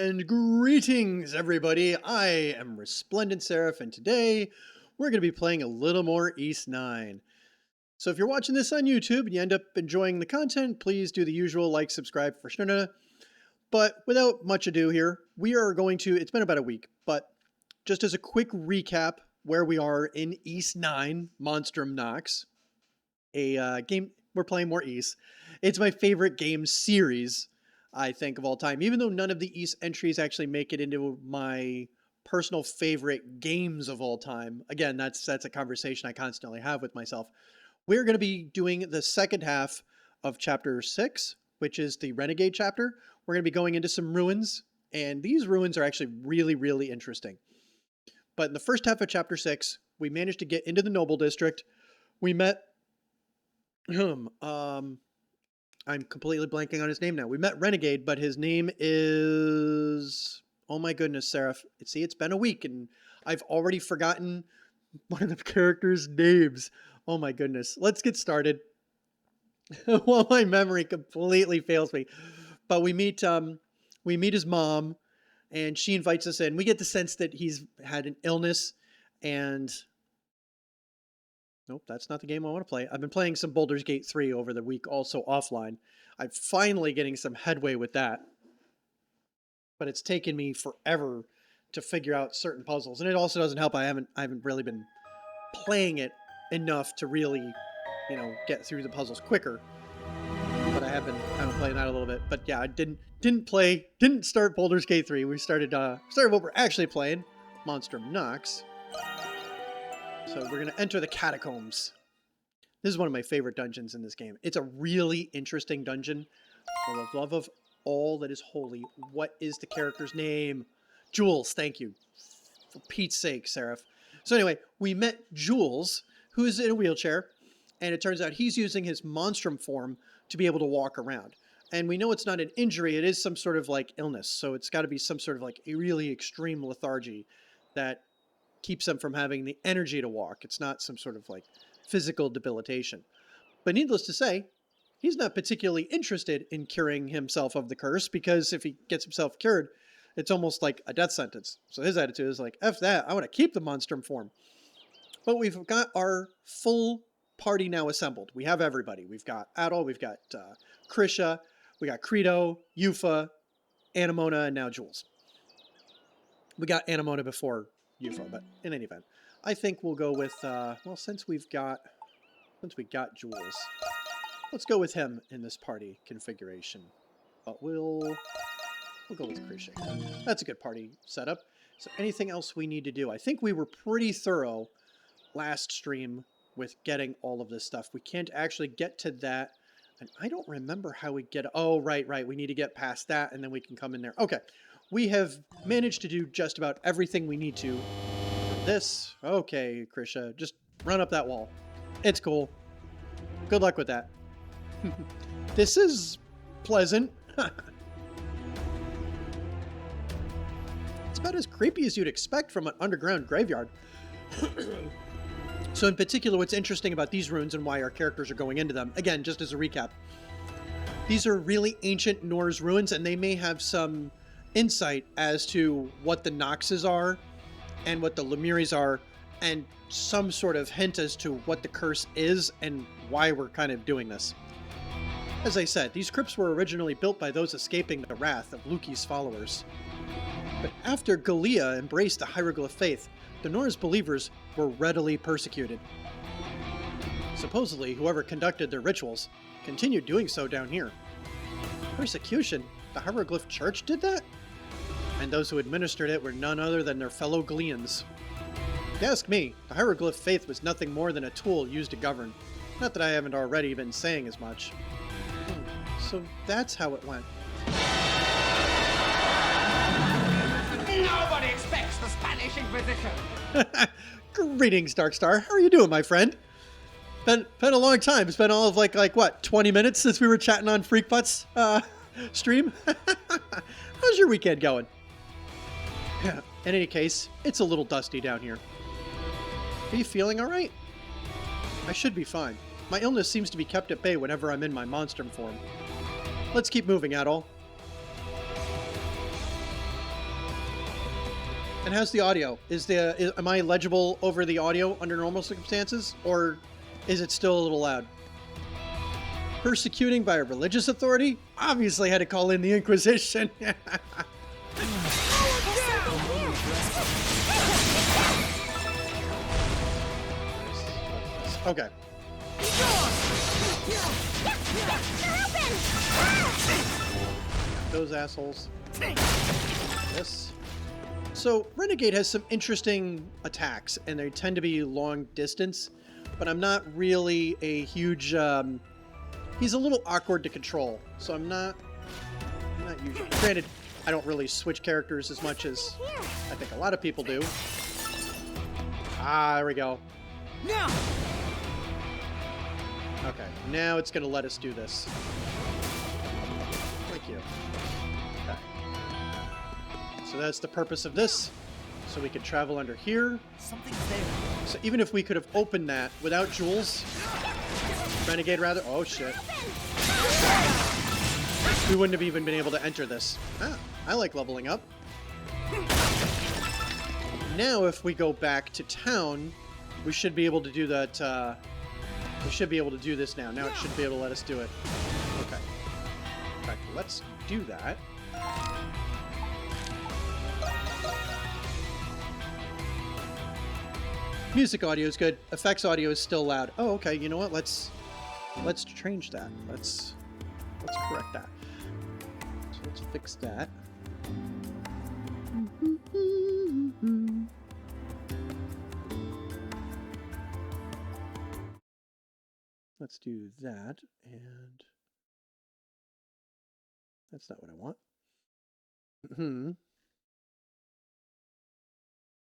And greetings, everybody. I am Resplendent Seraph, and today we're going to be playing a little more East 9. So if you're watching this on YouTube and you end up enjoying the content, please do the usual like, subscribe for sure. But without much ado here, we are going to, it's been about a week, but just as a quick recap where we are in East 9, Monstrum Nox, a game, we're playing more East. It's my favorite game series, I think, of all time. Even though none of the East entries actually make it into my personal favorite games of all time. Again, that's a conversation I constantly have with myself. We're going to be doing the second half of Chapter 6, which is the Renegade chapter. We're going to be going into some ruins, and these ruins are actually really, really interesting. But in the first half of Chapter 6, we managed to get into the Noble District. We met... I'm completely blanking on his name now. We met Renegade, but his name is... Oh my goodness, Seraph. See, it's been a week, and I've already forgotten one of the characters' names. Oh my goodness. Let's get started. While my memory completely fails me. But we meet his mom, and she invites us in. We get the sense that he's had an illness, and... Nope, that's not the game I want to play. I've been playing some Baldur's Gate 3 over the week, also offline. I'm finally getting some headway with that. But it's taken me forever to figure out certain puzzles. And it also doesn't help I haven't really been playing it enough to really, get through the puzzles quicker. But I have been playing that a little bit. But yeah, I didn't start Baldur's Gate 3. We started what we're actually playing, Monstrum Nox. So we're going to enter the catacombs. This is one of my favorite dungeons in this game. It's a really interesting dungeon. For the love of all that is holy, what is the character's name? Jules, thank you. For Pete's sake, Seraph. So anyway, we met Jules, who is in a wheelchair, and it turns out he's using his monstrum form to be able to walk around. And we know it's not an injury, it is some sort of illness. So it's got to be some sort of a really extreme lethargy that keeps him from having the energy to walk. It's not some sort of physical debilitation. But needless to say, he's not particularly interested in curing himself of the curse, because if he gets himself cured, it's almost like a death sentence. So his attitude is F that, I want to keep the monstrum form. But we've got our full party now assembled. We have everybody. We've got Adol, we've got Krisha, we got Credo, Yufa, Anemona, and now Jules. We got Anemona before UFO, but in any event, I think we'll go with, well, since we got Jules, let's go with him in this party configuration. But we'll go with Krisha. That's a good party setup. So anything else we need to do? I think we were pretty thorough last stream with getting all of this stuff. We can't actually get to that, and I don't remember how we get... Oh, right. We need to get past that, and then we can come in there. Okay. We have managed to do just about everything we need to. This, okay, Krisha, just run up that wall. It's cool. Good luck with that. This is pleasant. It's about as creepy as you'd expect from an underground graveyard. So in particular, what's interesting about these ruins and why our characters are going into them, again, just as a recap, these are really ancient Norse ruins, and they may have some insight as to what the Noxes are and what the Lemures are, and some sort of hint as to what the curse is and why we're kind of doing this. As I said, these crypts were originally built by those escaping the wrath of Loki's followers. But after Galia embraced the hieroglyph faith, the Norse believers were readily persecuted. Supposedly, whoever conducted their rituals continued doing so down here. Persecution? The hieroglyph church did that? And those who administered it were none other than their fellow Gleans. If you ask me, the hieroglyph faith was nothing more than a tool used to govern. Not that I haven't already been saying as much. So that's how it went. Nobody expects the Spanish Inquisition! Greetings, Darkstar. How are you doing, my friend? Been a long time. It's been all of what, 20 minutes since we were chatting on Freakbutts stream? How's your weekend going? In any case, it's a little dusty down here. Are you feeling all right? I should be fine. My illness seems to be kept at bay whenever I'm in my monstrum form. Let's keep moving, Adol. And how's the audio? Am I legible over the audio under normal circumstances, or is it still a little loud? Persecuting by a religious authority? Obviously had to call in the Inquisition. Okay. Those assholes. This. So, Renegade has some interesting attacks, and they tend to be long distance, but I'm not really a huge... he's a little awkward to control, so I'm not usually... Granted, I don't really switch characters as much as I think a lot of people do. Ah, there we go. Now! Okay, now it's going to let us do this. Thank you. Okay. So that's the purpose of this. So we can travel under here. Something's there. So even if we could have opened that without jewels, Renegade rather, oh shit. We wouldn't have even been able to enter this. Ah, I like leveling up. Now if we go back to town, we should be able to do that, we should be able to do this now. Now it should be able to let us do it. Okay. In fact, let's do that. Music audio is good. Effects audio is still loud. Oh, okay. You know what? Let's change that. Let's correct that. So let's fix that. Let's do that, and that's not what I want.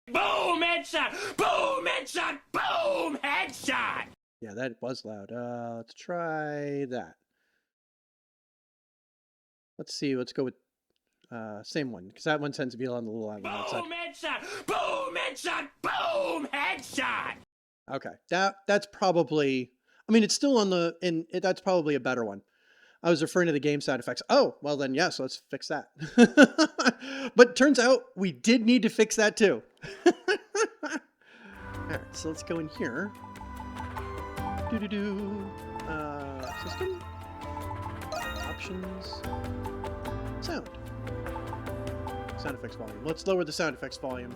Boom headshot! Boom headshot! Boom headshot! Yeah, that was loud. Let's try that. Let's see. Let's go with same one, because that one tends to be on the little loud on that side. Boom headshot! Boom headshot! Boom headshot! Okay, that's probably. I mean, it's still on the that's probably a better one. I was referring to the game sound effects. Oh, well then, yes, let's fix that. But turns out we did need to fix that too. All right, so let's go in here. System. Options. Sound. Sound effects volume. Let's lower the sound effects volume.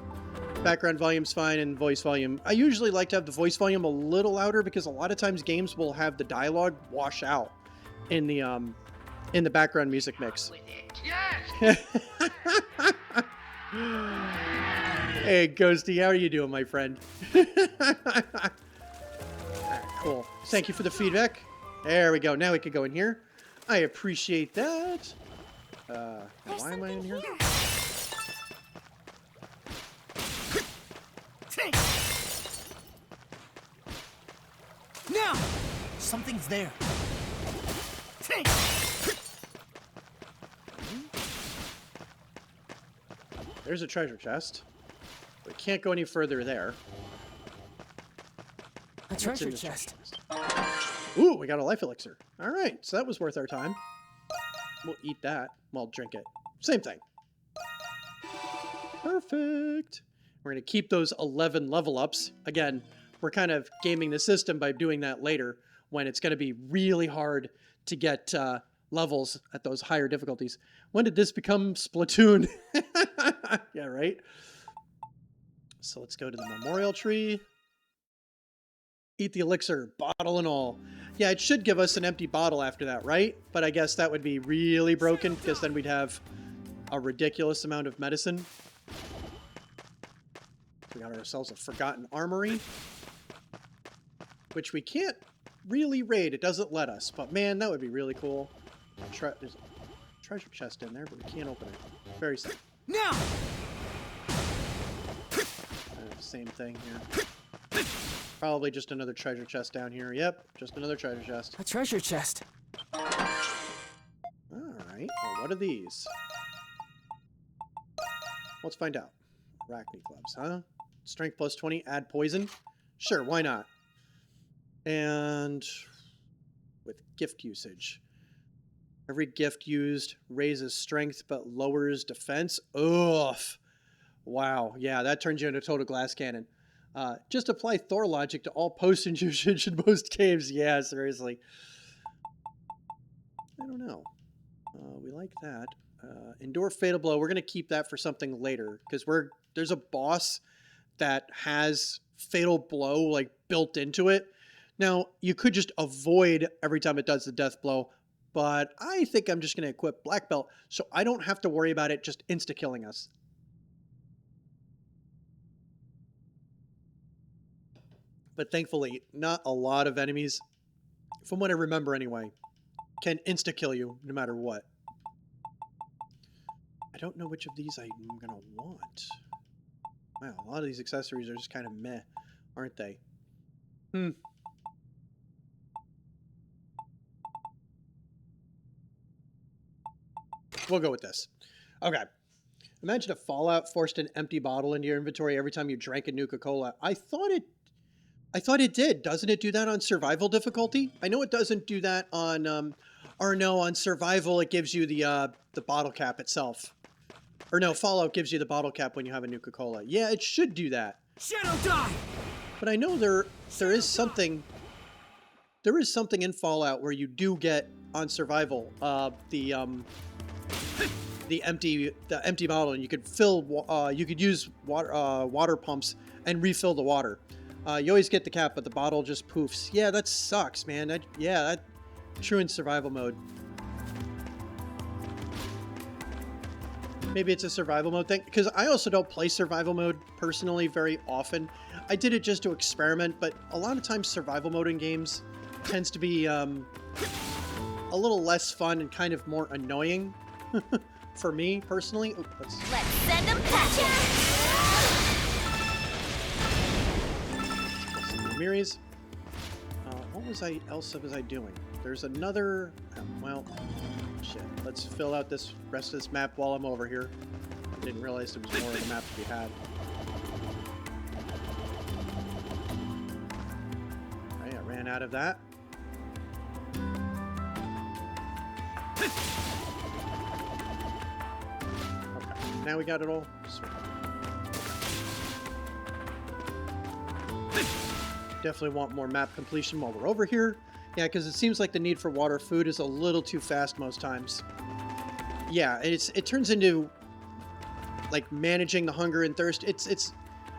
Background volume's fine, and voice volume. I usually like to have the voice volume a little louder because a lot of times games will have the dialogue wash out in the background music mix. Yes! Hey, Ghosty, how are you doing, my friend? Alright, cool. Thank you for the feedback. There we go. Now we can go in here. I appreciate that. Why am I in here? Now! Something's there. There's a treasure chest. We can't go any further there. A treasure chest. Ooh, we got a life elixir. All right, so that was worth our time. We'll eat that. Well, drink it. Same thing. Perfect. We're going to keep those 11 level ups. Again, we're kind of gaming the system by doing that later when it's going to be really hard to get levels at those higher difficulties. When did this become Splatoon? Yeah, right? So let's go to the memorial tree. Eat the elixir, bottle and all. Yeah, it should give us an empty bottle after that, right? But I guess that would be really broken because then we'd have a ridiculous amount of medicine. We got ourselves a forgotten armory, which we can't really raid. It doesn't let us, but man, that would be really cool. There's a treasure chest in there, but we can't open it. Very sad. Now! Same thing here. Probably just another treasure chest down here. Yep, just another treasure chest. A treasure chest. Alright, well, what are these? Let's find out. Arachne gloves, huh? Strength plus 20, add poison? Sure, why not? And with gift usage. Every gift used raises strength but lowers defense. Ugh. Wow, yeah, that turns you into a total glass cannon. Just apply Thor logic to all post usage in most games. Yeah, seriously. I don't know. We like that. Endure Fatal Blow. We're going to keep that for something later because there's a boss that has Fatal Blow like built into it. Now, you could just avoid every time it does the death blow, but I think I'm just going to equip Black Belt so I don't have to worry about it just insta-killing us. But thankfully, not a lot of enemies, from what I remember anyway, can insta-kill you no matter what. I don't know which of these I'm going to want. Wow, a lot of these accessories are just kind of meh, aren't they? We'll go with this. Okay. Imagine if Fallout forced an empty bottle into your inventory every time you drank a Nuka-Cola. I thought it did. Doesn't it do that on survival difficulty? I know it doesn't do that on, or no, on survival it gives you the bottle cap itself. Or no, Fallout gives you the bottle cap when you have a Nuka-Cola. Yeah, it should do that. Shadow die! But I know there is something in Fallout where you do get on survival the empty bottle, and you could use water pumps and refill the water. You always get the cap, but the bottle just poofs. Yeah, that sucks, man. That true in survival mode. Maybe it's a survival mode thing, because I also don't play survival mode personally very often. I did it just to experiment, but a lot of times survival mode in games tends to be a little less fun and kind of more annoying for me personally. Ooh, let's send them packing. Lemures. What else was I doing? There's another. Well, shit. Let's fill out this rest of this map while I'm over here. I didn't realize there was more of the map to be had. Alright, I ran out of that. Okay, now we got it all. Sweet. Definitely want more map completion while we're over here. Yeah, because it seems like the need for water food is a little too fast most times. Yeah, it turns into like managing the hunger and thirst. It's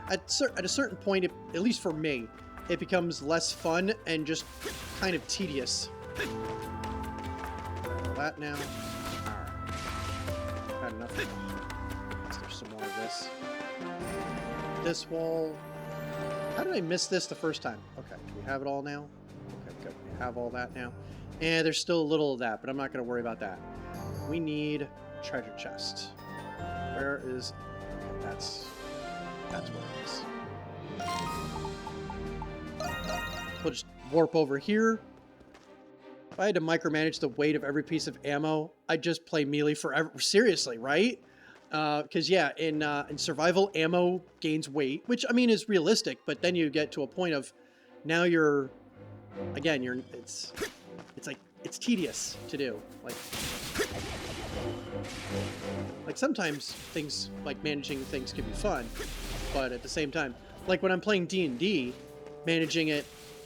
at a certain point, at least for me, it becomes less fun and just kind of tedious. All that now. Alright. Had enough. There's some more of this. This wall. How did I miss this the first time? Okay, do we have it all now? Okay, good. We have all that now. And there's still a little of that, but I'm not going to worry about that. We need treasure chest. Where is... Okay, that's where it is. We'll just warp over here. If I had to micromanage the weight of every piece of ammo, I'd just play melee forever. Seriously, right? Because yeah, in survival, ammo gains weight, which I mean is realistic, but then you get to a point of now you're again it's like it's tedious to do. Like sometimes things like managing things can be fun, but at the same time, like when I'm playing D&D, managing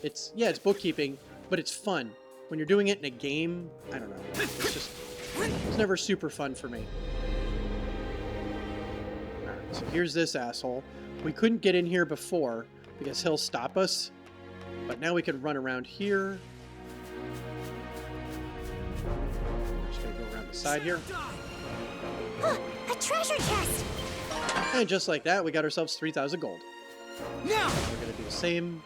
it's bookkeeping, but it's fun. When you're doing it in a game, I don't know. It's never super fun for me. So here's this asshole. We couldn't get in here before because he'll stop us, but now we can run around here. I'm just gonna go around the side here. A treasure chest! And just like that, we got ourselves 3,000 gold. Now! We're gonna do the same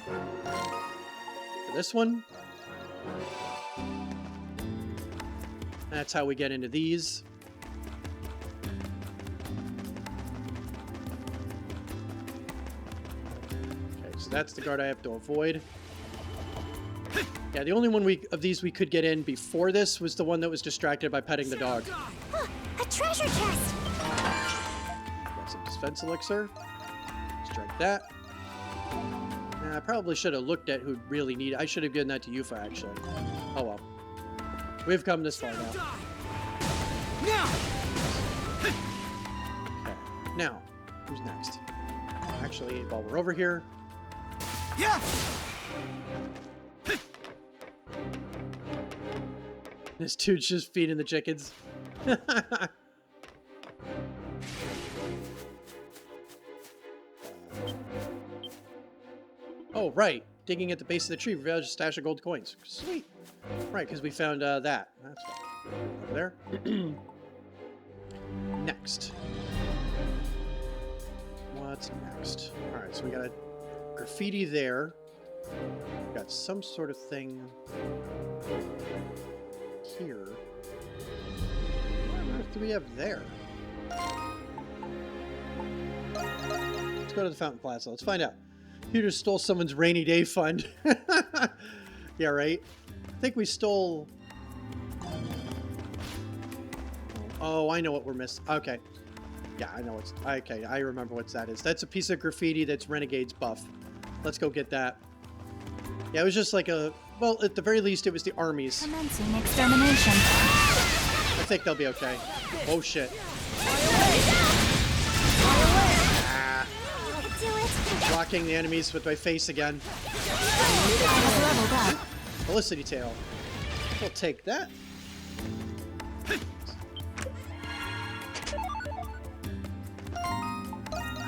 for this one. That's how we get into these. That's the guard I have to avoid. Yeah, the only one of these we could get in before this was the one that was distracted by petting the dog. A treasure chest! Got some defense elixir. Strike that. I probably should have looked at who really needed. I should have given that to Yufa, actually. Oh well. We've come this far now. Now, who's next? Actually, while we're over here, Yeah. this dude's just feeding the chickens. Oh, right. Digging at the base of the tree reveals a stash of gold coins. Sweet. Right, because we found that. That's over there. Next. What's next? Alright, so we got a graffiti there. We got some sort of thing here. What do we have there? Let's go to the Fountain Plaza. Let's find out. Peter stole someone's rainy day fund. Yeah, right? I think we stole... Oh, I know what we're missing. Okay. Yeah, I know what's... Okay, I remember what that is. That's a piece of graffiti that's Renegade's buff. Let's go get that. Yeah, it was just like a... Well, at the very least, it was the armies. Commencing extermination. I think they'll be okay. Oh, shit. Ah. Do it. Blocking the enemies with my face again. I have leveled up. Felicity Tail. We'll take that.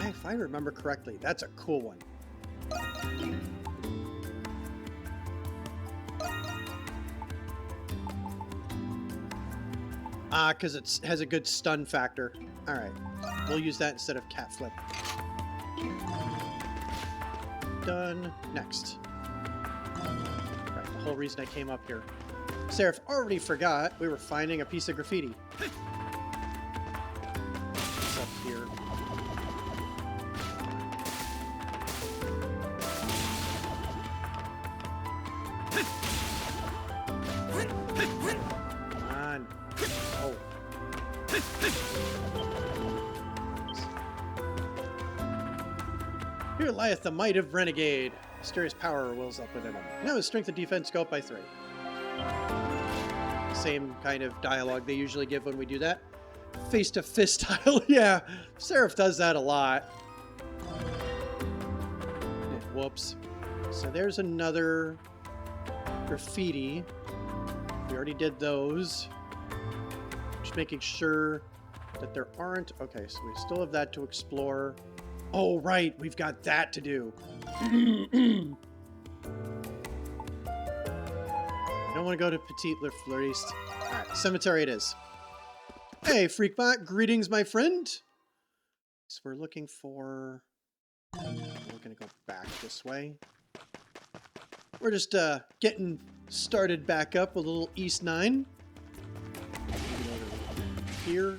If I remember correctly, that's a cool one. Ah, because it has a good stun factor. Alright. We'll use that instead of cat flip. Done. Next. Right, the whole reason I came up here. Seraph already forgot we were finding a piece of graffiti. It's up here. Come on. Oh. Here lieth the might of Renegade. Mysterious power wells up within him. Now his strength and defense go up by 3. Same kind of dialogue they usually give when we do that. Face-to-fist style. Yeah, Seraph does that a lot. Whoops. So there's another graffiti. We already did those. Just making sure that there aren't... Okay, so we still have that to explore. Oh, right, we've got that to do. I don't want to go to Petit Le Fleuriste. Alright, cemetery it is. Hey, Freakbot, greetings, my friend. So we're looking for... We're going to go back this way. We're just getting started back up with a little East 9. Here.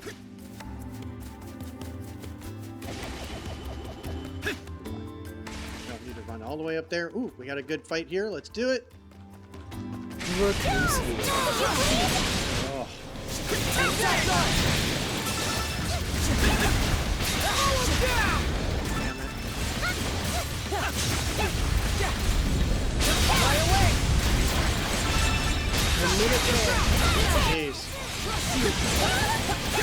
Don't need to run all the way up there. Ooh, we got a good fight here. Let's do it. Look who's here. Oh. Damn it. Jeez.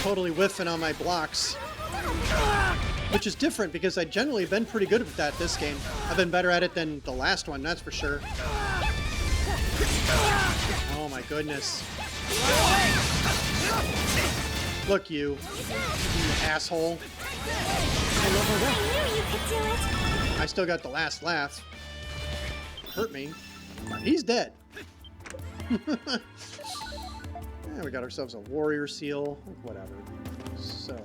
Totally whiffing on my blocks. Which is different because I've generally been pretty good at that this game. I've been better at it than the last one, that's for sure. Oh my goodness. Look, you asshole. I knew you could do it. I still got the last laugh. Hurt me. He's dead. Yeah, we got ourselves a warrior seal. Whatever. So,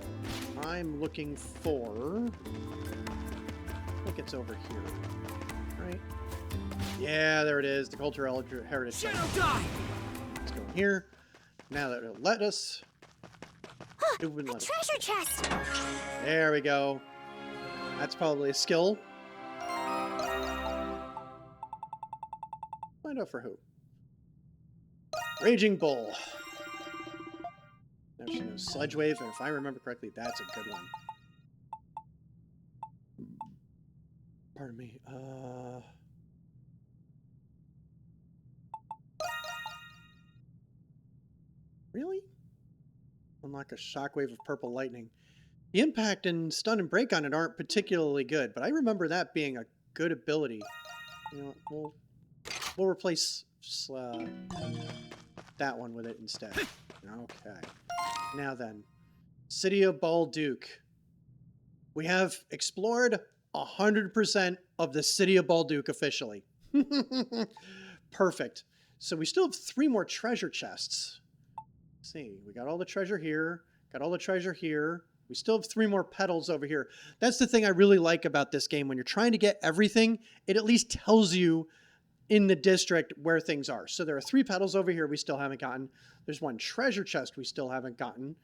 I'm looking for... I think it's over here. Right? Yeah, there it is. The Cultural Heritage Site. Shadow die. Let's go in here. Now that it'll let us. It A wouldn't let us. treasure chest. There we go. That's probably a skill. Find out for who. Raging Bull. Now she knows Sledge Wave, and if I remember correctly, that's a good one. Pardon me. Really? Unlock a shockwave of purple lightning. The impact and stun and break on it aren't particularly good, but I remember that being a good ability. You know, we'll replace that one with it instead. Okay. Now then, City of Balduke. We have explored 100% of the City of Balduke officially. Perfect. So we still have 3 more treasure chests. Let's see, we got all the treasure here, got all the treasure here. We still have 3 more petals over here. That's the thing I really like about this game. When you're trying to get everything, it at least tells you in the district where things are. So there are 3 petals over here we still haven't gotten. There's 1 treasure chest we still haven't gotten,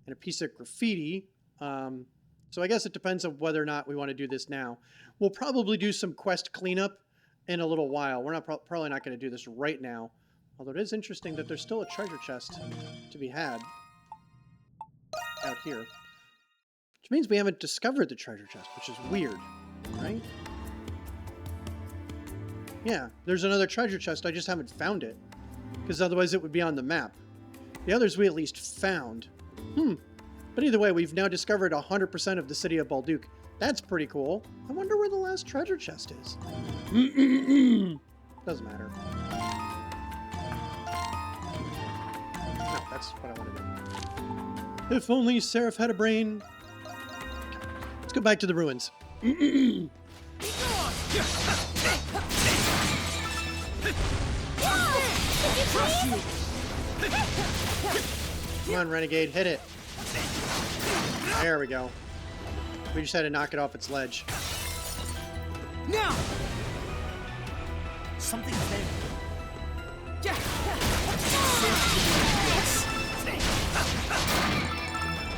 and a piece of graffiti. So I guess it depends on whether or not we want to do this now. We'll probably do some quest cleanup in a little while. We're not probably not going to do this right now. Although it is interesting that there's still a treasure chest to be had out here. Which means we haven't discovered the treasure chest, which is weird, right? Yeah, there's another treasure chest. I just haven't found it. Because otherwise it would be on the map. The others we at least found. But either way, we've now discovered 100% of the City of Balduke. That's pretty cool. I wonder where the last treasure chest is. Doesn't matter. No, that's what I want to do. If only Seraph had a brain. Let's go back to the ruins. Come on, Renegade, hit it. There we go. We just had to knock it off its ledge. Now! Something's there.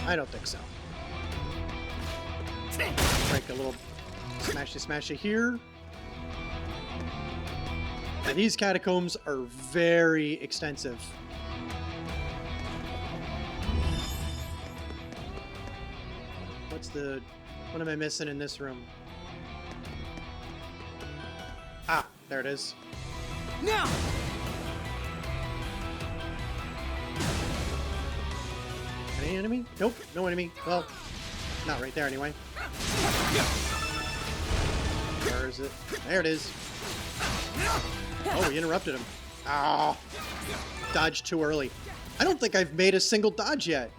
I don't think so. Break a little smashy here. Now, these catacombs are very extensive. What am I missing in this room? Ah, there it is. Now! Any enemy? Nope, no enemy. Well, not right there anyway. Where is it? There it is. Oh, we interrupted him. Ah, dodged too early. I don't think I've made a single dodge yet.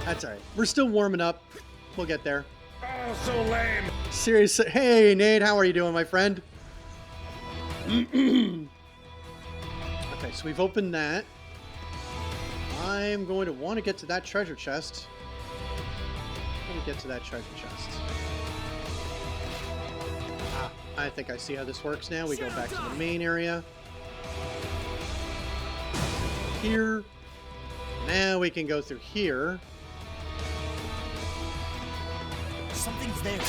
That's alright. We're still warming up. We'll get there. Oh, so lame. Seriously. Hey, Nate, how are you doing, my friend? Okay, so we've opened that. I'm going to want to get to that treasure chest. Let me get to that treasure chest. Ah, I think I see how this works now. We go back to the main area. Here. Now we can go through here. Something's there.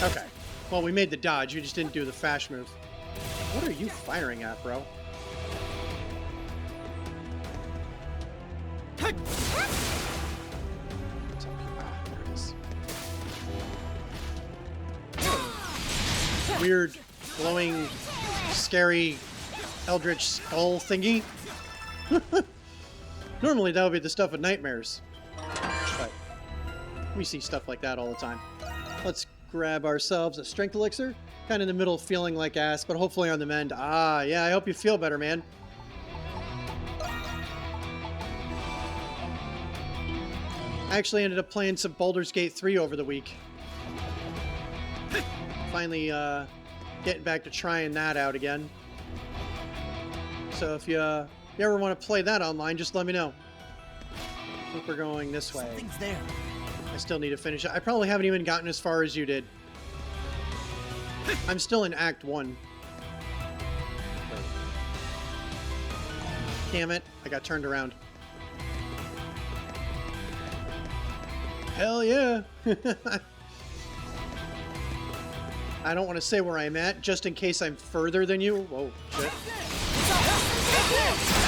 Okay. Well, we made the dodge. You just didn't do the fash move. What are you firing at, bro? What's up here? Ah, there it is. Weird, glowing, scary, eldritch skull thingy. Normally that would be the stuff of nightmares. But we see stuff like that all the time. Let's grab ourselves a strength elixir. Kind of in the middle, feeling like ass, but hopefully on the mend. Ah, yeah, I hope you feel better, man. I actually ended up playing some Baldur's Gate 3 over the week. Finally, getting back to trying that out again. So if you ever want to play that online, just let me know. I think we're going this way. Something's there. I still need to finish it. I probably haven't even gotten as far as you did. I'm still in Act 1. Damn it, I got turned around. Hell yeah! I don't want to say where I'm at, just in case I'm further than you. Whoa, shit.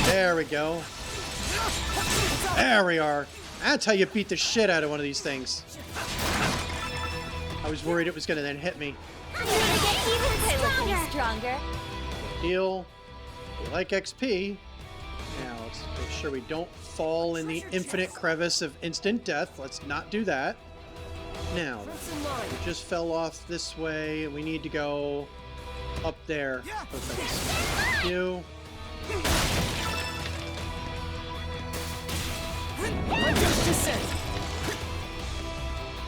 There we go. There we are. That's how you beat the shit out of one of these things. I was worried it was going to then hit me. I'm gonna get even stronger. Stronger. Deal. We like XP. Now, let's make sure we don't fall in the infinite crevice of instant death. Let's not do that. Now, we just fell off this way, and we need to go up there. Perfect. Thank you.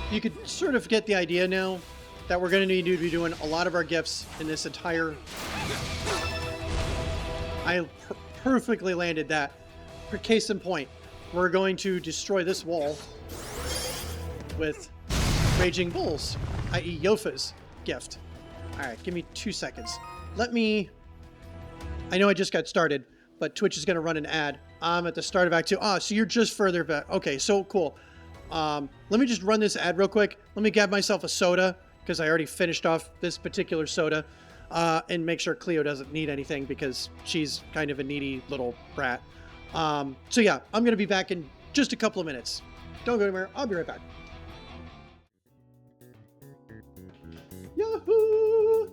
You could sort of get the idea now that we're going to need to be doing a lot of our gifts in this entire... I perfectly landed that. For case in point, we're going to destroy this wall with Raging Bulls, i.e. Yofa's gift. Alright, give me 2 seconds. Let me... I know I just got started, but Twitch is going to run an ad. I'm at the start of Act 2. Ah, so you're just further back. Okay, so cool. Let me just run this ad real quick. Let me grab myself a soda, because I already finished off this particular soda, and make sure Cleo doesn't need anything, because she's kind of a needy little brat. So yeah, I'm going to be back in just a couple of minutes. Don't go anywhere. I'll be right back. Yahoo!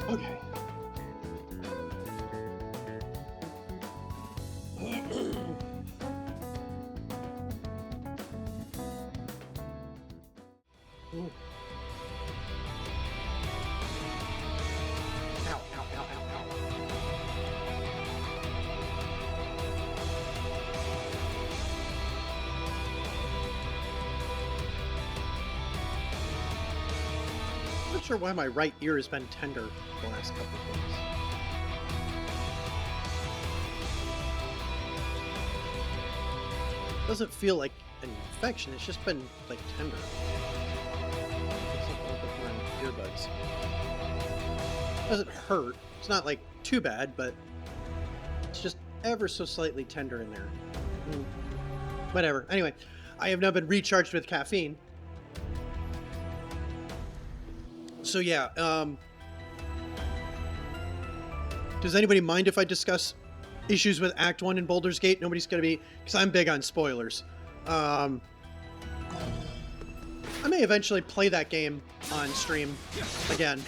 Okay. Ooh. Ow, ow, ow, ow, ow. I'm not sure why my right ear has been tender the last couple of days. Doesn't feel like an infection, it's just been like tender. Something up with my earbuds. Doesn't hurt. It's not like too bad, but it's just ever so slightly tender in there. Whatever. Anyway, I have now been recharged with caffeine. So yeah, Does anybody mind if I discuss issues with Act 1 in Baldur's Gate? Nobody's going to be... Because I'm big on spoilers. I may eventually play that game on stream again.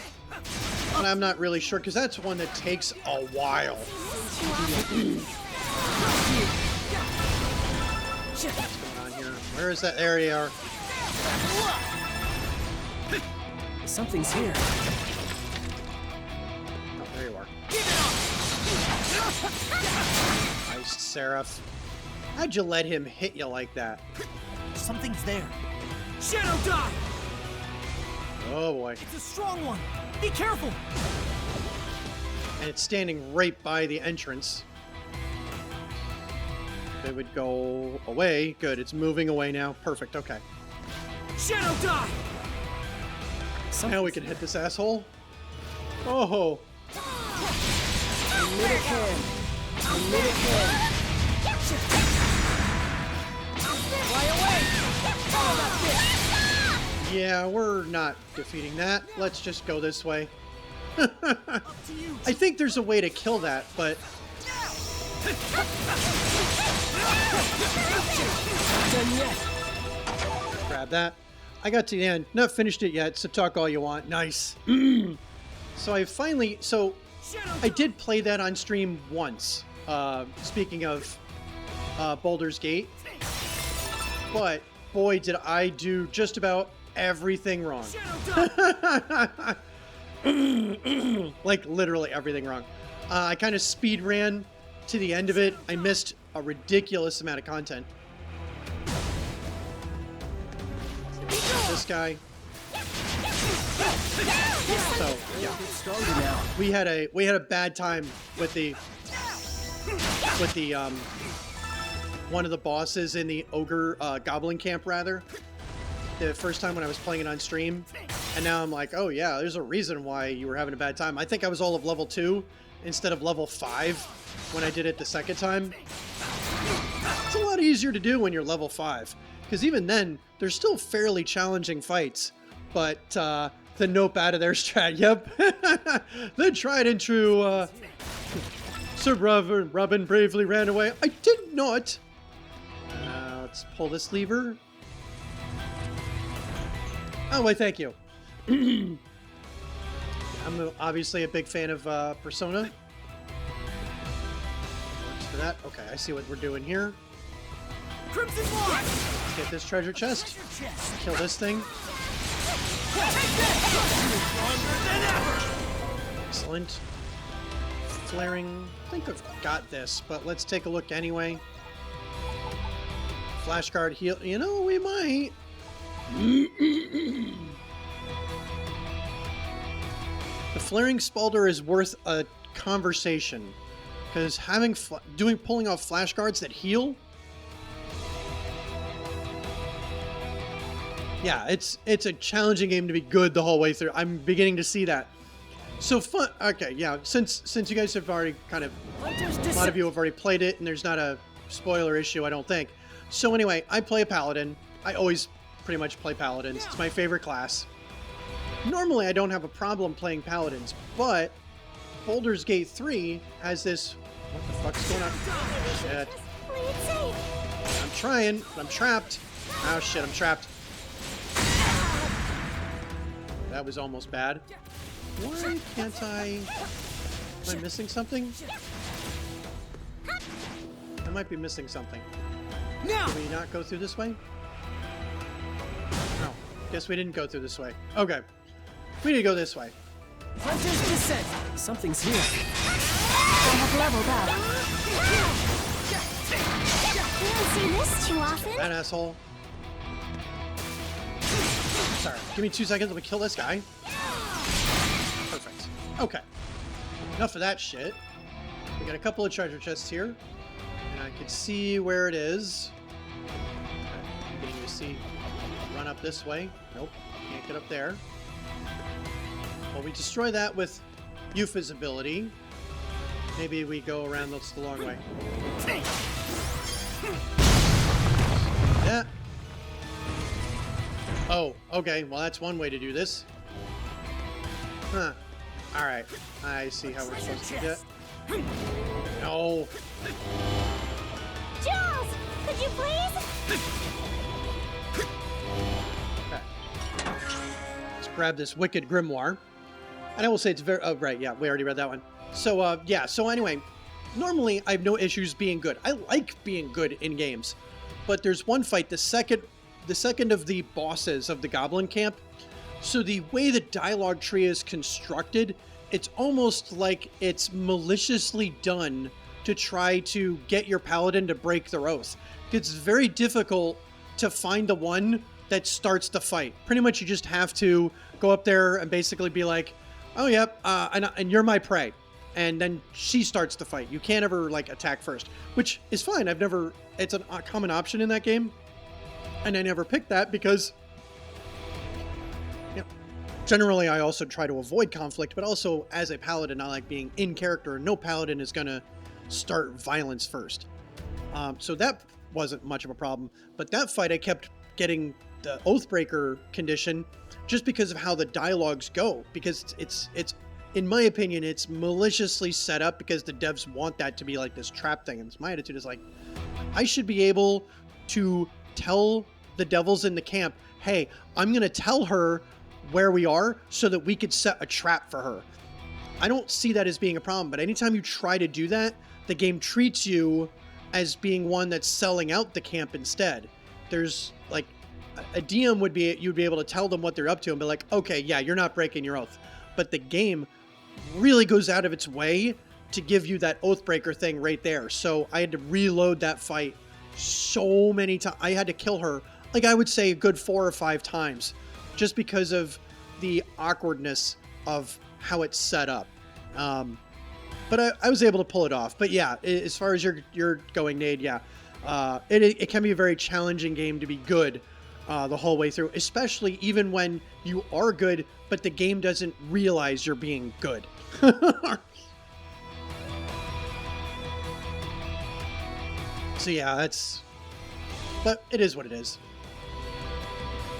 But I'm not really sure, because that's one that takes a while. What's going on here? Where is that? There you are. Something's here. Oh, there you are. Nice, Seraph. How'd you let him hit you like that? Something's there. Shadow die! Oh boy. It's a strong one. Be careful. And it's standing right by the entrance. They would go away. Good, it's moving away now. Perfect, okay. Shadow die! Now we can hit this asshole. Oh! Yeah, we're not defeating that. Let's just go this way. I think there's a way to kill that, but... Grab that. I got to the end. Not finished it yet, so talk all you want. Nice. So I finally... So, I did play that on stream once. Speaking of Baldur's Gate. But, boy, did I do just about everything wrong. Like, literally everything wrong. I kind of speed ran to the end of it. I missed a ridiculous amount of content. This guy. So yeah, we had a bad time with the one of the bosses in the ogre goblin camp rather. The first time when I was playing it on stream, and now I'm like, oh yeah, there's a reason why you were having a bad time. I think I was all of level 2 instead of level 5 when I did it the second time. It's a lot easier to do when you're level 5, because even then, there's still fairly challenging fights. But the nope out of their strat, yep. The tried and true Sir Robin bravely ran away. I did not. Let's pull this lever. Oh, wait, thank you. I'm obviously a big fan of Persona. Works for that. Okay, I see what we're doing here. Crimson Wand! Let's get this treasure chest. Kill this thing. Excellent. Flaring. I think I've got this, but let's take a look anyway. Flashguard heal. You know, we might. The flaring spalder is worth a conversation, because having pulling off flash guards that heal. Yeah, it's a challenging game to be good the whole way through. I'm beginning to see that. So fun. Okay, yeah. Since you guys have already kind of, a lot of you have already played it, and there's not a spoiler issue, I don't think. So anyway, I play a paladin. I always pretty much play paladins. It's my favorite class. Normally, I don't have a problem playing paladins, but Baldur's Gate 3 has this. What the fuck's going on? Shit. I'm trying, but I'm trapped. Oh shit, I'm trapped. That was almost bad. Why can't I... Am I missing something? I might be missing something. Did we not go through this way? No. Guess we didn't go through this way. Okay. We need to go this way. Hunter's Descent! Something's here. I have leveled up. You don't see this too often. That asshole. Sorry. Give me 2 seconds. Let me kill this guy. Perfect. Okay. Enough of that shit. We got a couple of treasure chests here. And I can see where it is. Okay. Getting to see. Run up this way. Nope. Can't get up there. Well, we destroy that with Yuffie's ability. Maybe we go around the long way. Yeah. Oh, okay. Well, that's one way to do this. Huh. Alright. I see how we're supposed to get. No. Jules, could you please? Okay. Let's grab this Wicked Grimoire. And I will say it's very... Oh, right, yeah, we already read that one. So, yeah, so anyway, normally I have no issues being good. I like being good in games. But there's one fight, the second of the bosses of the Goblin Camp. So the way the dialogue tree is constructed, it's almost like it's maliciously done to try to get your paladin to break their oath. It's very difficult to find the one that starts the fight. Pretty much you just have to go up there and basically be like, oh, yep, and you're my prey. And then she starts the fight. You can't ever, like, attack first, which is fine. It's a common option in that game. And I never picked that because, you know, generally I also try to avoid conflict, but also as a paladin, I like being in character. No paladin is going to start violence first. So that wasn't much of a problem. But that fight, I kept getting the Oathbreaker condition just because of how the dialogues go. Because it's in my opinion, it's maliciously set up because the devs want that to be like this trap thing. And my attitude is like, I should be able to tell the devils in the camp, hey, I'm going to tell her where we are so that we could set a trap for her. I don't see that as being a problem, but anytime you try to do that, the game treats you as being one that's selling out the camp instead. There's like a DM would be, you'd be able to tell them what they're up to and be like, okay, yeah, you're not breaking your oath. But the game really goes out of its way to give you that Oathbreaker thing right there. So I had to reload that fight so many times. I had to kill her, like I would say a good 4 or 5 times, just because of the awkwardness of how it's set up. But I was able to pull it off. But yeah, as far as you're going, Nade, yeah. It can be a very challenging game to be good the whole way through, especially even when you are good, but the game doesn't realize you're being good. So yeah, but it is what it is.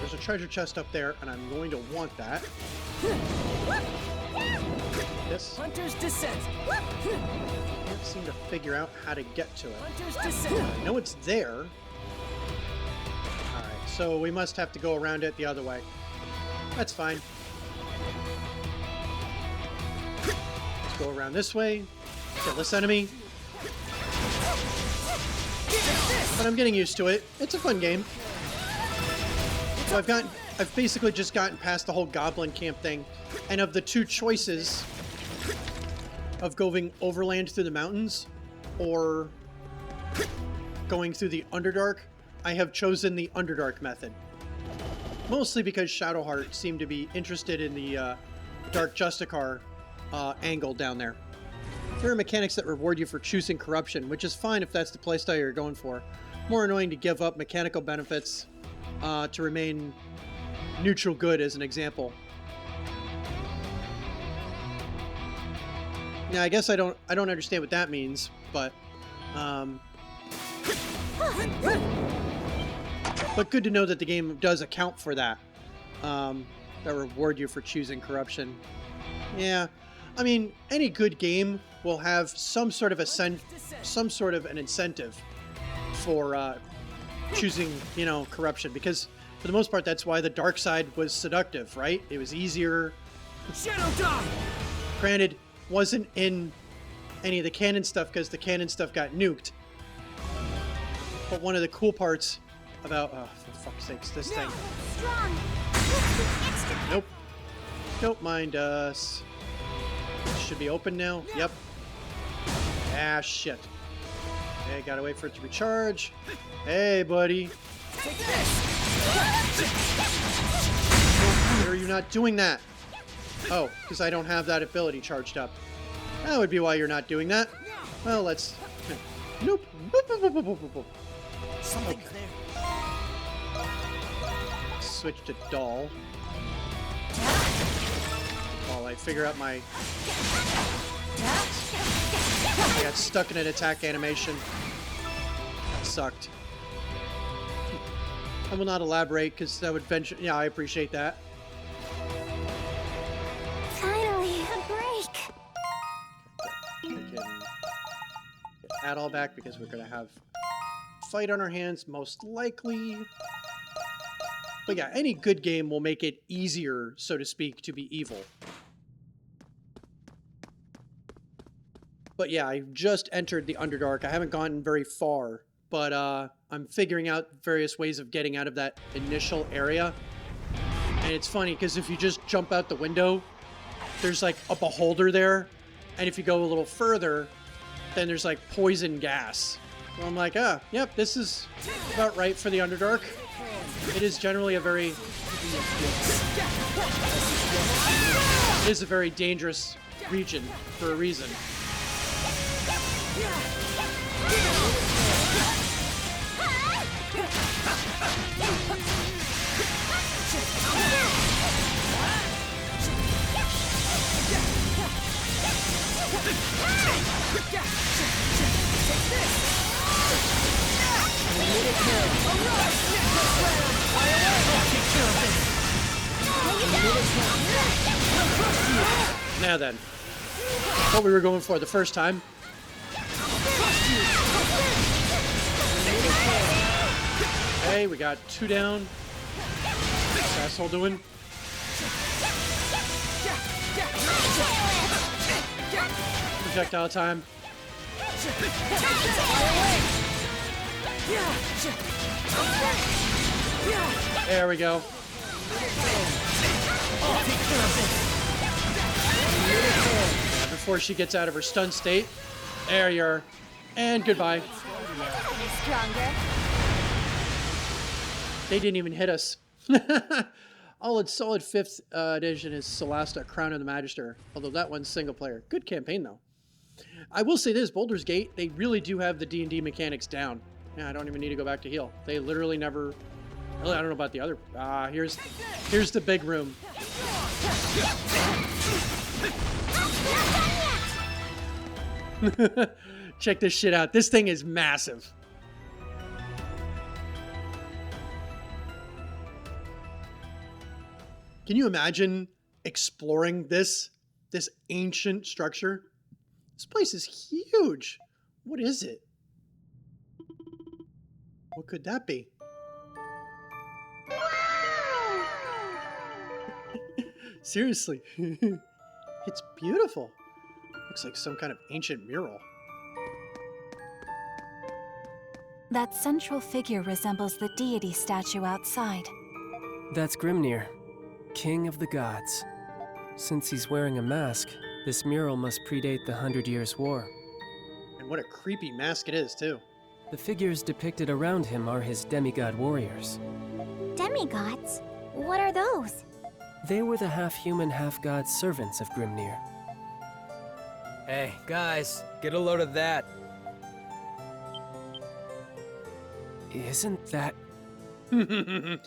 There's a treasure chest up there, and I'm going to want that. This. Hunter's Descent. Can't seem to figure out how to get to it. Hunter's Descent. I know it's there. Alright, so we must have to go around it the other way. That's fine. Let's go around this way. Kill this enemy. But I'm getting used to it. It's a fun game. So I've basically just gotten past the whole Goblin Camp thing. And of the 2 choices of going overland through the mountains or going through the Underdark, I have chosen the Underdark method. Mostly because Shadowheart seemed to be interested in the Dark Justicar angle down there. There are mechanics that reward you for choosing corruption, which is fine if that's the playstyle you're going for. More annoying to give up mechanical benefits to remain neutral good, as an example. Yeah, I guess I don't understand what that means, but good to know that the game does account for that. That reward you for choosing corruption. Yeah, I mean, any good game will have some sort of an incentive for choosing, you know, corruption, because for the most part, that's why the dark side was seductive, right? It was easier. Shadow Die. Granted, wasn't in any of the canon stuff because the canon stuff got nuked. But one of the cool parts about, oh, for fuck's sakes, this thing. Strong. Nope. Don't mind us. Should be open now. Yep. Ah, shit. Okay, gotta wait for it to recharge. Hey, buddy. Take this. Why are you not doing that? Oh, because I don't have that ability charged up. That would be why you're not doing that. Well, let's... Nope. Boop, boop, boop, boop, boop, boop. Something's there. Switch to doll. While I figure out my... I got stuck in an attack animation. That sucked. I will not elaborate because that would venture... Yeah, I appreciate that. Finally, a break. I can at all back because we're going to have a fight on our hands, most likely. But yeah, any good game will make it easier, so to speak, to be evil. But yeah, I just entered the Underdark. I haven't gotten very far, but I'm figuring out various ways of getting out of that initial area. And it's funny, because if you just jump out the window, there's like a beholder there. And if you go a little further, then there's like poison gas. So I'm like, yep, this is about right for the Underdark. It is generally a very... It is a very dangerous region for a reason. Now then, what we were going for the first time. Okay, we got 2 down. What's this asshole doing? Projectile time. There we go. Before she gets out of her stun state. There you are. And goodbye. Stronger. They didn't even hit us. All its solid 5th edition is Celasta, Crown of the Magister. Although that one's single player. Good campaign though. I will say this, Baldur's Gate, they really do have the D&D mechanics down. Yeah, I don't even need to go back to heal. They literally never... Really, I don't know about the other... here's the big room. Check this shit out. This thing is massive. Can you imagine exploring this ancient structure? This place is huge. What is it? What could that be? Seriously. It's beautiful. Looks like some kind of ancient mural. That central figure resembles the deity statue outside. That's Grimnir, king of the gods. Since he's wearing a mask, this mural must predate the 100 Years' War. And what a creepy mask it is, too. The figures depicted around him are his demigod warriors. Demigods? What are those? They were the half-human, half-god servants of Grimnir. Hey, guys, get a load of that. Isn't that... The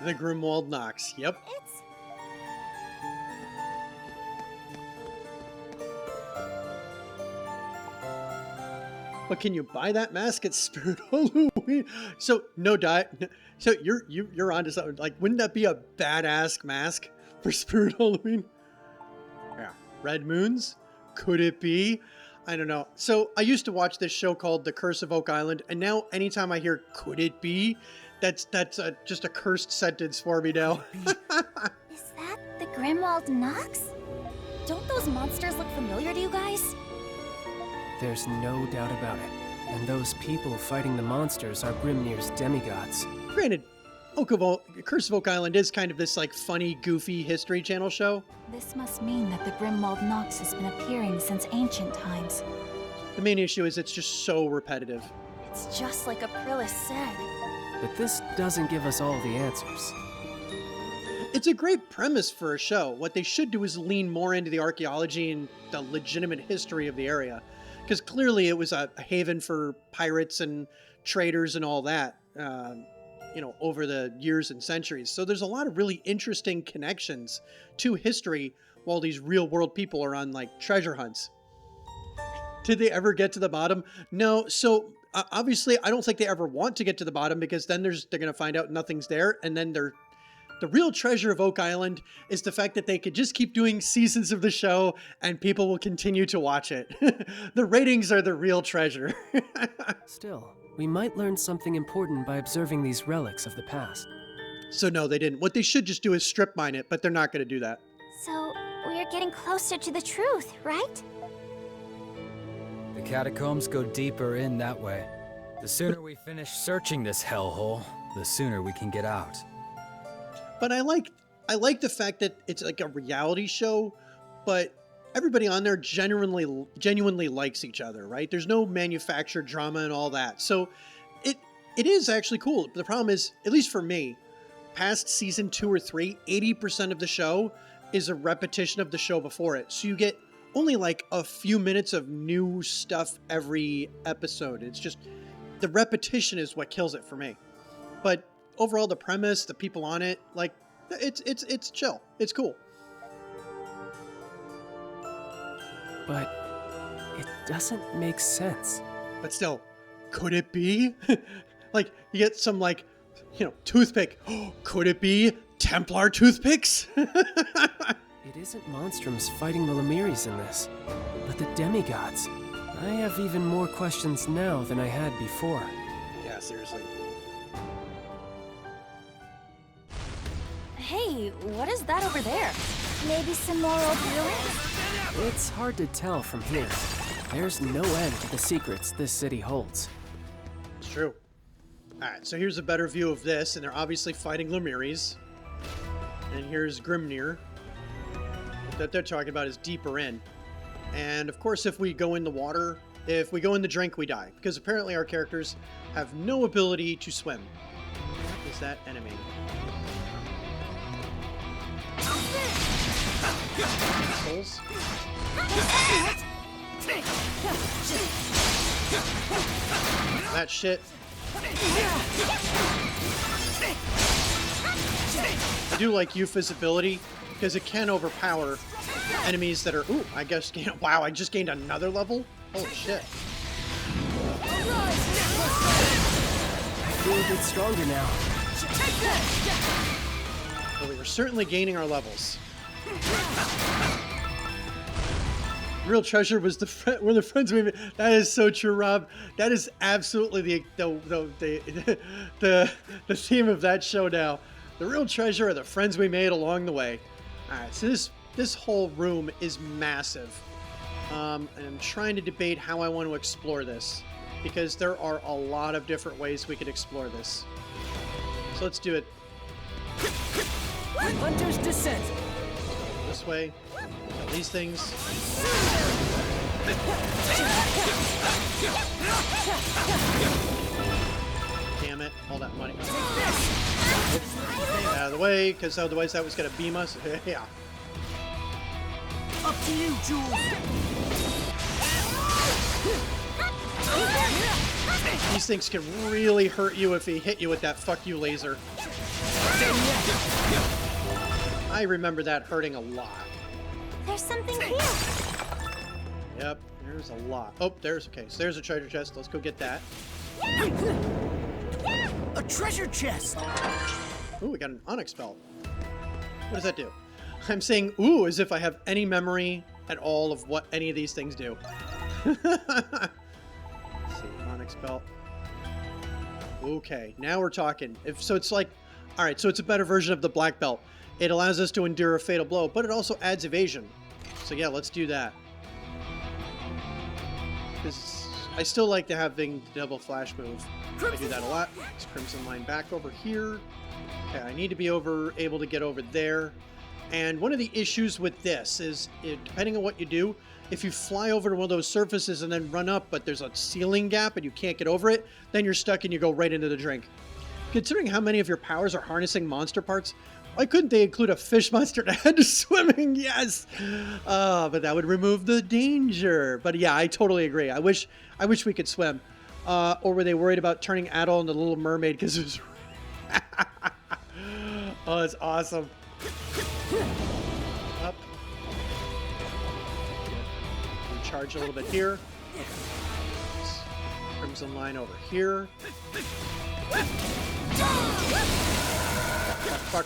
Grimwald Nox. Yep. It's... But can you buy that mask at Spirit Halloween? So no diet. So you're onto something. Like, wouldn't that be a badass mask for Spirit Halloween? Yeah. Red Moons? Could it be? I don't know. So I used to watch this show called The Curse of Oak Island, and now anytime I hear "could it be," that's just a cursed sentence for me now. Is that the Grimwald Nox? Don't those monsters look familiar to you guys? There's no doubt about it. And those people fighting the monsters are Grimnir's demigods. Granted, Curse of Oak Island is kind of this like funny, goofy History Channel show. This must mean that the Grimwald Nox has been appearing since ancient times. The main issue is it's just so repetitive. It's just like Aprilis said. But this doesn't give us all the answers. It's a great premise for a show. What they should do is lean more into the archaeology and the legitimate history of the area. Because clearly it was a haven for pirates and traders and all that, over the years and centuries. So there's a lot of really interesting connections to history while these real world people are on like treasure hunts. Did they ever get to the bottom? No. So obviously I don't think they ever want to get to the bottom, because then they're going to find out nothing's there, and then The real treasure of Oak Island is the fact that they could just keep doing seasons of the show and people will continue to watch it. The ratings are the real treasure. Still, we might learn something important by observing these relics of the past. So no, they didn't. What they should just do is strip mine it, but they're not going to do that. So, we're getting closer to the truth, right? The catacombs go deeper in that way. The sooner we finish searching this hellhole, the sooner we can get out. But I like the fact that it's like a reality show, but everybody on there genuinely likes each other, right? There's no manufactured drama and all that. So it is actually cool. The problem is, at least for me, past season 2 or 3, 80% of the show is a repetition of the show before it. So you get only like a few minutes of new stuff every episode. It's just the repetition is what kills it for me. But overall, the premise, the people on it, like it's chill. It's cool. But it doesn't make sense. But still, could it be? Like you get some like, toothpick. Could it be Templar toothpicks? It isn't Monstrums fighting the Lemures in this, but the demigods. I have even more questions now than I had before. Yeah, seriously. Hey, what is that over there? Maybe some more old ruins? It's hard to tell from here. There's no end to the secrets this city holds. It's true. Alright, so here's a better view of this, and they're obviously fighting Lemures. And here's Grimnir. What they're talking about is deeper in. And of course, if we go in the water, if we go in the drink, we die. Because apparently our characters have no ability to swim. What is that enemy? Souls? That shit. I do like Yuffie's ability because it can overpower enemies that are. Ooh, I guess. Wow, I just gained another level? Holy shit. I feel a bit stronger now. Well, we were certainly gaining our levels. Real treasure was were the friends we made. That is so true, Rob. That is absolutely the theme of that show now. The real treasure are the friends we made along the way. All right, so this whole room is massive, and I'm trying to debate how I want to explore this because there are a lot of different ways we could explore this. So let's do it Hunter's Descent. this way. Got these things. Damn it! All that money. Get out of the way, because otherwise that was gonna beam us. Yeah. Up to you, Jules. These things can really hurt you if he hit you with that fuck you laser. I remember that hurting a lot. There's something here. Yep, there's a lot. Oh, there's okay. So there's a treasure chest. Let's go get that. A treasure chest. Ooh, we got an onyx belt. What does that do? I'm saying ooh as if I have any memory at all of what any of these things do. Let's see, onyx belt. Okay, now we're talking. So it's like, all right, so it's a better version of the black belt. It allows us to endure a fatal blow, but it also adds evasion. So yeah, let's do that. Because I still like to having the double flash move. I do that a lot. Let's Crimson Line back over here. Okay, I need to be able to get over there. And one of the issues with this is, depending on what you do, if you fly over to one of those surfaces and then run up, but there's a ceiling gap and you can't get over it, then you're stuck and you go right into the drink. Considering how many of your powers are harnessing monster parts, why couldn't they include a fish monster to head to swimming? Yes! But that would remove the danger. But yeah, I totally agree. I wish we could swim. Or were they worried about turning Adol into the Little Mermaid because it was... Oh, it's awesome. Up. Recharge a little bit here. Crimson Line over here. Fuck.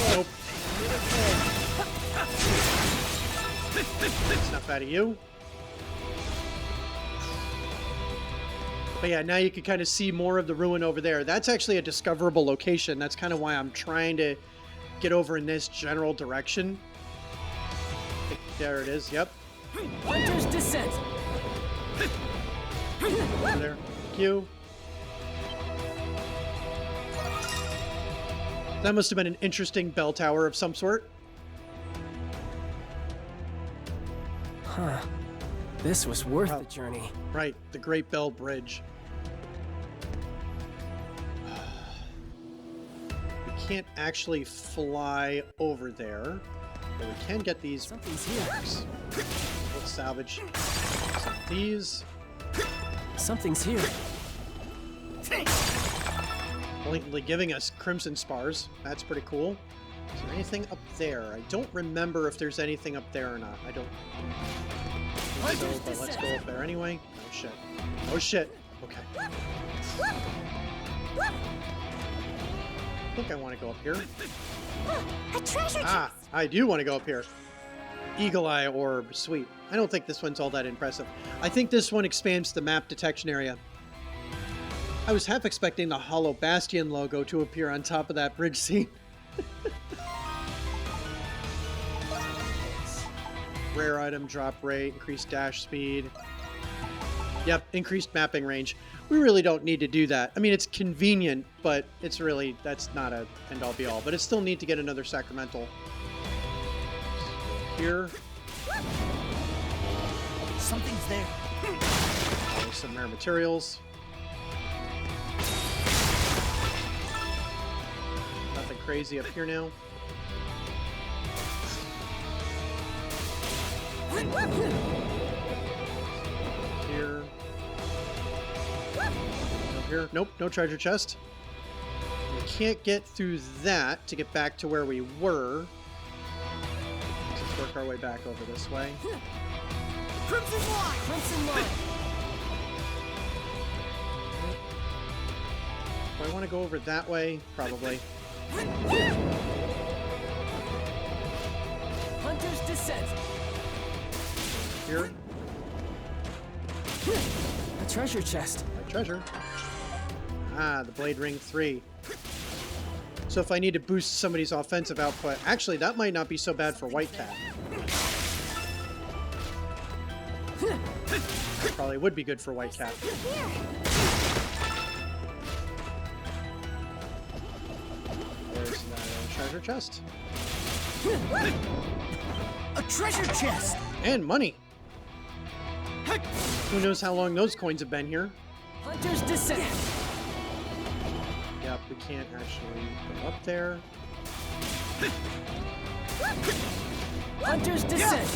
Nope. Enough out of you. But yeah, now you can kind of see more of the ruin over there. That's actually a discoverable location. That's kind of why I'm trying to get over in this general direction. There it is. Yep. Hunter's Descent. Over there. Thank you. That must have been an interesting bell tower of some sort. Huh. This was worth Wow. the journey. Right, the Great Bell Bridge. We can't actually fly over there, but we can get these. Something's here. Let's salvage some of these. Something's here. Blatantly giving us crimson spars. That's pretty cool. Is there anything up there? I don't remember if there's anything up there or not. I don't think so, but let's go up there anyway. Oh shit. Oh shit. Okay. I think I want to go up here. A treasure Ah, chest! I do want to go up here. Eagle Eye Orb. Sweet. I don't think this one's all that impressive. I think this one expands the map detection area. I was half expecting the Hollow Bastion logo to appear on top of that bridge scene. Rare item drop rate, increased dash speed. Yep, increased mapping range. We really don't need to do that. I mean, it's convenient, but it's really, that's not a end-all be-all. But it's still neat to get another Sacramental. Here. Something's there. There's some rare materials. Nothing crazy up here now. Here. Over here. Nope, no treasure chest. We can't get through that to get back to where we were. Let's work our way back over this way. Crimson line. Crimson Line. Do I want to go over that way? Probably. Hunter's Descent. Here. A treasure chest. My treasure. Ah, the Blade Ring 3. So if I need to boost somebody's offensive output, actually that might not be so bad for White Cat. Probably would be good for White Cat. There's that treasure chest. A treasure chest. And money. Who knows how long those coins have been here? Hunter's Descent. Yep, we can't actually go up there. Hunter's Descent.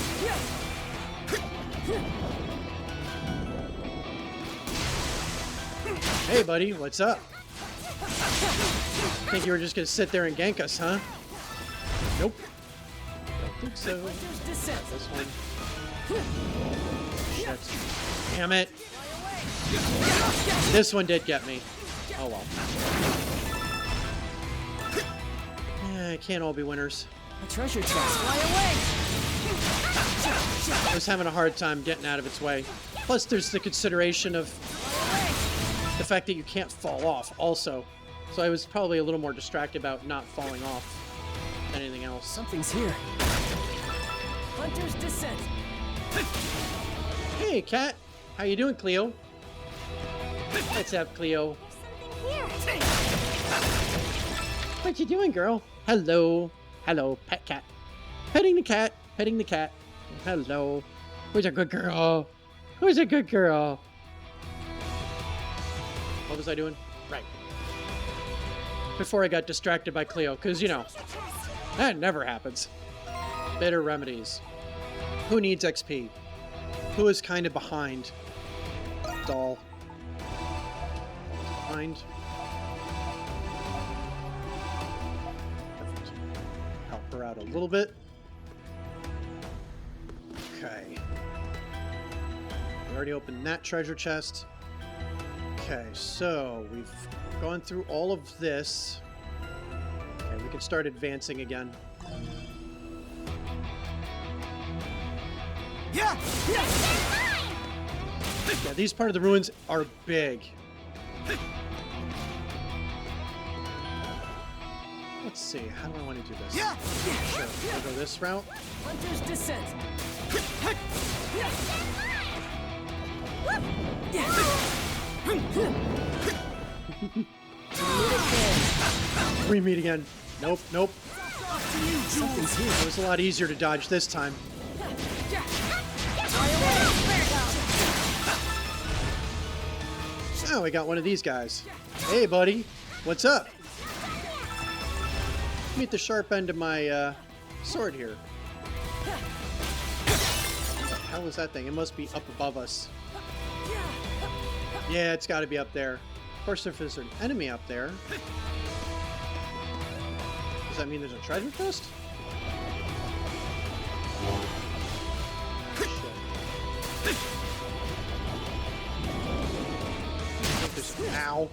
Hey, buddy, what's up? Think you were just gonna sit there and gank us, huh? Nope. Don't think so. Hunter's Descent. This one. Shit. Damn it. This one did get me. Oh well. Yeah, it can't all be winners. A treasure chest. Fly away. I was having a hard time getting out of its way. Plus, there's the consideration of the fact that you can't fall off also. So I was probably a little more distracted about not falling off than anything else. Something's here. Hunter's Descent. Hey, Cat. How you doing, Cleo? What's up, Cleo? Something here! What you doing, girl? Hello. Hello, pet cat. Petting the cat. Petting the cat. Hello. Who's a good girl? Who's a good girl? What was I doing? Right. Before I got distracted by Cleo, because, you know, that never happens. Better remedies. Who needs XP? Who is kind of behind? Doll. Behind. Perfect. Help her out a little bit. Okay. We already opened that treasure chest. Okay, so we've gone through all of this. Okay, we can start advancing again. Yeah. Yeah, these part of the ruins are big. Let's see, how do I want to do this? Yeah. Sure, we'll go this route. Hunter's descent. We meet again. Nope, nope. Something's here. It was a lot easier to dodge this time. Oh, we got one of these guys. Hey, buddy. What's up? Meet the sharp end of my sword here. What the hell is that thing? It must be up above us. Yeah, it's got to be up there. Of course, if there's an enemy up there, does that mean there's a treasure chest? Ow.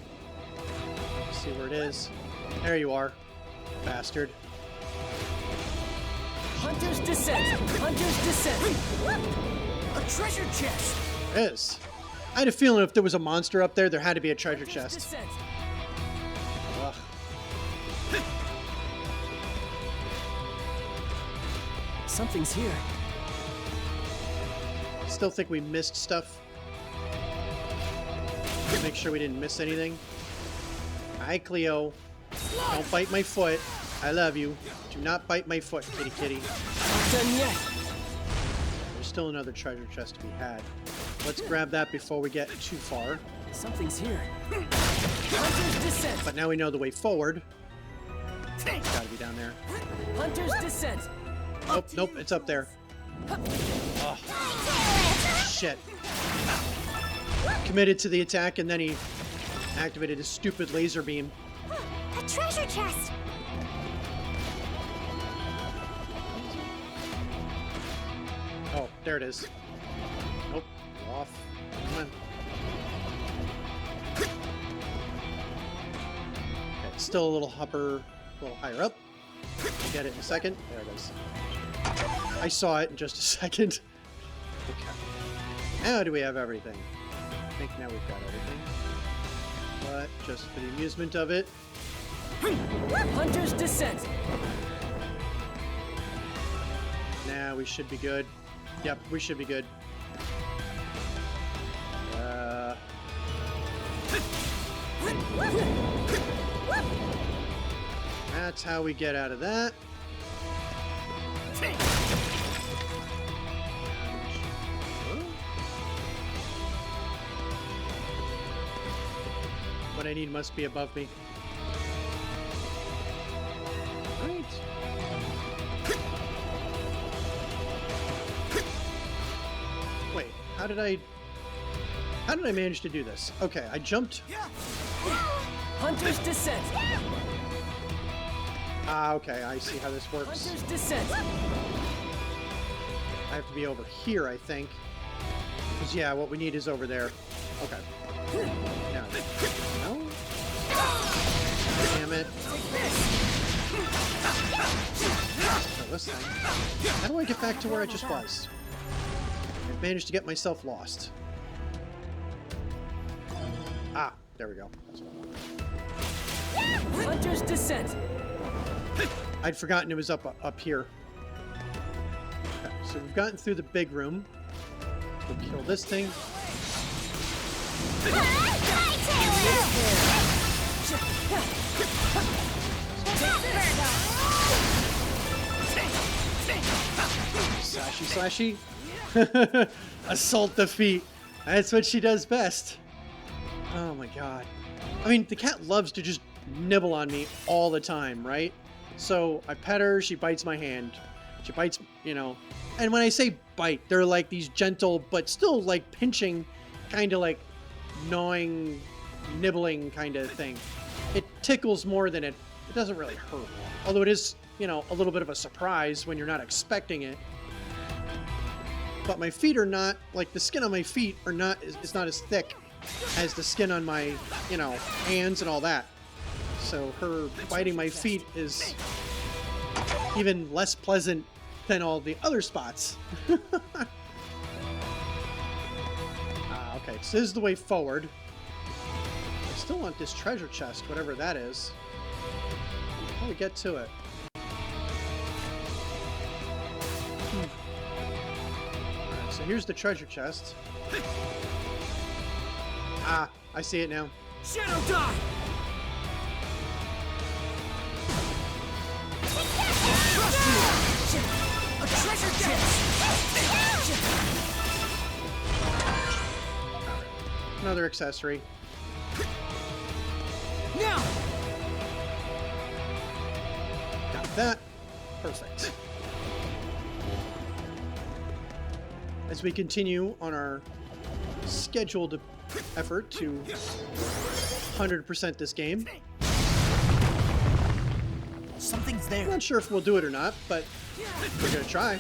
Let's see where it is. There you are, bastard. Hunter's descent. Hunter's descent. A treasure chest. There it is. I had a feeling if there was a monster up there, there had to be a treasure chest. Descent. Ugh. Something's here. Still think we missed stuff. Make sure we didn't miss anything. Hi, Cleo. Don't bite my foot. I love you. Do not bite my foot, kitty kitty. Not done yet. There's still another treasure chest to be had. Let's grab that before we get too far. Something's here. Hunter's descent. But now we know the way forward. It's gotta be down there. Hunter's descent. Nope, nope, it's up there. Oh, shit. Committed to the attack, and then he activated his stupid laser beam. A treasure chest! Oh, there it is. Nope, off. Come on. Okay, it's still a little higher up. We'll get it in a second. There it is. I saw it in just a second. Okay. Now do we have everything? I think now we've got everything. But just for the amusement of it. Hunter's descent. Now we should be good. Yep, we should be good. That's how we get out of that. What I need must be above me. Great. Wait, how did I manage to do this? Okay, I jumped. Hunter's descent. Ah, okay, I see how this works. Hunter's descent. I have to be over here, I think. Because, yeah, what we need is over there. Okay. Now, no? Damn it. So this thing. How do I get back to where I just was? I've managed to get myself lost. Ah, there we go. Hunter's descent. I'd forgotten it was up here. Okay, so we've gotten through the big room. We'll kill this thing. Slashy slashy. Assault defeat. That's what she does best. Oh my god. I mean, the cat loves to just nibble on me all the time, right? So I pet her, she bites my hand. She bites, you know. And when I say bite, they're like these gentle, but still like pinching, kind of like gnawing, nibbling kind of thing. It tickles more than it doesn't really hurt. Although it is, you know, a little bit of a surprise when you're not expecting it. But my feet are not, like the skin on my feet are not, it's not as thick as the skin on my, you know, hands and all that. so her biting my feet is even less pleasant than all the other spots. Okay, so this is the way forward. I still want this treasure chest, whatever that is. How do we get to it? Alright, so here's the treasure chest. Ah, I see it now. Shadow die! A treasure chest! Another accessory. Now! Got that. Perfect. As we continue on our scheduled effort to 100% this game. Something's I'm there. not sure if we'll do it or not, but we're gonna try.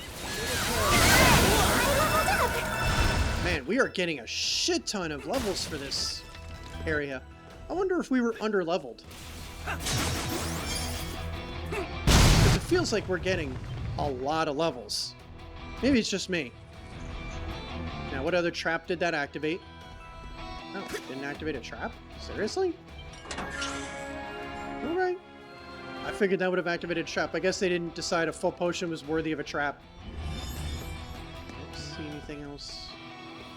Man, we are getting a shit ton of levels for this area. I wonder if we were under-leveled. Because it feels like we're getting a lot of levels. Maybe it's just me. Now, what other trap did that activate? Oh, didn't activate a trap? Seriously? Alright. I figured that would have activated a trap. I guess they didn't decide a full potion was worthy of a trap. Don't see anything else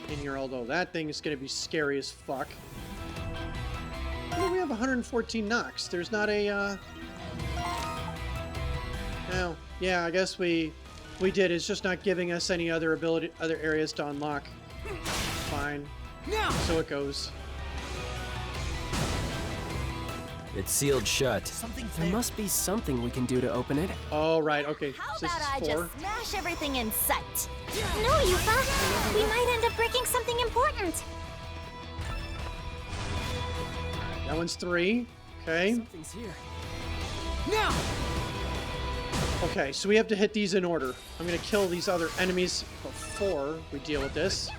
in here, although that thing is going to be scary as fuck. Oh, we have 114 Nox. There's not a, Oh, yeah, I guess we did. It's just not giving us any other areas to unlock. Fine. Now! So it goes. It's sealed shut. Something's There there. must be something we can do to open it. Oh, right, okay. How So this about I is 4. just smash everything in sight? No, Yufa. We might end up breaking something important. That one's 3. Okay. Something's here. Now! Okay, so we have to hit these in order. I'm gonna kill these other enemies before we deal with this.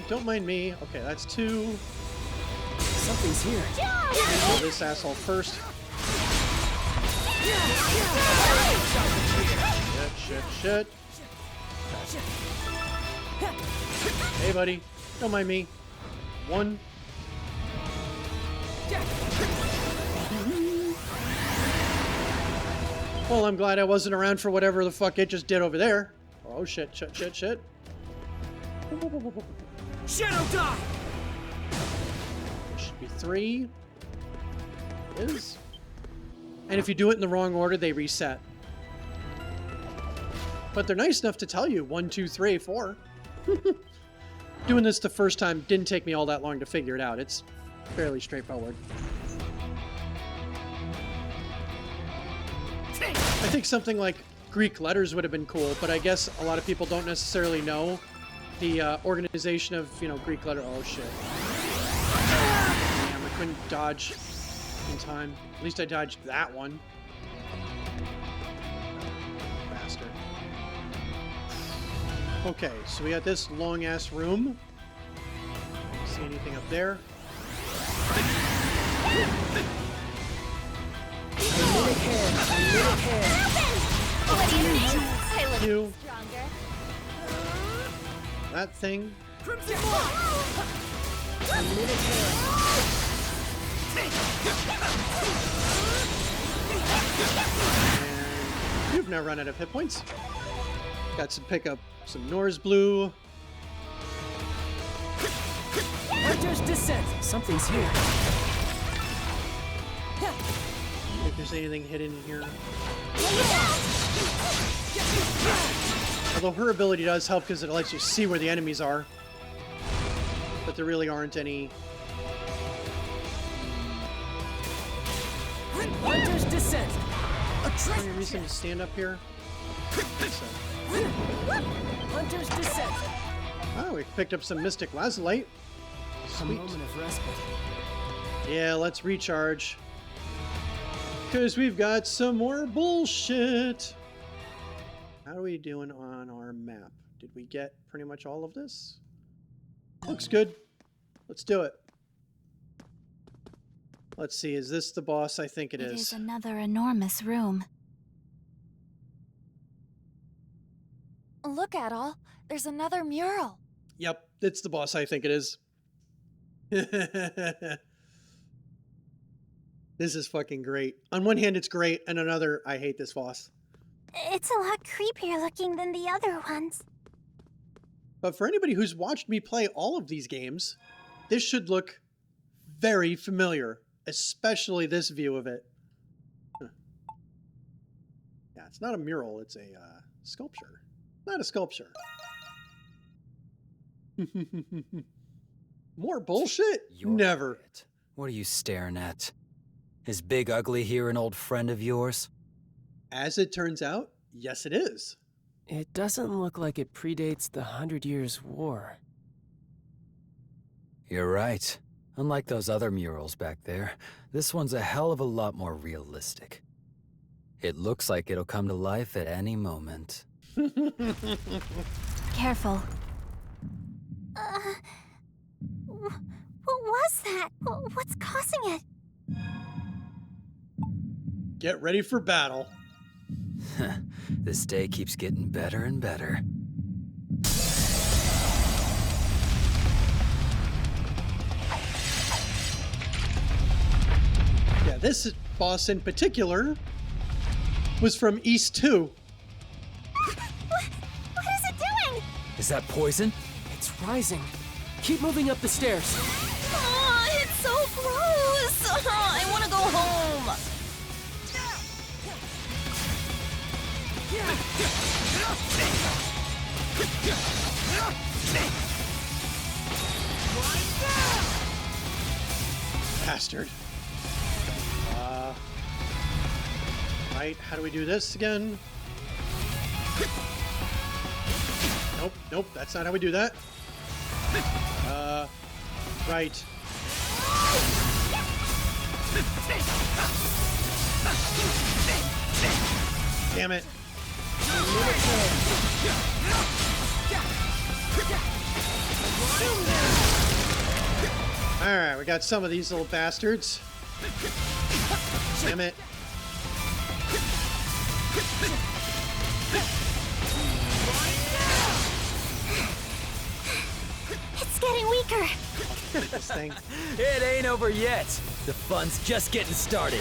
Don't mind me. Okay, that's 2. Something's here. Kill this asshole first. Shit. Hey, buddy. Don't mind me. 1. Well, I'm glad I wasn't around for whatever the fuck it just did over there. Oh, shit. Shadow die! It should be 3. It is. And if you do it in the wrong order, they reset. But they're nice enough to tell you 1, 2, 3, 4. Doing this the first time didn't take me all that long to figure it out. It's fairly straightforward. I think something like Greek letters would have been cool, but I guess a lot of people don't necessarily know the organization of, Greek letter. Oh, shit. Damn, I couldn't dodge in time. At least I dodged that one. Bastard. Okay, so we got this long-ass room. See anything up there? What do you think? I look You. stronger. That thing. Crimson And you've now run out of hit points. Got to pick up some Norse blue. Hunter's descent. Something's here. If there's anything hidden in here. Although her ability does help because it lets you see where the enemies are. But there really aren't any. Hunter's descent. Any reason to stand up here? I think so. Hunter's descent. Oh, we picked up some Mystic Lazulite. A Sweet. moment of respite. Yeah, let's recharge. Because we've got some more bullshit. How are we doing on our map? Did we get pretty much all of this? Looks good. Let's do it. Let's see, is this the boss? I think it It is. is another enormous room. Look, Adol. There's another mural. Yep, it's the boss. I think it is. This is fucking great. On one hand, it's great, and another, I hate this boss. It's a lot creepier looking than the other ones. But for anybody who's watched me play all of these games, this should look very familiar, especially this view of it. Huh. Yeah, it's not a mural, it's a sculpture. Not a sculpture. More bullshit? You're Never. quiet. What are you staring at? Is Big Ugly here an old friend of yours? As it turns out, yes it is. It doesn't look like it predates the 100 Years' War. You're right. Unlike those other murals back there, this one's a hell of a lot more realistic. It looks like it'll come to life at any moment. Careful. What was that? What's causing it? Get ready for battle. This day keeps getting better and better. Yeah, this boss in particular was from East 2. What is it doing? Is that poison? It's rising. Keep moving up the stairs. Oh, it's so gross. I want to go home. Bastard. Right, how do we do this again? Nope, nope, that's not how we do that. Right. Damn it. Alright, we got some of these little bastards. Damn it. It's getting weaker. This thing. It ain't over yet. The fun's just getting started.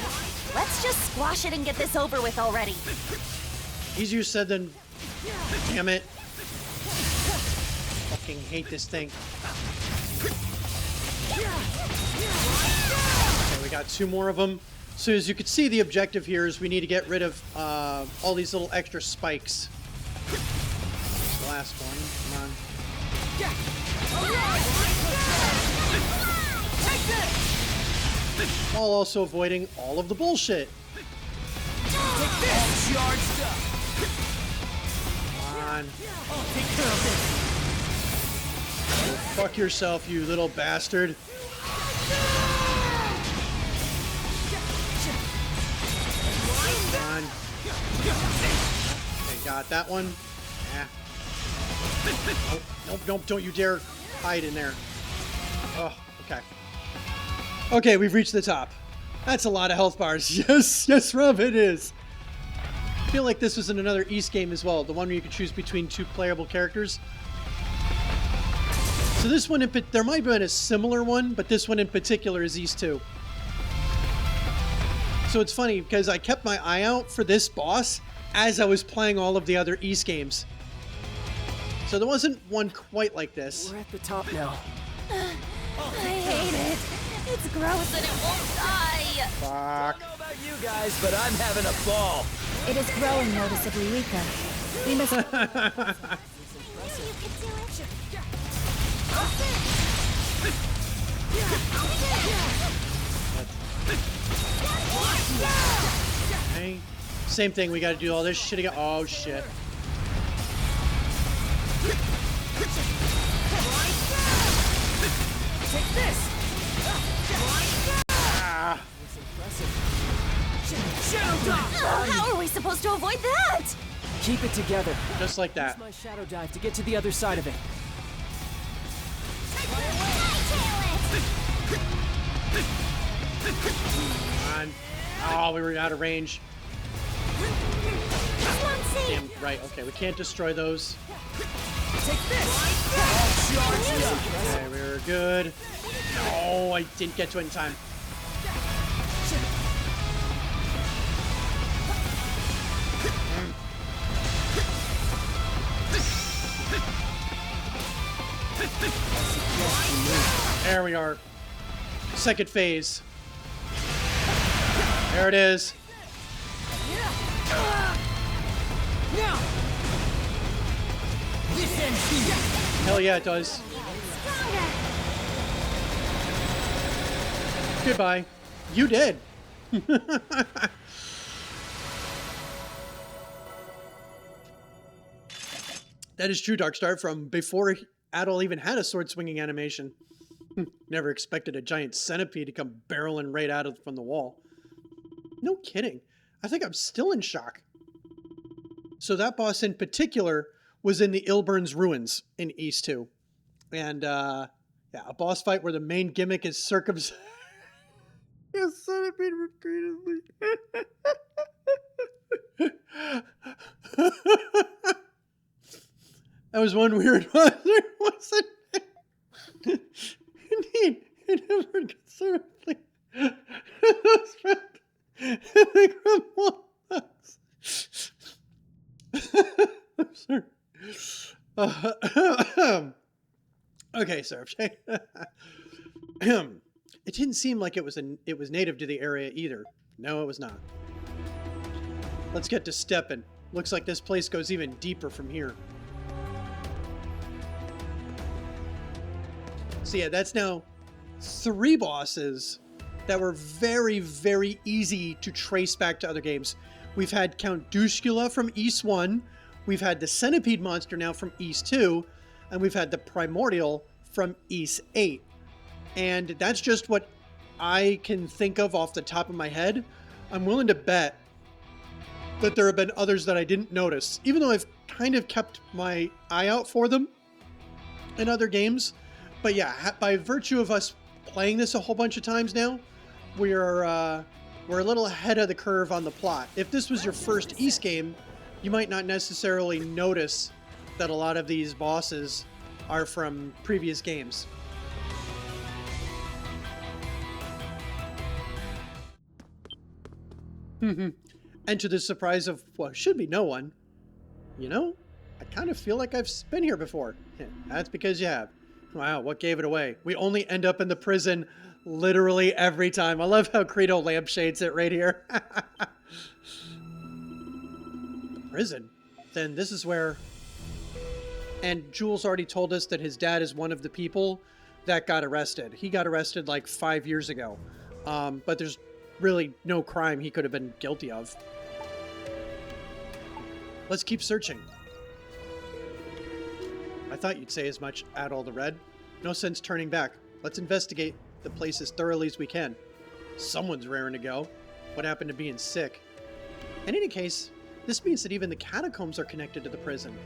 Let's just squash it and get this over with already. Easier said than... Damn it. Fucking hate this thing. Okay, we got two more of them. So as you can see, the objective here is we need to get rid of all these little extra spikes. The last one, come on. While also avoiding all of the bullshit. Come on. Go fuck yourself, you little bastard. Come on. Okay, got that one. Yeah. Nope, nope, nope, don't you dare hide in there. Oh, okay. Okay, we've reached the top. That's a lot of health bars. Yes, yes, Rob, it is. I feel like this was in another East game as well, the one where you could choose between two playable characters. So this one, there might have been a similar one, but this one in particular is East 2. So it's funny because I kept my eye out for this boss as I was playing all of the other East games. So there wasn't one quite like this. We're at the top now. I hate it. It's gross and it won't die. Fuck. I don't know about you guys, but I'm having a ball. It is growing noticeably weaker. We must... Okay. Same thing, we gotta do all this shit again. Oh shit. Take this! Ah. Shadow dive! How are we supposed to avoid that? Keep it together. Just like Use that. my shadow dive to get to the other side of it. Oh, we were out of range. Come on, save! Damn, right, okay, we can't destroy those. Take this! Okay, we were good. No, I didn't get to it in time. There we are. Second phase. There it is. Now! This ends here! Hell yeah, it does. Goodbye. You did. That is true, Darkstar, from before Adol even had a sword swinging animation. Never expected a giant centipede to come barreling right out from the wall. No kidding. I think I'm still in shock. So that boss in particular was in the Ilburn's Ruins in East 2. And, yeah, a boss fight where the main gimmick is circumcised. Yes, centipede repeatedly. That was one weird one. There wasn't. Indeed, it never considerably. I'm sorry. Okay, sir. It didn't seem like it was native to the area either. No, it was not. Let's get to stepping. Looks like this place goes even deeper from here. So yeah, that's now 3 bosses that were very, very easy to trace back to other games. We've had Count Duskula from East 1, we've had the Centipede monster now from East 2, and we've had the Primordial from East 8. And that's just what I can think of off the top of my head. I'm willing to bet that there have been others that I didn't notice, even though I've kind of kept my eye out for them in other games. But yeah, by virtue of us playing this a whole bunch of times now, we're a little ahead of the curve on the plot. If this was your first East game, you might not necessarily notice that a lot of these bosses are from previous games. And to the surprise of, well, should be no one, you know, I kind of feel like I've been here before. That's because you have. Wow, what gave it away? We only end up in the prison literally every time. I love how Credo lampshades it right here. The prison? Then this is where... And Jules already told us that his dad is one of the people that got arrested. He got arrested like 5 years ago. But there's really no crime he could have been guilty of. Let's keep searching. I thought you'd say as much, Adol the Red. No sense turning back. Let's investigate the place as thoroughly as we can. Someone's raring to go. What happened to being sick? In any case, this means that even the catacombs are connected to the prison.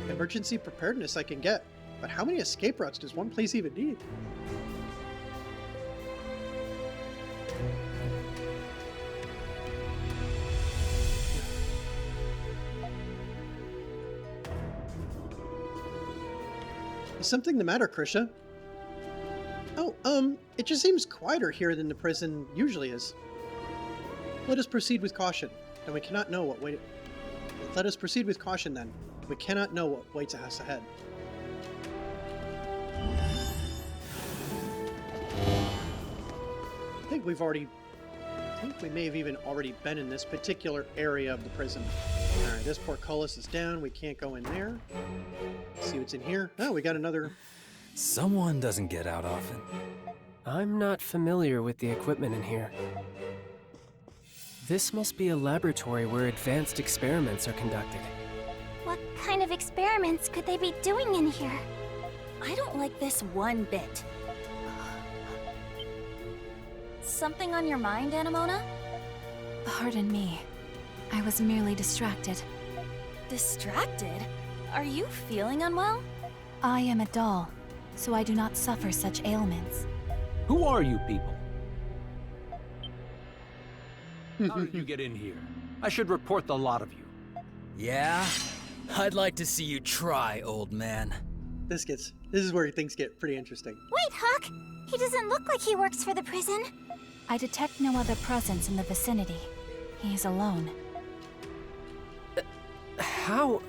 Emergency preparedness I can get, but how many escape routes does one place even need? Is something the matter, Krisha? Oh, it just seems quieter here than the prison usually is. Let us proceed with caution. Then we cannot know what wait. Let us proceed with caution then. We cannot know what waits us ahead. I think we may have even already been in this particular area of the prison. Alright, this portcullis is down. We can't go in there. Let's see what's in here. Oh, we got another... Someone doesn't get out often. I'm not familiar with the equipment in here. This must be a laboratory where advanced experiments are conducted. What kind of experiments could they be doing in here? I don't like this one bit. Something on your mind, Anemona? Pardon me. I was merely distracted. Distracted? Are you feeling unwell? I am a doll, so I do not suffer such ailments. Who are you people? How did you get in here? I should report the lot of you. Yeah? I'd like to see you try, old man. This is where things get pretty interesting. Wait, Hawk! He doesn't look like he works for the prison. I detect no other presence in the vicinity. He is alone. How?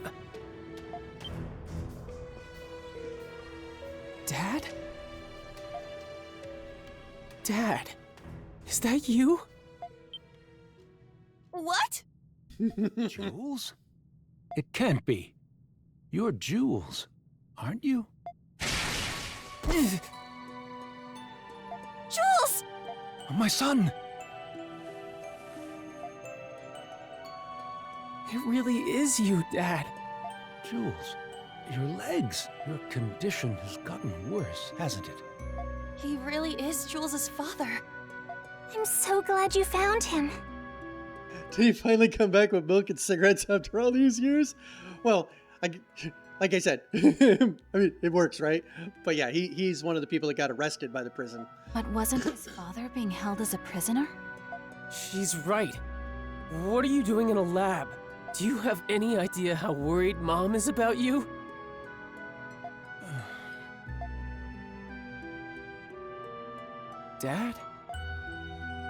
Dad? Dad? Is that you? What? Jules? It can't be. You're Jules, aren't you? Jules! My son! It really is you, Dad. Jules, your legs. Your condition has gotten worse, hasn't it? He really is Jules's father. I'm so glad you found him. Did he finally come back with milk and cigarettes after all these years? Well, like I said, I mean, it works, right? But yeah, he's one of the people that got arrested by the prison. But wasn't his father being held as a prisoner? She's right. What are you doing in a lab? Do you have any idea how worried Mom is about you? Dad?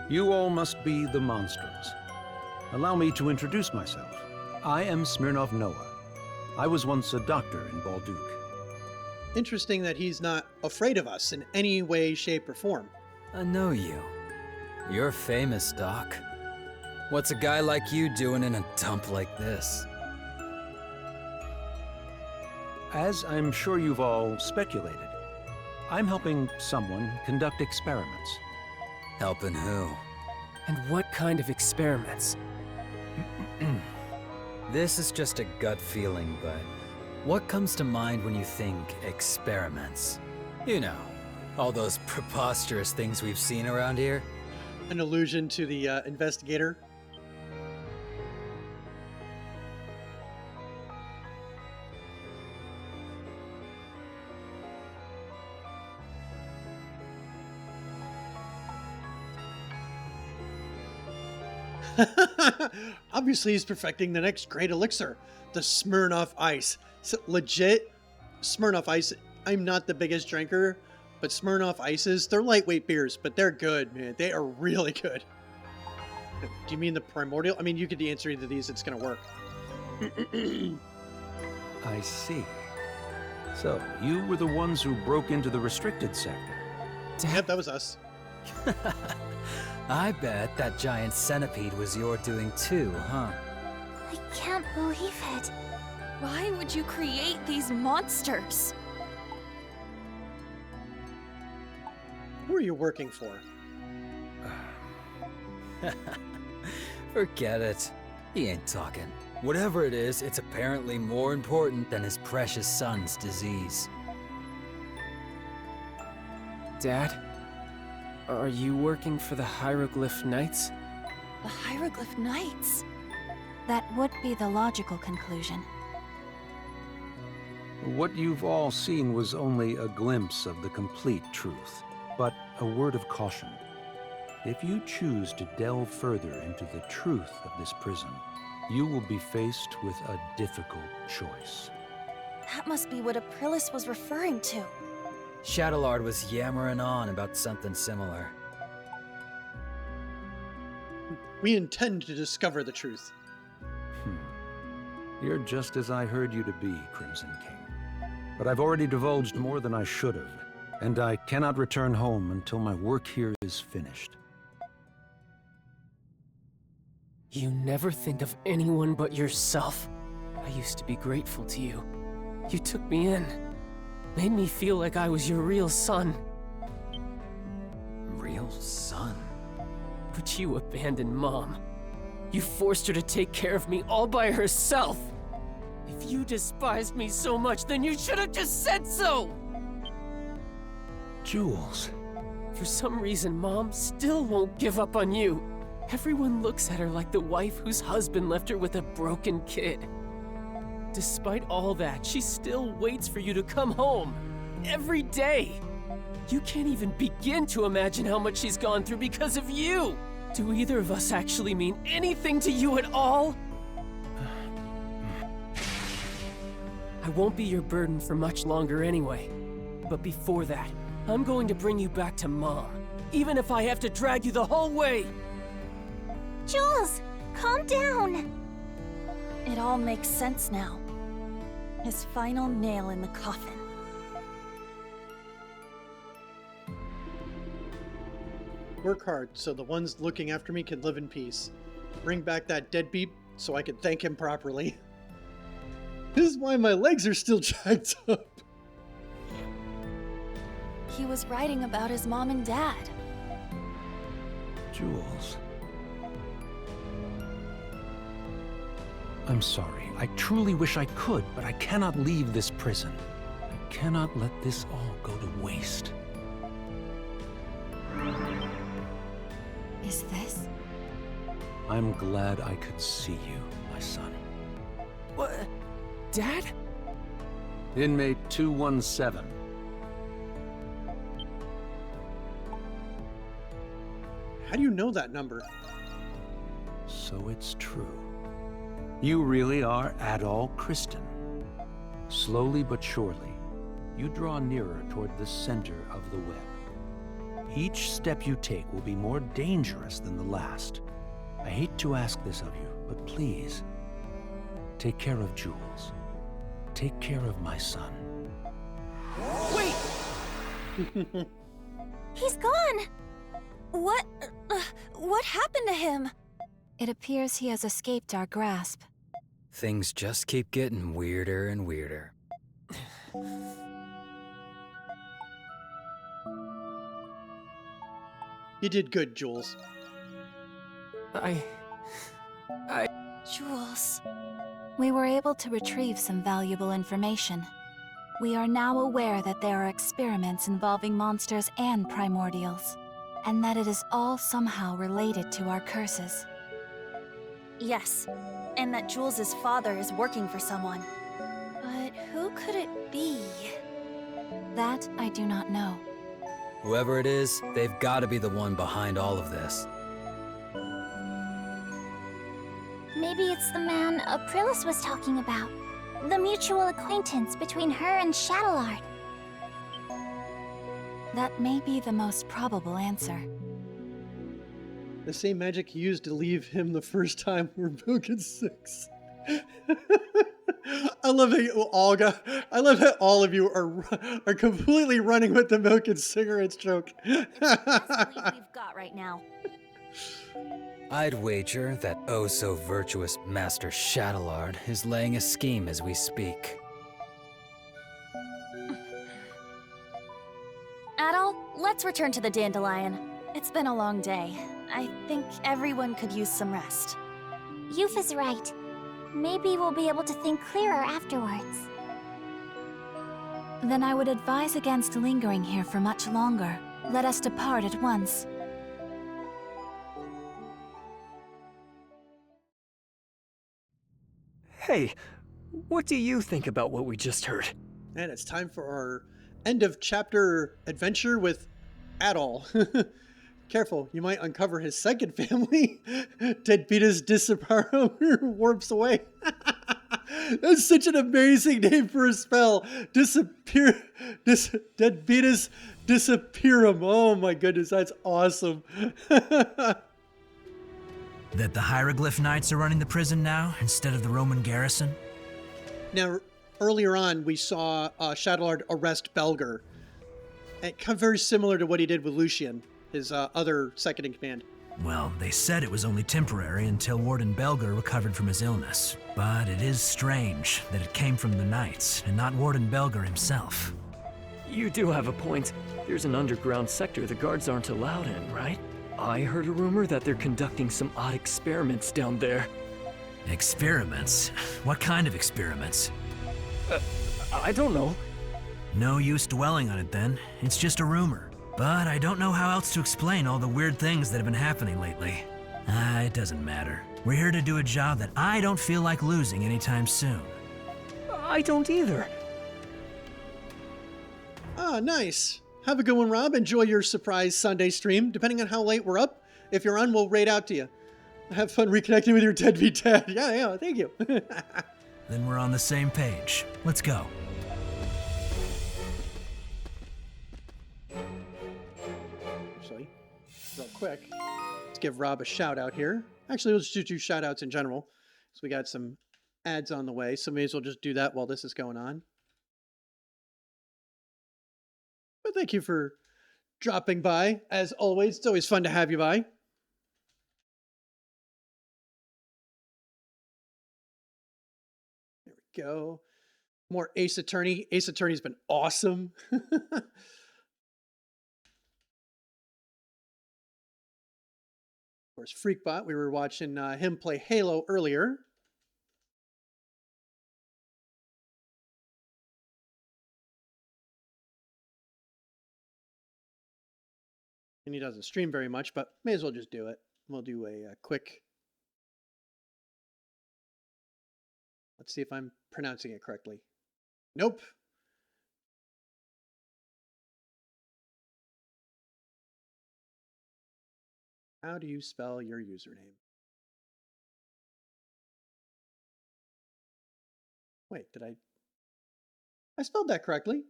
You all must be the Monstrums. Allow me to introduce myself. I am Smirnov Noah. I was once a doctor in Balduke. Interesting that he's not afraid of us in any way, shape, or form. I know you. You're famous, Doc. What's a guy like you doing in a dump like this? As I'm sure you've all speculated, I'm helping someone conduct experiments. Helping who? And what kind of experiments? This is just a gut feeling, but what comes to mind when you think experiments? You know, all those preposterous things we've seen around here? An allusion to the investigator. Obviously, he's perfecting the next great elixir, the Smirnoff Ice. Legit, Smirnoff Ice. I'm not the biggest drinker, but Smirnoff Ices, they're lightweight beers, but they're good, man. They are really good. Do you mean the primordial? I mean, you could answer either of these, it's going to work. I see. So, you were the ones who broke into the restricted sector. Yep, that was us. I bet that giant centipede was your doing too, huh? I can't believe it. Why would you create these monsters? Who are you working for? Forget it. He ain't talking. Whatever it is, it's apparently more important than his precious son's disease. Dad? Are you working for the Hieroglyph Knights? The Hieroglyph Knights? That would be the logical conclusion. What you've all seen was only a glimpse of the complete truth, but a word of caution. If you choose to delve further into the truth of this prison, you will be faced with a difficult choice. That must be what Aprilis was referring to. Shadowlord was yammering on about something similar. We intend to discover the truth. You're just as I heard you to be, Crimson King. But I've already divulged more than I should have, and I cannot return home until my work here is finished. You never think of anyone but yourself. I used to be grateful to you. You took me in. Made me feel like I was your real son. Real son? But you abandoned Mom. You forced her to take care of me all by herself. If you despised me so much, then you should have just said so! Jules. For some reason, Mom still won't give up on you. Everyone looks at her like the wife whose husband left her with a broken kid. Despite all that, she still waits for you to come home. Every day. You can't even begin to imagine how much she's gone through because of you. Do either of us actually mean anything to you at all? I won't be your burden for much longer anyway. But before that, I'm going to bring you back to Mom, even if I have to drag you the whole way! Jules, calm down. It all makes sense now. His final nail in the coffin. Work hard so the ones looking after me can live in peace. Bring back that deadbeat so I can thank him properly. This is why my legs are still jacked up. He was writing about his mom and dad. Jules. I'm sorry. I truly wish I could, but I cannot leave this prison. I cannot let this all go to waste. Is this? I'm glad I could see you, my son. What? Dad? Inmate 217. How do you know that number? So it's true. You really are Adol Kristen. Slowly but surely, you draw nearer toward the center of the web. Each step you take will be more dangerous than the last. I hate to ask this of you, but please, take care of Jules. Take care of my son. Wait! He's gone. What happened to him? It appears he has escaped our grasp. Things just keep getting weirder and weirder. You did good, Jules. Jules. We were able to retrieve some valuable information. We are now aware that there are experiments involving monsters and primordials, and that it is all somehow related to our curses. Yes, and that Jules's father is working for someone. But who could it be? That I do not know. Whoever it is, they've got to be the one behind all of this. Maybe it's the man Aprilis was talking about. The mutual acquaintance between her and Shadowlord. That may be the most probable answer. The same magic he used to leave him the first time we're broken 6. I love how all of you are completely running with the milk and cigarettes joke. It's the best lead we've got right now. I'd wager that oh-so-virtuous Master Shadowlord is laying a scheme as we speak. Adol, let's return to the Dandelion. It's been a long day. I think everyone could use some rest. Youth is right. Maybe we'll be able to think clearer afterwards. Then I would advise against lingering here for much longer. Let us depart at once. Hey, what do you think about what we just heard? And it's time for our end of chapter adventure with Adol. Careful, you might uncover his second family. Deadbeatus Disaparo warps away. That's such an amazing name for a spell. Deadbeatus Disappearum. Oh my goodness, that's awesome. That the Hieroglyph Knights are running the prison now, instead of the Roman garrison? Now, earlier on, we saw Shadowlord arrest Belger. And kind of very similar to what he did with Lucian, his other second in command. Well, they said it was only temporary until Warden Belger recovered from his illness. But it is strange that it came from the Knights, and not Warden Belger himself. You do have a point. There's an underground sector the guards aren't allowed in, right? I heard a rumor that they're conducting some odd experiments down there. Experiments? What kind of experiments? I don't know. No use dwelling on it then. It's just a rumor. But I don't know how else to explain all the weird things that have been happening lately. It doesn't matter. We're here to do a job that I don't feel like losing anytime soon. I don't either. Ah, nice. Have a good one, Rob. Enjoy your surprise Sunday stream. Depending on how late we're up, If you're on, we'll raid out to you. Have fun reconnecting with your deadbeat dad. Yeah, thank you. Then we're on the same page. Let's go. Actually, real quick, let's give Rob a shout out here. Actually, let's just do shout outs in general. So we got some ads on the way, so may as well just do that while this is going on. But thank you for dropping by. As always, it's always fun to have you by. There we go. More Ace Attorney. Ace Attorney's been awesome. Of course, Freakbot. We were watching him play Halo earlier. And he doesn't stream very much, but may as well just do it. We'll do a quick... Let's see if I'm pronouncing it correctly. Nope. How do you spell your username? Wait, did I spelled that correctly.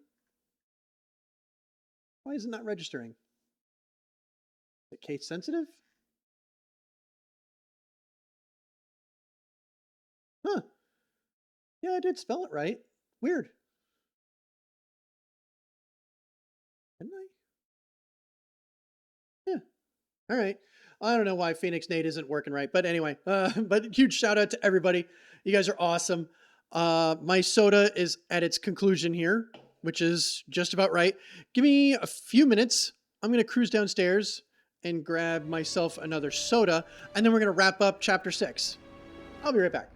Why is it not registering? Is it case sensitive? Huh. Yeah, I did spell it right. Weird. Didn't I? Yeah. All right. I don't know why Phoenix Nate isn't working right, but anyway, but huge shout out to everybody. You guys are awesome. My soda is at its conclusion here, which is just about right. Give me a few minutes. I'm going to cruise downstairs and grab myself another soda, and then we're going to wrap up chapter 6. I'll be right back.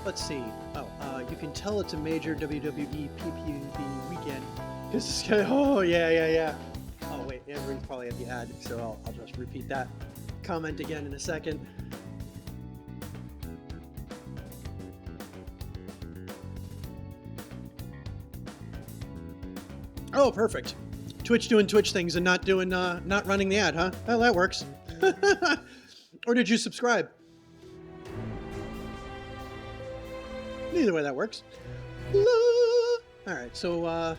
Let's see. Oh, you can tell it's a major WWE PPV weekend. Because this guy, oh, yeah. Oh, wait, everyone's probably at the ad, so I'll just repeat that comment again in a second. Oh, perfect. Twitch doing Twitch things and not doing, not running the ad, huh? Well, that works. Or did you subscribe? Either way, that works. All right, so,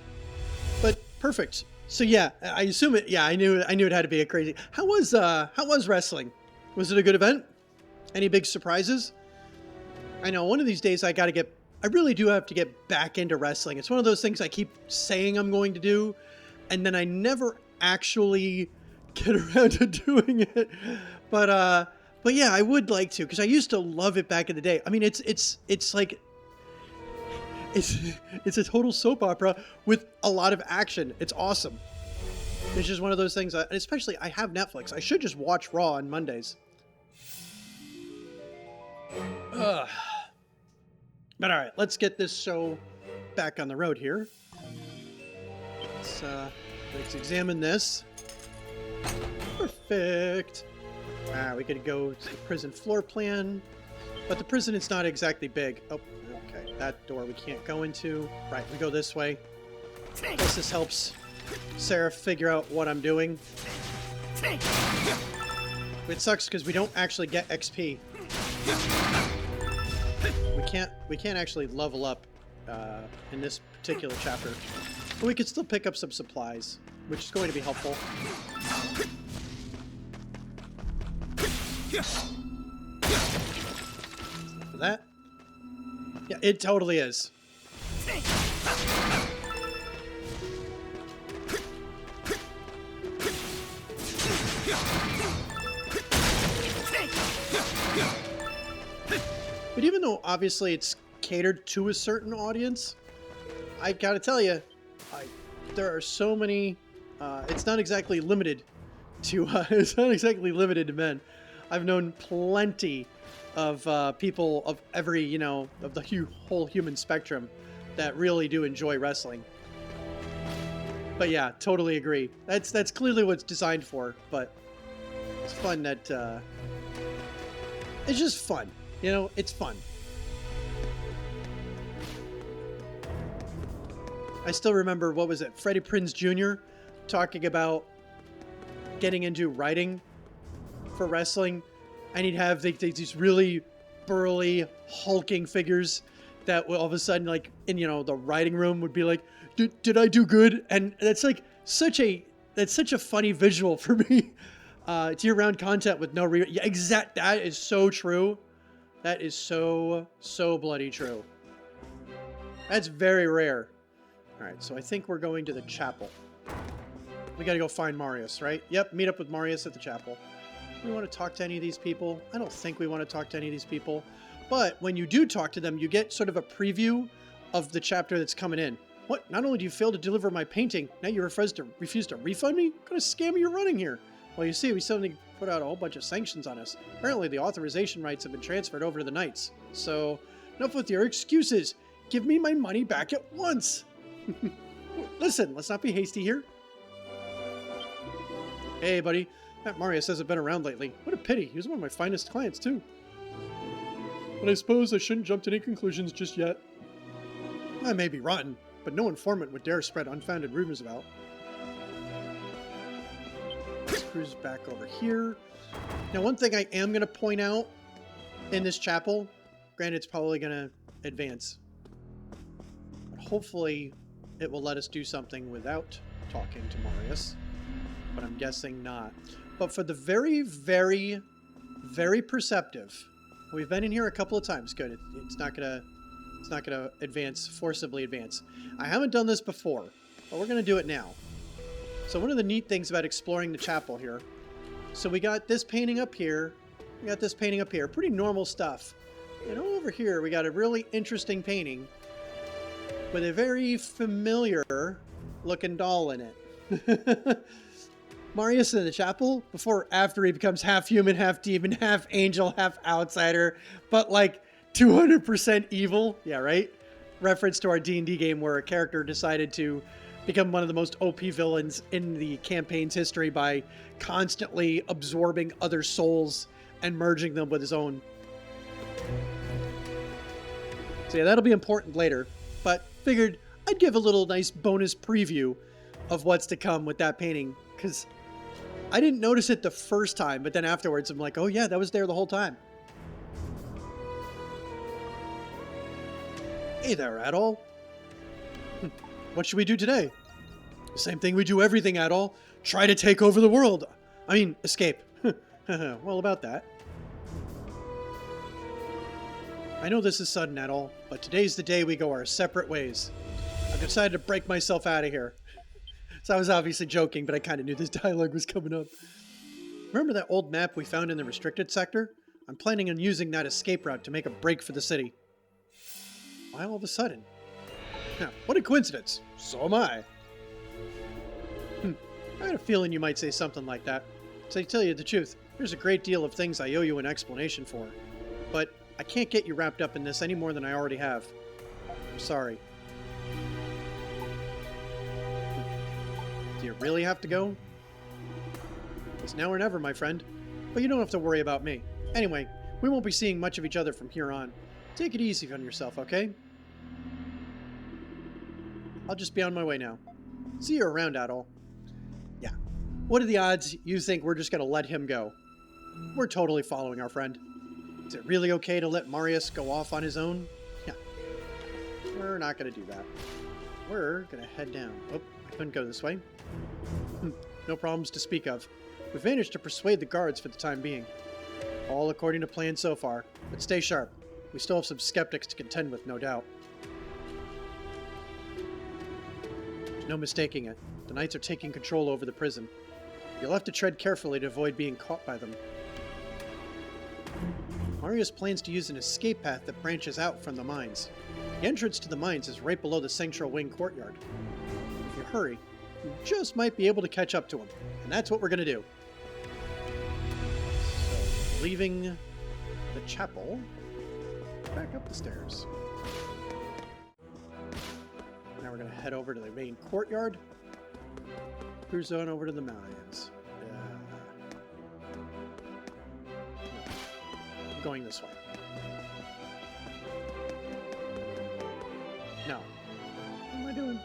but perfect. So yeah, I assume it. Yeah, I knew it had to be a crazy. How was wrestling? Was it a good event? Any big surprises? I know one of these days I really do have to get back into wrestling. It's one of those things I keep saying I'm going to do, and then I never actually get around to doing it. But yeah, I would like to, because I used to love it back in the day. I mean, it's like. It's a total soap opera with a lot of action. It's awesome. It's just one of those things, especially I have Netflix. I should just watch Raw on Mondays. Ugh. But all right, let's get this show back on the road here. Let's examine this. Perfect. We could go to the prison floor plan, but the prison is not exactly big. Oh. Okay, that door we can't go into. Right, we go this way. I guess this helps Sarah figure out what I'm doing. It sucks because we don't actually get XP. We can't actually level up in this particular chapter. But we could still pick up some supplies, which is going to be helpful. For that? Yeah, it totally is. But even though obviously it's catered to a certain audience, I gotta tell you, there are so many. It's not exactly limited to. It's not exactly limited to men. I've known plenty of people of every, you know, of the whole human spectrum that really do enjoy wrestling. But yeah, totally agree. That's clearly what it's designed for. But it's fun that it's just fun. You know, it's fun. I still remember, what was it, Freddie Prinze Jr. talking about getting into writing for wrestling, and he'd have these really burly, hulking figures that all of a sudden, like, in, you know, the writing room would be like, did I do good? And that's like such a funny visual for me. It's year-round content with no yeah, that is so true. That is so bloody true. That's very rare. Alright, so I think we're going to the chapel. We gotta go find Marius, right? Yep, meet up with Marius at the chapel. Do we want to talk to any of these people? I don't think we want to talk to any of these people. But when you do talk to them, you get sort of a preview of the chapter that's coming in. What? Not only do you fail to deliver my painting, now you refuse to refund me? What kind of scam are you running here? Well, you see, we suddenly put out a whole bunch of sanctions on us. Apparently, the authorization rights have been transferred over to the Knights. So, enough with your excuses. Give me my money back at once. Listen, let's not be hasty here. Hey, buddy. That Marius hasn't been around lately. What a pity. He was one of my finest clients, too. But I suppose I shouldn't jump to any conclusions just yet. I may be rotten, but no informant would dare spread unfounded rumors about. Let's cruise back over here. Now, one thing I am going to point out in this chapel, granted it's probably going to advance, but hopefully it will let us do something without talking to Marius, but I'm guessing not. But for the very, very, very perceptive, we've been in here a couple of times. Good. It's not gonna advance, forcibly advance. I haven't done this before, but we're gonna do it now. So one of the neat things about exploring the chapel here, so we got this painting up here, we got this painting up here, pretty normal stuff. And over here, we got a really interesting painting with a very familiar looking doll in it. Marius in the chapel, before or after he becomes half human, half demon, half angel, half outsider, but like 200% evil. Yeah, right? Reference to our D&D game where a character decided to become one of the most OP villains in the campaign's history by constantly absorbing other souls and merging them with his own. So yeah, that'll be important later, but figured I'd give a little nice bonus preview of what's to come with that painting, because I didn't notice it the first time, but then afterwards I'm like, oh yeah, that was there the whole time. Hey there, Adol. What should we do today? Same thing we do everything, Adol. Try to take over the world. I mean, escape. Well, about that. I know this is sudden, Adol, but today's the day we go our separate ways. I've decided to break myself out of here. So I was obviously joking, but I kind of knew this dialogue was coming up. Remember that old map we found in the restricted sector? I'm planning on using that escape route to make a break for the city. Why all of a sudden? Now, what a coincidence. So am I. I had a feeling you might say something like that. So to tell you the truth, there's a great deal of things I owe you an explanation for. But I can't get you wrapped up in this any more than I already have. I'm sorry. Do you really have to go? It's now or never, my friend. But you don't have to worry about me. Anyway, we won't be seeing much of each other from here on. Take it easy on yourself, okay? I'll just be on my way now. See you around, Adol. Yeah. What are the odds you think we're just going to let him go? We're totally following our friend. Is it really okay to let Marius go off on his own? Yeah. We're not going to do that. We're going to head down. Oh, I couldn't go this way. No problems to speak of. We've managed to persuade the guards for the time being. All according to plan so far. But stay sharp. We still have some skeptics to contend with, no doubt. There's no mistaking it. The Knights are taking control over the prison. You'll have to tread carefully to avoid being caught by them. Marius plans to use an escape path that branches out from the mines. The entrance to the mines is right below the Central Wing courtyard. If you hurry, you just might be able to catch up to him, and that's what we're going to do. So, leaving the chapel, back up the stairs. Now we're going to head over to the main courtyard. Cruise on over to the mountains. Going this way. No. What am I doing?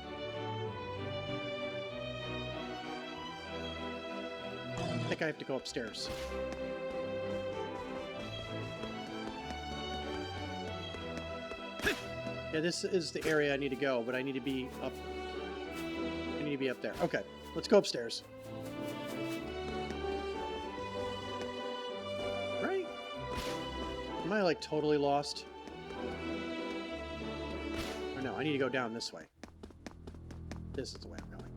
I think I have to go upstairs. Yeah, this is the area I need to go, but I need to be up. I need to be up there. Okay, let's go upstairs. Am I like totally lost? Or no, I need to go down this way. This is the way I'm going.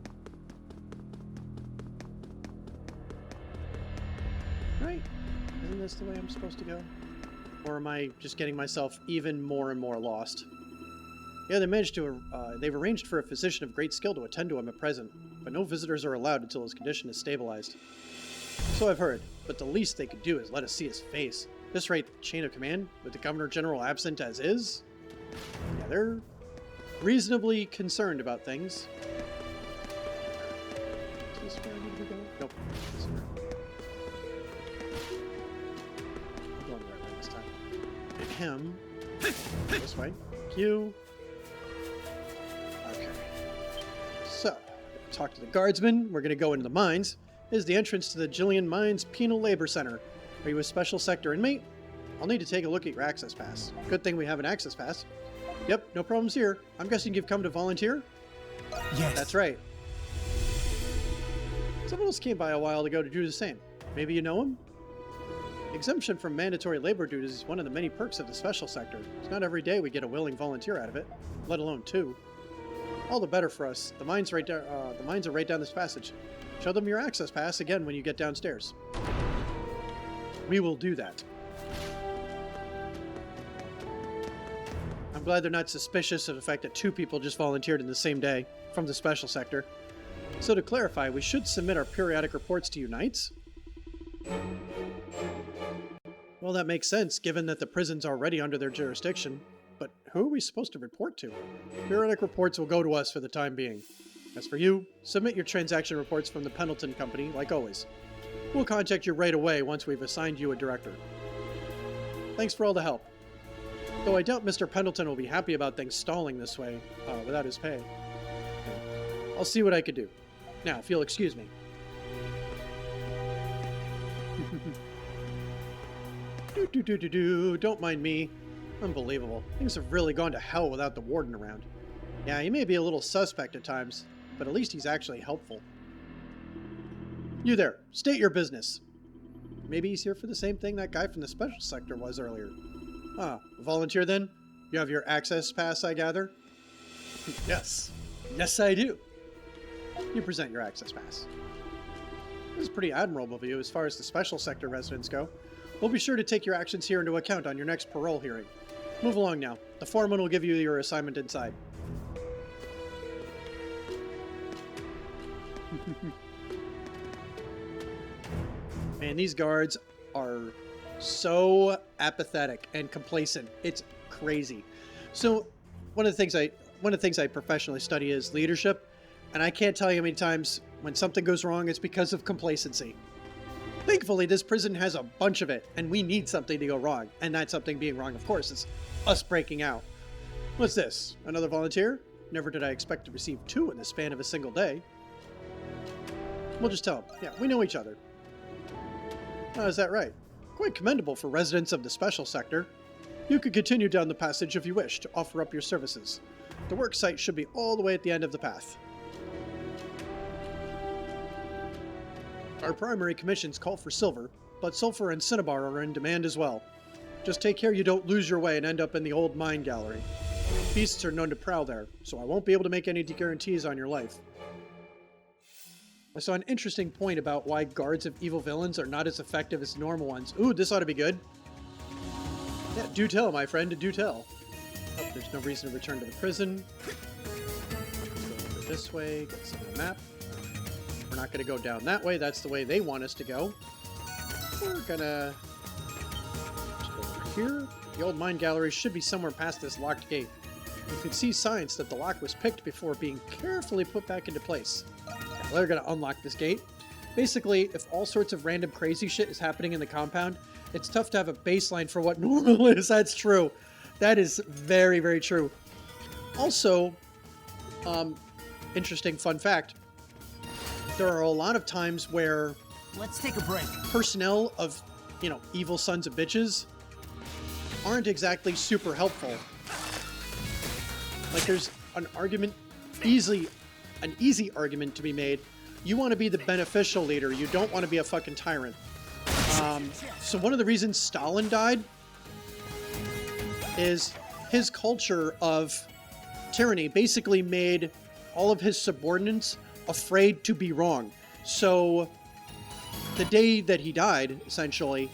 Right? Isn't this the way I'm supposed to go? Or am I just getting myself even more and more lost? Yeah, they've arranged for a physician of great skill to attend to him at present, but no visitors are allowed until his condition is stabilized. So I've heard, but the least they could do is let us see his face. This rate, chain of command, with the Governor General absent as is? Yeah, they're reasonably concerned about things. Is this where I need to go? Nope. This is where... I'm going the right way this time. And him. This way. Q. Okay. So, talk to the guardsmen. We're going to go into the mines. This is the entrance to the Jillian Mines Penal Labor Center. Are you a special sector inmate? I'll need to take a look at your access pass. Good thing we have an access pass. Yep, no problems here. I'm guessing you've come to volunteer? Yes. That's right. Someone else came by a while ago to do the same. Maybe you know him? Exemption from mandatory labor duties is one of the many perks of the special sector. It's not every day we get a willing volunteer out of it, let alone two. All the better for us. The mines are right down this passage. Show them your access pass again when you get downstairs. We will do that. I'm glad they're not suspicious of the fact that two people just volunteered in the same day from the special sector. So to clarify, we should submit our periodic reports to you Knights? Well, that makes sense, given that the prison's already under their jurisdiction. But who are we supposed to report to? Periodic reports will go to us for the time being. As for you, submit your transaction reports from the Pendleton Company, like always. We'll contact you right away once we've assigned you a director. Thanks for all the help. Though I doubt Mr. Pendleton will be happy about things stalling this way, without his pay. I'll see what I can do. Now, if you'll excuse me. Don't mind me. Unbelievable. Things have really gone to hell without the warden around. Yeah, he may be a little suspect at times, but at least he's actually helpful. You there, state your business. Maybe he's here for the same thing that guy from the special sector was earlier. Ah, a volunteer then? You have your access pass, I gather? Yes. Yes, I do. You present your access pass. This is pretty admirable of you as far as the special sector residents go. We'll be sure to take your actions here into account on your next parole hearing. Move along now. The foreman will give you your assignment inside. Man, these guards are so apathetic and complacent. It's crazy. So, one of the things I professionally study is leadership, and I can't tell you how many times when something goes wrong, it's because of complacency. Thankfully, this prison has a bunch of it, and we need something to go wrong. And that something being wrong, of course, is us breaking out. What's this? Another volunteer? Never did I expect to receive two in the span of a single day. We'll just tell them. Yeah, we know each other. Oh, is that right? Quite commendable for residents of the special sector. You could continue down the passage if you wish to offer up your services. The work site should be all the way at the end of the path. Our primary commissions call for silver, but sulfur and cinnabar are in demand as well. Just take care you don't lose your way and end up in the old mine gallery. Beasts are known to prowl there, so I won't be able to make any guarantees on your life. I saw an interesting point about why guards of evil villains are not as effective as normal ones. Ooh, this ought to be good. Yeah, do tell, my friend, do tell. Oh, there's no reason to return to the prison. Go over this way, get some of the map. We're not going to go down that way. That's the way they want us to go. We're gonna just go over here. The old mine gallery should be somewhere past this locked gate. You can see signs that the lock was picked before being carefully put back into place. Now they're gonna unlock this gate. Basically, if all sorts of random crazy shit is happening in the compound, it's tough to have a baseline for what normal is. That's true. That is very, very true. Also, interesting fun fact. There are a lot of times where Let's take a break. personnel of, evil sons of bitches aren't exactly super helpful. Like, there's an easy argument to be made. You want to be the beneficial leader. You don't want to be a fucking tyrant. So one of the reasons Stalin died is his culture of tyranny basically made all of his subordinates afraid to be wrong. So the day that he died, essentially,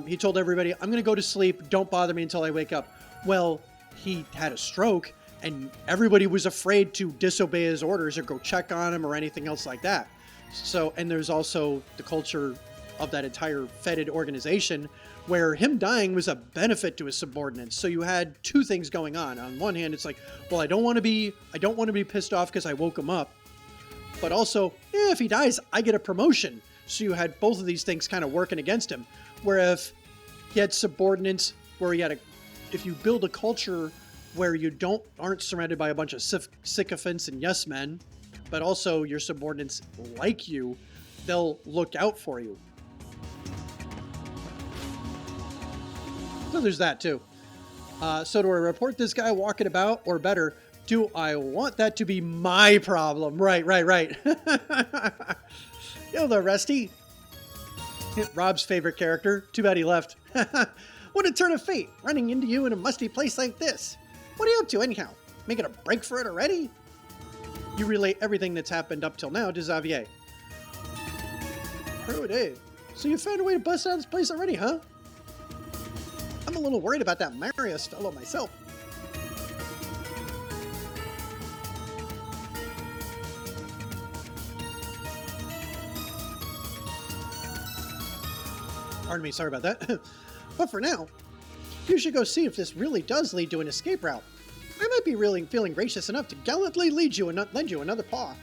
he told everybody, I'm going to go to sleep. Don't bother me until I wake up. Well, he had a stroke, and everybody was afraid to disobey his orders or go check on him or anything else like that. So, and there's also the culture of that entire fetid organization where him dying was a benefit to his subordinates. So you had two things going on. On one hand, it's like, well, I don't want to be pissed off because I woke him up. But also, if he dies, I get a promotion. So you had both of these things kind of working against him. Where if he had subordinates where if you build a culture where you aren't surrounded by a bunch of sycophants and yes men, but also your subordinates like you, they'll look out for you. So there's that too. So do I report this guy walking about, or better, do I want that to be my problem? Right. Yo there, Rusty. Rob's favorite character. Too bad he left. What a turn of fate, running into you in a musty place like this. What are you up to anyhow? Making a break for it already? You relate everything that's happened up till now to Xavier. Oh, Dave. So you found a way to bust out of this place already, huh? I'm a little worried about that Marius fellow myself. Pardon me, sorry about that. But for now, you should go see if this really does lead to an escape route. I might be really feeling gracious enough to gallantly lend you another paw.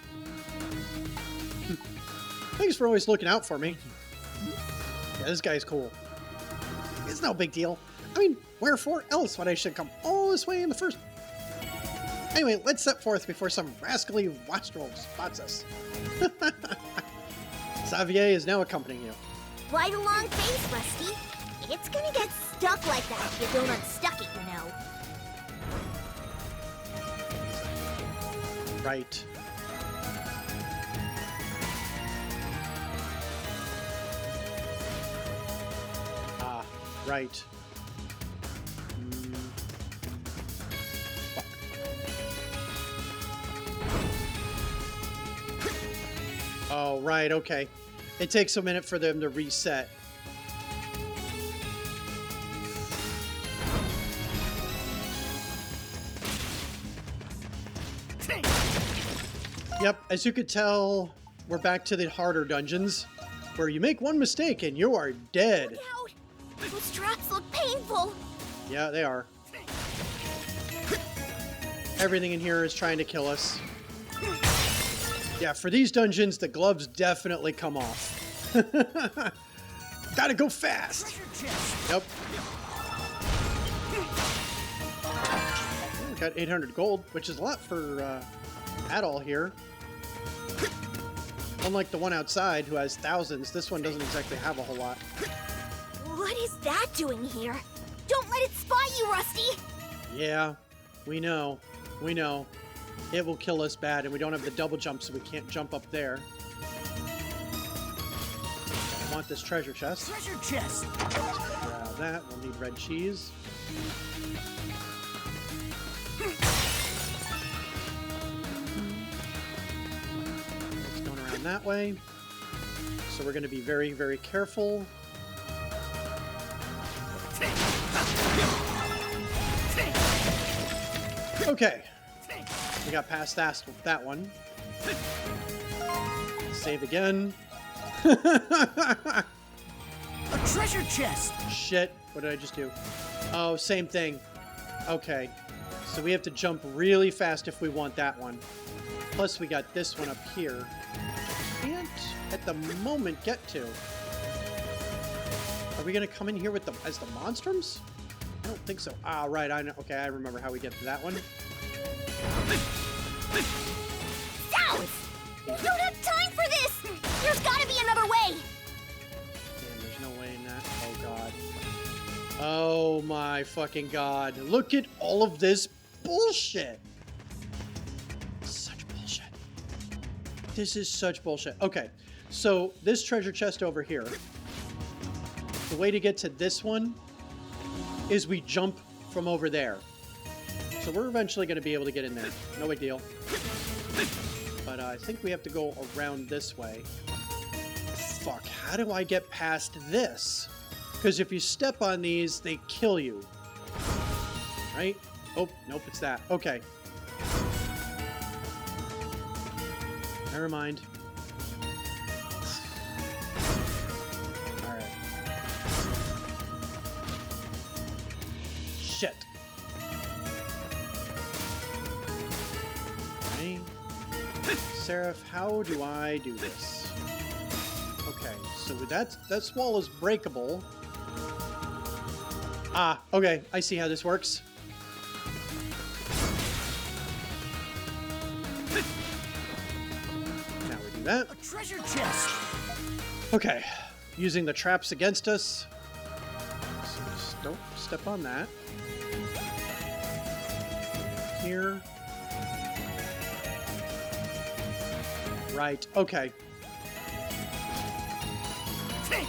Thanks for always looking out for me. Yeah, this guy's cool. It's no big deal. I mean, wherefore else would I should come all this way in the first... Anyway, let's set forth before some rascally wastrel spots us. Xavier is now accompanying you. Right along face, Rusty. It's gonna get stuck like that if you don't unstuck it, you know. Right. Ah, right. Fuck. Oh, right, okay. It takes a minute for them to reset. Yep, as you could tell, we're back to the harder dungeons, where you make one mistake and you are dead. Look out! Those traps look painful. Yeah, they are. Everything in here is trying to kill us. Yeah, for these dungeons, the gloves definitely come off. Gotta go fast. Yep. Got 800 gold, which is a lot for Adol here. Unlike the one outside, who has thousands, this one doesn't exactly have a whole lot. What is that doing here? Don't let it spot you, Rusty! Yeah, we know. We know. It will kill us bad, and we don't have the double jump, so we can't jump up there. I want this treasure chest. Treasure chest! Grab that. We'll need red cheese. It's going around that way. So we're going to be very, very careful. Okay. We got past that one. Save again. A treasure chest! Shit. What did I just do? Oh, same thing. Okay. So we have to jump really fast if we want that one. Plus we got this one up here. Can't, at the moment, get to. Are we going to come in here with the as the monstrums? I don't think so. Ah, right. I know. Okay, I remember how we get to that one. Sounds! You don't have time for this! There's gotta be another way! Damn, there's no way in that. Oh, God. Oh, my fucking God. Look at all of this bullshit. Such bullshit. This is such bullshit. Okay, so this treasure chest over here, the way to get to this one is we jump from over there. So we're eventually going to be able to get in there. No big deal. But I think we have to go around this way. Fuck, how do I get past this? Because if you step on these, they kill you. Right? Oh, nope, it's that. Okay. Never mind. Alright. Shit. Okay. Seraph, how do I do this? Okay, so that wall is breakable. Ah, okay, I see how this works. Now we do that. A treasure chest! Okay, using the traps against us. So just don't step on that. Here. Right, okay. I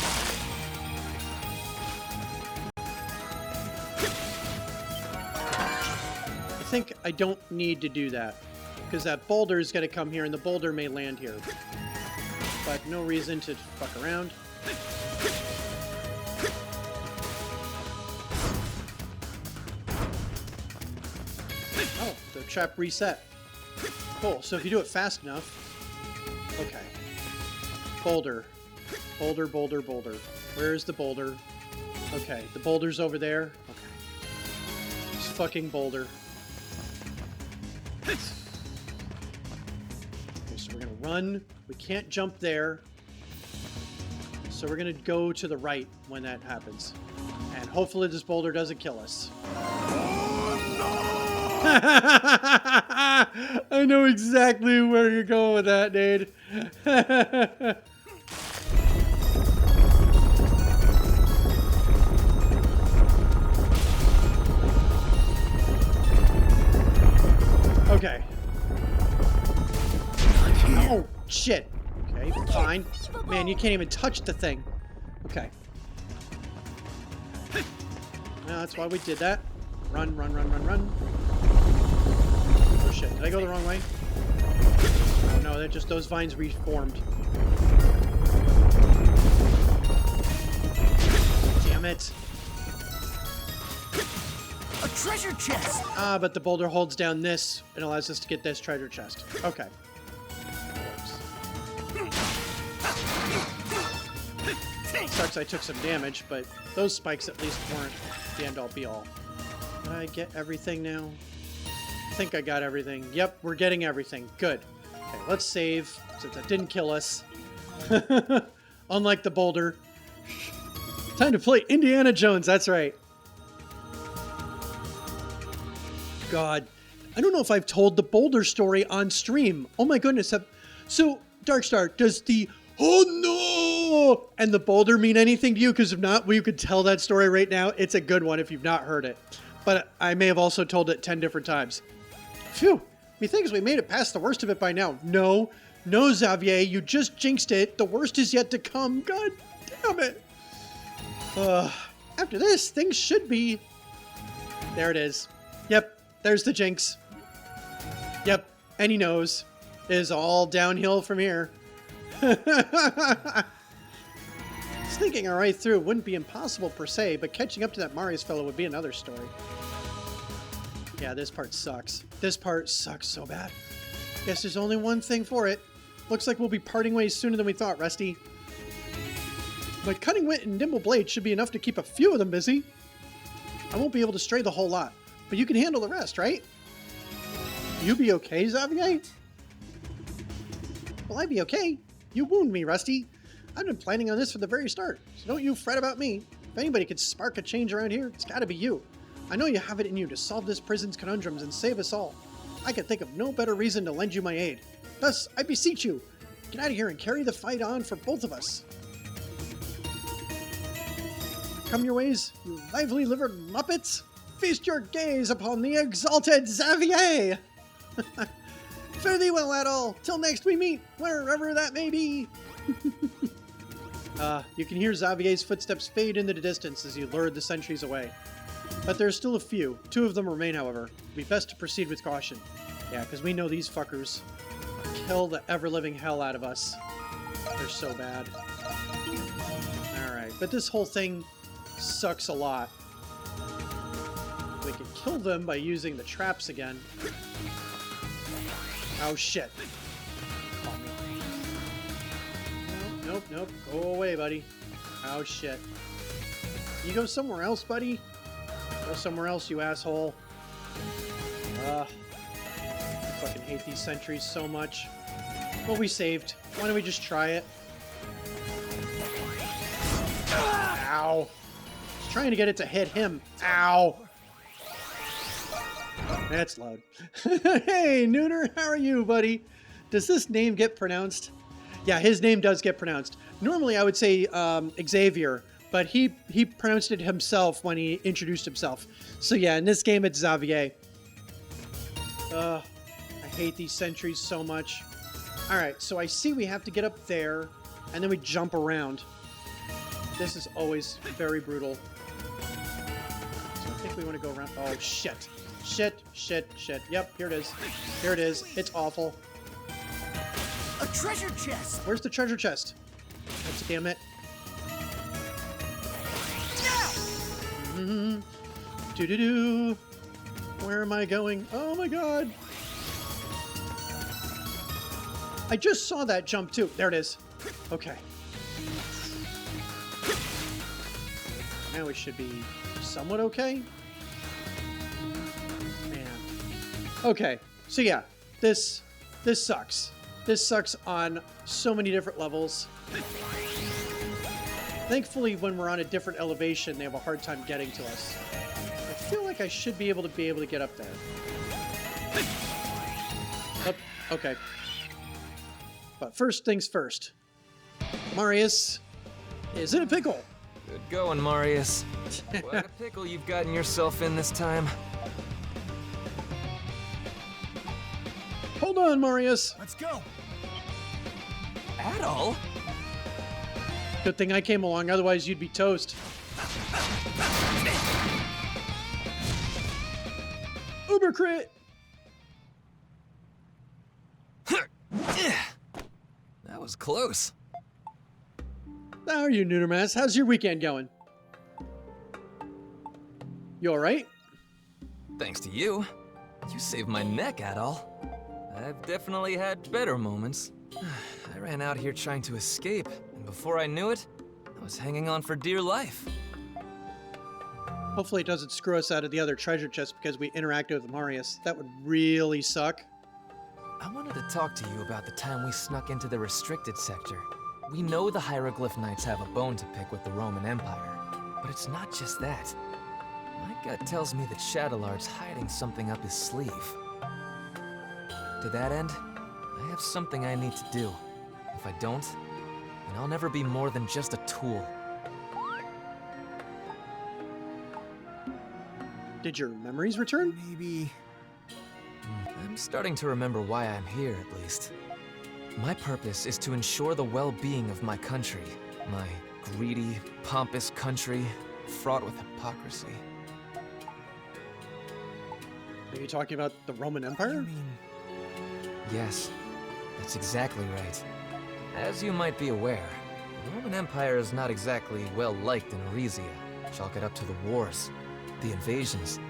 think I don't need to do that, because that boulder is going to come here and the boulder may land here. But no reason to fuck around. Oh, the trap reset. Cool, so if you do it fast enough... Okay. Boulder. Boulder, boulder, boulder. Where's the boulder? Okay, the boulder's over there. Okay. It's fucking boulder. Okay, so we're gonna run. We can't jump there. So we're gonna go to the right when that happens. And hopefully this boulder doesn't kill us. I know exactly where you're going with that, Nate. Okay. Oh, shit. Okay, fine. Man, you can't even touch the thing. Okay. No, that's why we did that. Run, run, run, run, run. Oh shit, did I go the wrong way? Oh no, they're just those vines reformed. Damn it. A treasure chest! Ah, but the boulder holds down this and allows us to get this treasure chest. Okay. Sucks I took some damage, but those spikes at least weren't the end-all be-all. Did I get everything now? I think I got everything. Yep, we're getting everything. Good. Okay, let's save, since that didn't kill us. Unlike the boulder. Time to play Indiana Jones, that's right. God. I don't know if I've told the boulder story on stream. Oh my goodness. So, Darkstar, does the "oh no" and the boulder mean anything to you? Because if not, we could tell that story right now. It's a good one if you've not heard it. But I may have also told it 10 different times. Phew, methinks we made it past the worst of it by now. No, Xavier, you just jinxed it. The worst is yet to come. God damn it. After this, things should be... There it is. Yep, there's the jinx. Yep, and he knows. It is all downhill from here. Sneaking our way through wouldn't be impossible per se, but catching up to that Marius fellow would be another story. Yeah, this part sucks. This part sucks so bad. Guess there's only one thing for it. Looks like we'll be parting ways sooner than we thought, Rusty. But cunning wit and nimble blade should be enough to keep a few of them busy. I won't be able to stray the whole lot, but you can handle the rest, right? You be okay, Xavier? Will I be okay? You wound me, Rusty. I've been planning on this from the very start, so don't you fret about me. If anybody could spark a change around here, it's gotta be you. I know you have it in you to solve this prison's conundrums and save us all. I can think of no better reason to lend you my aid. Thus, I beseech you, get out of here and carry the fight on for both of us. Come your ways, you lively-livered muppets. Feast your gaze upon the exalted Xavier. Fare thee well, Adol. Till next we meet, wherever that may be. You can hear Xavier's footsteps fade into the distance as you lured the sentries away. But there's still a few. 2 of them remain, however. It'd be best to proceed with caution. Yeah, because we know these fuckers kill the ever-living hell out of us. They're so bad. Alright, but this whole thing sucks a lot. We could kill them by using the traps again. Oh shit. Nope, nope. Go away, buddy. Oh shit. You go somewhere else, buddy? Go somewhere else, you asshole. I fucking hate these sentries so much. Well, we saved. Why don't we just try it? Ow. I was trying to get it to hit him. Ow. That's loud. Hey, Nooner, how are you, buddy? Does this name get pronounced? Yeah, his name does get pronounced. Normally, I would say Xavier, but he pronounced it himself when he introduced himself. So yeah, in this game, it's Xavier. I hate these sentries so much. Alright, so I see we have to get up there, and then we jump around. This is always very brutal. So I think we want to go around. Oh, shit. Shit, shit, shit. Yep, here it is. Here it is. It's awful. A treasure chest! Where's the treasure chest? God damn it. Do-do-do. Where am I going? Oh my god. I just saw that jump too. There it is. Okay. Now we should be somewhat okay. Man. Okay. So yeah, this sucks. This sucks on so many different levels. Thankfully, when we're on a different elevation, they have a hard time getting to us. I feel like I should be able to get up there. Oh, okay. But first things first. Marius is in a pickle. Good going, Marius. What a pickle you've gotten yourself in this time. Hold on, Marius. Let's go! Adol? Good thing I came along, otherwise you'd be toast. Uber crit! That was close. How are you, Noonermass? How's your weekend going? You alright? Thanks to you. You saved my neck, Adol. I've definitely had better moments. I ran out here trying to escape, and before I knew it, I was hanging on for dear life. Hopefully it doesn't screw us out of the other treasure chest because we interacted with Marius. That would really suck. I wanted to talk to you about the time we snuck into the restricted sector. We know the Hieroglyph Knights have a bone to pick with the Roman Empire, but it's not just that. My gut tells me that Shadowlard's hiding something up his sleeve. To that end, I have something I need to do. If I don't, then I'll never be more than just a tool. Did your memories return? Maybe... I'm starting to remember why I'm here, at least. My purpose is to ensure the well-being of my country. My greedy, pompous country, fraught with hypocrisy. Are you talking about the Roman Empire? Yes, that's exactly right. As you might be aware, the Roman Empire is not exactly well-liked in Arisia. Chalk it up to the wars, the invasions,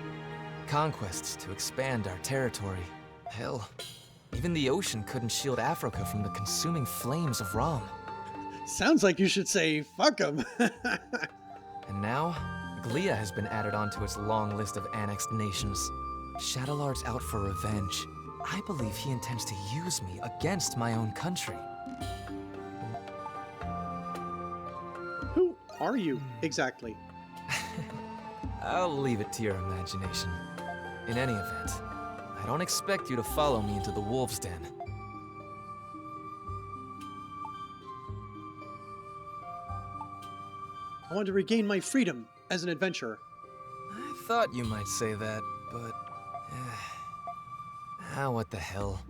conquests to expand our territory. Hell, even the ocean couldn't shield Africa from the consuming flames of Rom. Sounds like you should say, fuck 'em. And now, Glia has been added onto its long list of annexed nations. Shadowlard's out for revenge. I believe he intends to use me against my own country. Who are you, exactly? I'll leave it to your imagination. In any event, I don't expect you to follow me into the wolf's den. I want to regain my freedom as an adventurer. I thought you might say that, but... what the hell.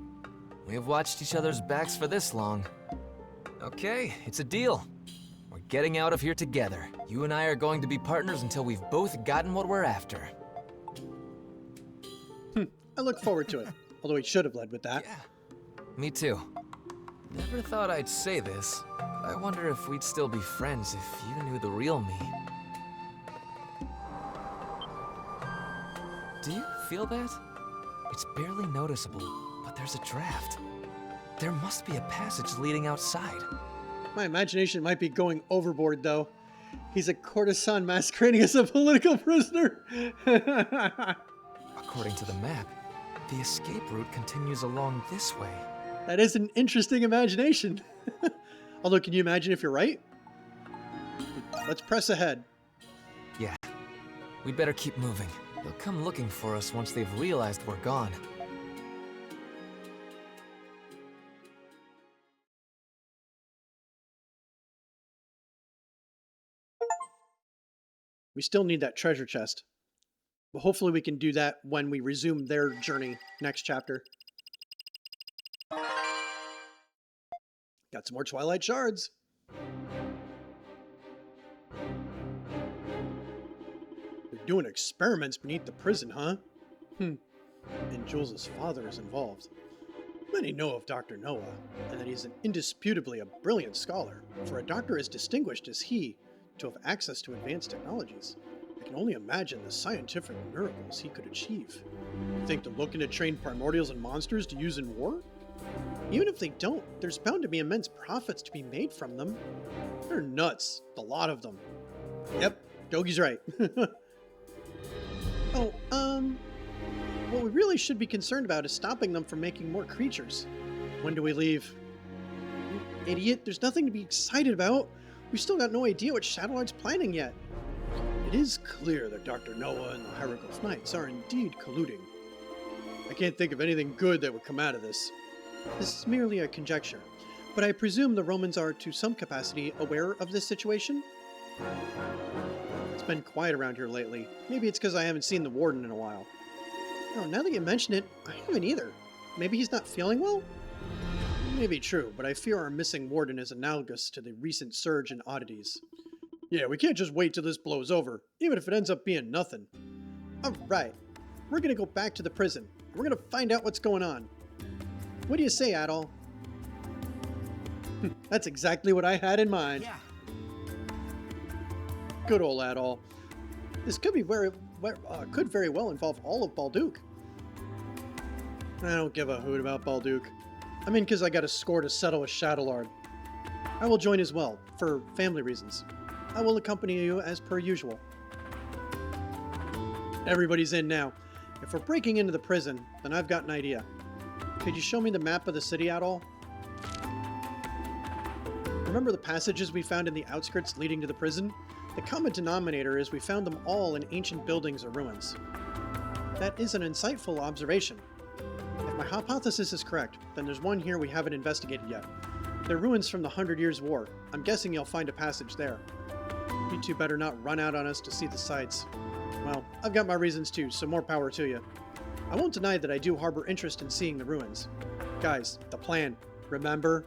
We have watched each other's backs for this long. Okay, it's a deal. We're getting out of here together. You and I are going to be partners until we've both gotten what we're after. I look forward to it, although he should have led with that. Yeah, me too. Never thought I'd say this, but I wonder if we'd still be friends if you knew the real me. Do you feel that? It's barely noticeable, but there's a draft. There must be a passage leading outside. My imagination might be going overboard, though. He's a courtesan masquerading as a political prisoner. According to the map, the escape route continues along this way. That is an interesting imagination. Although, can you imagine if you're right? Let's press ahead. Yeah, we'd better keep moving. They'll come looking for us once they've realized we're gone. We still need that treasure chest. But hopefully we can do that when we resume their journey next chapter. Got some more Twilight Shards. They're doing experiments beneath the prison, huh? And Jules' father is involved. Many know of Dr. Noah, and that he's indisputably a brilliant scholar. For a doctor as distinguished as he to have access to advanced technologies, I can only imagine the scientific miracles he could achieve. You think they're looking to train primordials and monsters to use in war? Even if they don't, there's bound to be immense profits to be made from them. They're nuts, the lot of them. Yep, Dogi's right. What we really should be concerned about is stopping them from making more creatures. When do we leave? Idiot, there's nothing to be excited about. We've still got no idea what Shadowlard's planning yet. It is clear that Dr. Noah and the Hieroglyph Knights are indeed colluding. I can't think of anything good that would come out of this. This is merely a conjecture, but I presume the Romans are to some capacity aware of this situation? It's been quiet around here lately. Maybe it's because I haven't seen the Warden in a while. Oh, now that you mention it, I haven't either. Maybe he's not feeling well? Maybe true, but I fear our missing Warden is analogous to the recent surge in oddities. Yeah, we can't just wait till this blows over, even if it ends up being nothing. Alright, we're gonna go back to the prison, and we're gonna find out what's going on. What do you say, Adol? That's exactly what I had in mind. Yeah. Good old Adol. This could be could very well involve all of Balduke. I don't give a hoot about Balduke. I'm in because I got a score to settle with Shadowlord. I will join as well, for family reasons. I will accompany you as per usual. Everybody's in now. If we're breaking into the prison, then I've got an idea. Could you show me the map of the city at all? Remember the passages we found in the outskirts leading to the prison? The common denominator is we found them all in ancient buildings or ruins. That is an insightful observation. If my hypothesis is correct, then there's one here we haven't investigated yet. They're ruins from the 100 Years' War. I'm guessing you'll find a passage there. You two better not run out on us to see the sights. Well, I've got my reasons too, so more power to you. I won't deny that I do harbor interest in seeing the ruins. Guys, the plan, remember?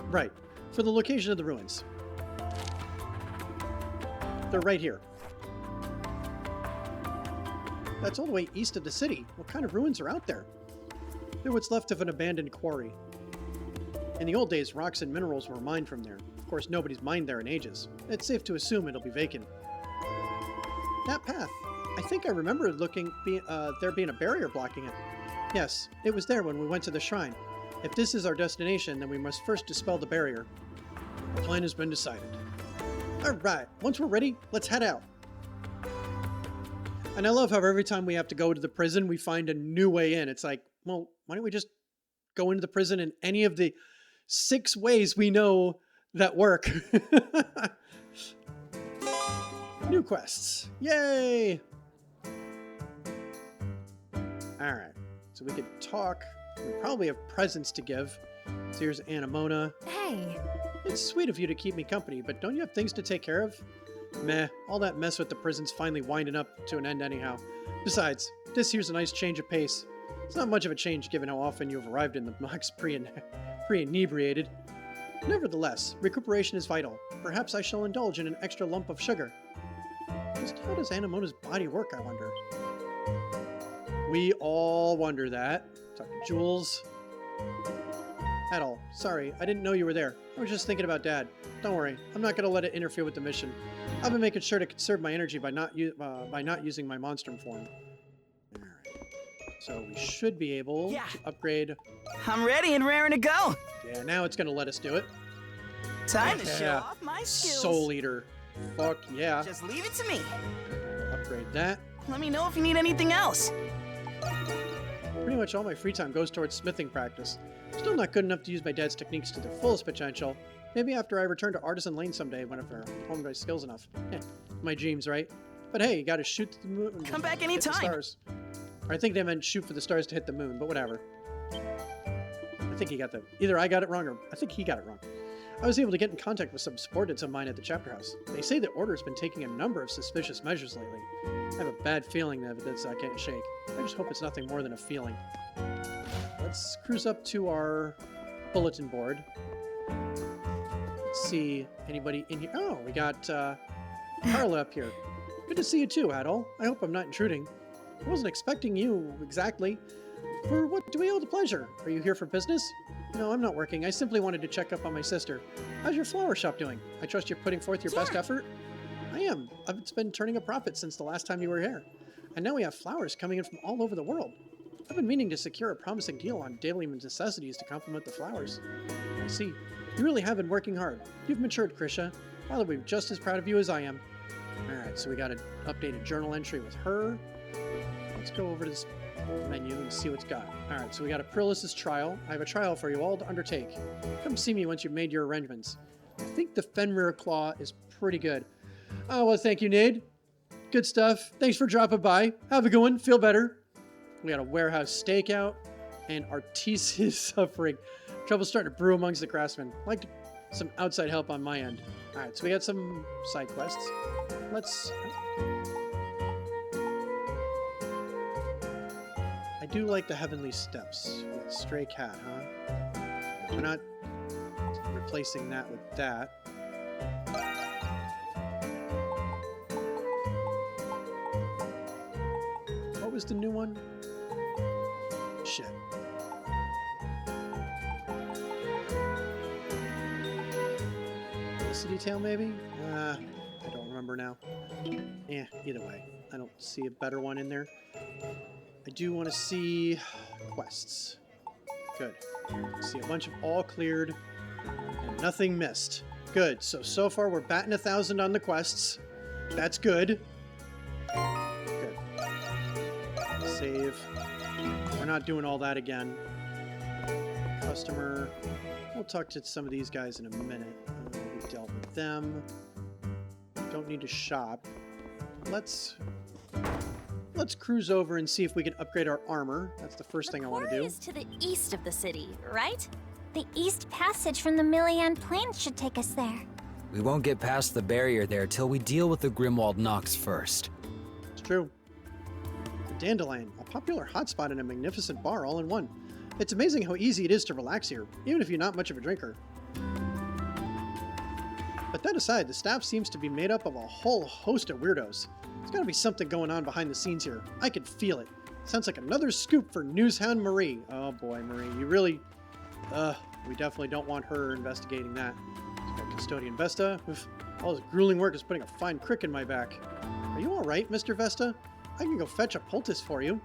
Right, for the location of the ruins. They're right here. That's all the way east of the city. What kind of ruins are out there? They're what's left of an abandoned quarry. In the old days, rocks and minerals were mined from there. Of course, nobody's mined there in ages. It's safe to assume it'll be vacant. That path. I think I remember there being a barrier blocking it. Yes, it was there when we went to the shrine. If this is our destination, then we must first dispel the barrier. The plan has been decided. Alright, once we're ready, let's head out. And I love how every time we have to go to the prison, we find a new way in. It's like, well, why don't we just go into the prison in any of the 6 ways we know that work? New quests. Yay! Alright, so we could talk. We probably have presents to give. So here's Anemona. Hey. It's sweet of you to keep me company, but don't you have things to take care of? Meh, all that mess with the prison's finally winding up to an end anyhow. Besides, this here's a nice change of pace. It's not much of a change given how often you have arrived in the Nox pre-inebriated. Nevertheless, recuperation is vital. Perhaps I shall indulge in an extra lump of sugar. Just how does Anemona's body work, I wonder? We all wonder that. Talk to Jules. Adol, sorry, I didn't know you were there. I was just thinking about Dad. Don't worry, I'm not going to let it interfere with the mission. I've been making sure to conserve my energy by not using my monstrum form. Alright. So we should be able to upgrade. I'm ready and raring to go. Yeah, now it's going to let us do it. Time to show off my skills. Soul Eater. Fuck yeah. Just leave it to me. Upgrade that. Let me know if you need anything else. Pretty much all my free time goes towards smithing practice. Still not good enough to use my dad's techniques to their fullest potential. Maybe after I return to Artisan Lane someday, whenever I hone my skills enough. My dreams, right? But hey, you gotta shoot the moon. Come back hit anytime. the stars. Or I think they meant shoot for the stars to hit the moon, but whatever. I think he got that. Either I got it wrong or I think he got it wrong. I was able to get in contact with some subordinates of mine at the chapter house. They say the Order's been taking a number of suspicious measures lately. I have a bad feeling that that's I can't shake. I just hope it's nothing more than a feeling. Let's cruise up to our bulletin board. Let's see anybody in here. Oh, we got Carla up here. Good to see you too, Adol. I hope I'm not intruding. I wasn't expecting you exactly. For what do we owe the pleasure? Are you here for business? No, I'm not working. I simply wanted to check up on my sister. How's your flower shop doing? I trust you're putting forth your best effort? I am. It's been turning a profit since the last time you were here. And now we have flowers coming in from all over the world. I've been meaning to secure a promising deal on daily necessities to complement the flowers. I see. You really have been working hard. You've matured, Krisha. I'll be just as proud of you as I am. Alright, so we got an updated journal entry with her. Let's go over to this menu and see what's got. Alright, so we got Aprilis' trial. I have a trial for you all to undertake. Come see me once you've made your arrangements. I think the Fenrir Claw is pretty good. Oh, well, thank you, Nade. Good stuff. Thanks for dropping by. Have a good one. Feel better. We got a warehouse stakeout and artisan suffering. Trouble starting to brew amongst the craftsmen. Like some outside help on my end. Alright, so we got some side quests. Let's... I do like the Heavenly Steps. With Stray Cat, huh? We're not replacing that with that. What was the new one? Shit. Felicity Tale, maybe? I don't remember now. Either way. I don't see a better one in there. I do want to see quests. Good. See a bunch of all cleared and nothing missed. Good. So far we're batting 1,000 on the quests. That's good. Good. Save. We're not doing all that again. Customer. We'll talk to some of these guys in a minute. We dealt with them. Don't need to shop. Let's cruise over and see if we can upgrade our armor. That's the first thing I want to do. The quarry is to the east of the city, right? The east passage from the Millian Plains should take us there. We won't get past the barrier there till we deal with the Grimwald Nox first. It's true. The Dandelion, a popular hotspot and a magnificent bar all in one. It's amazing how easy it is to relax here, even if you're not much of a drinker. But that aside, the staff seems to be made up of a whole host of weirdos. There's gotta be something going on behind the scenes here. I can feel it. Sounds like another scoop for Newshound Marie. Oh boy, Marie, you really... we definitely don't want her investigating that. We've got Custodian Vesta. Oof, all this grueling work is putting a fine crick in my back. Are you alright, Mr. Vesta? I can go fetch a poultice for you.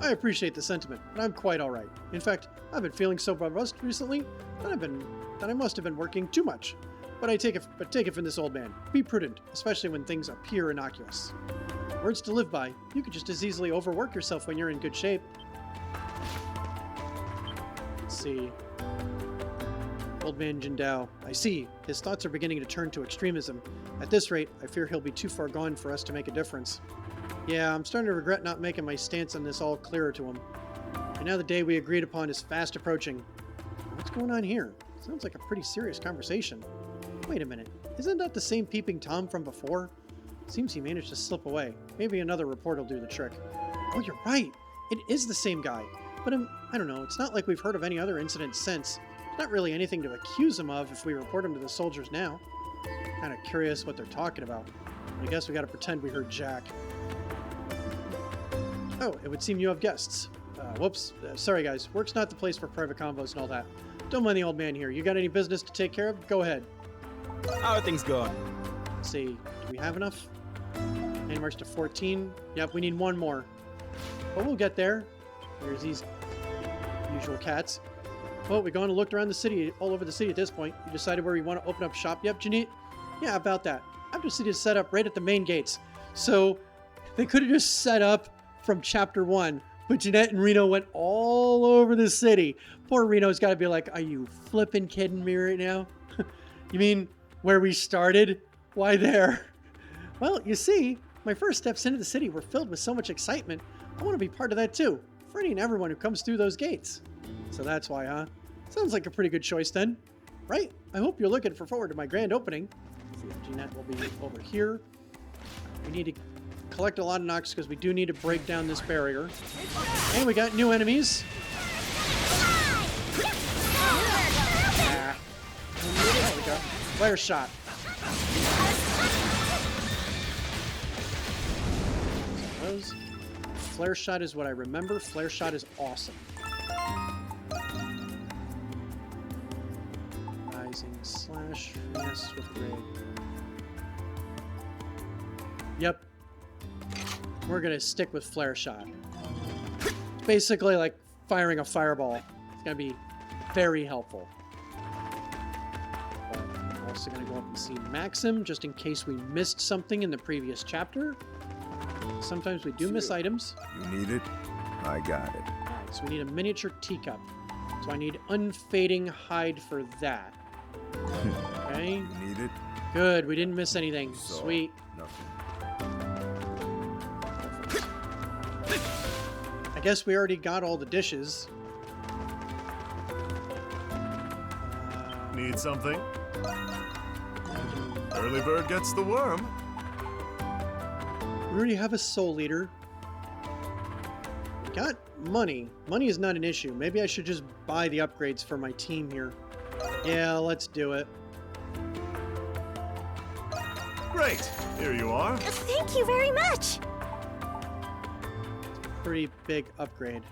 I appreciate the sentiment, but I'm quite alright. In fact, I've been feeling so robust recently that I must have been working too much. But take it from this old man. Be prudent, especially when things appear innocuous. Words to live by. You could just as easily overwork yourself when you're in good shape. Let's see. Old man Jindao. I see. His thoughts are beginning to turn to extremism. At this rate, I fear he'll be too far gone for us to make a difference. Yeah, I'm starting to regret not making my stance on this all clearer to him. And now the day we agreed upon is fast approaching. What's going on here? Sounds like a pretty serious conversation. Wait a minute. Isn't that the same peeping Tom from before? Seems he managed to slip away. Maybe another report will do the trick. Oh, you're right. It is the same guy. But I don't know. It's not like we've heard of any other incidents since. There's not really anything to accuse him of if we report him to the soldiers now. Kind of curious what they're talking about. I guess we gotta pretend we heard Jack. Oh, it would seem you have guests. Whoops. Sorry, guys. Work's not the place for private convos and all that. Don't mind the old man here. You got any business to take care of? Go ahead. How are things going? Let's see. Do we have enough? Landmarks to 14. Yep, we need one more. But we'll get there. There's these usual cats. Well, we're going to look around the city, all over the city at this point. You decided where you want to open up shop yet, Janine? Yeah, about that. I've just seen it set up right at the main gates. So they could have just set up from chapter 1, but Jeanette and Reno went all over the city. Poor Reno's got to be like, are you flipping kidding me right now? You mean where we started? Why there? Well, you see, my first steps into the city were filled with so much excitement. I want to be part of that too, for any and everyone who comes through those gates. So that's why, huh? Sounds like a pretty good choice then, right? I hope you're looking forward to my grand opening. Let's see if Jeanette will be over here. We need to collect a lot of Nox because we do need to break down this barrier. And we got new enemies. There we go. Flare shot. Flare shot is what I remember. Flare shot is awesome. Rising slash finesse with raid. Yep. We're gonna stick with flare shot. Basically like firing a fireball. It's gonna be very helpful. I'm also gonna go up and see Maxim just in case we missed something in the previous chapter. Sometimes we do miss items. You need it? I got it. Alright, so we need a miniature teacup. So I need unfading hide for that. Okay. You need it? Good, we didn't miss anything. So, Sweet. Nothing. I guess we already got all the dishes. Need something? Early bird gets the worm. We already have a soul leader. Got money. Money is not an issue. Maybe I should just buy the upgrades for my team here. Yeah, let's do it. Great! Here you are. Thank you very much! Pretty big upgrade.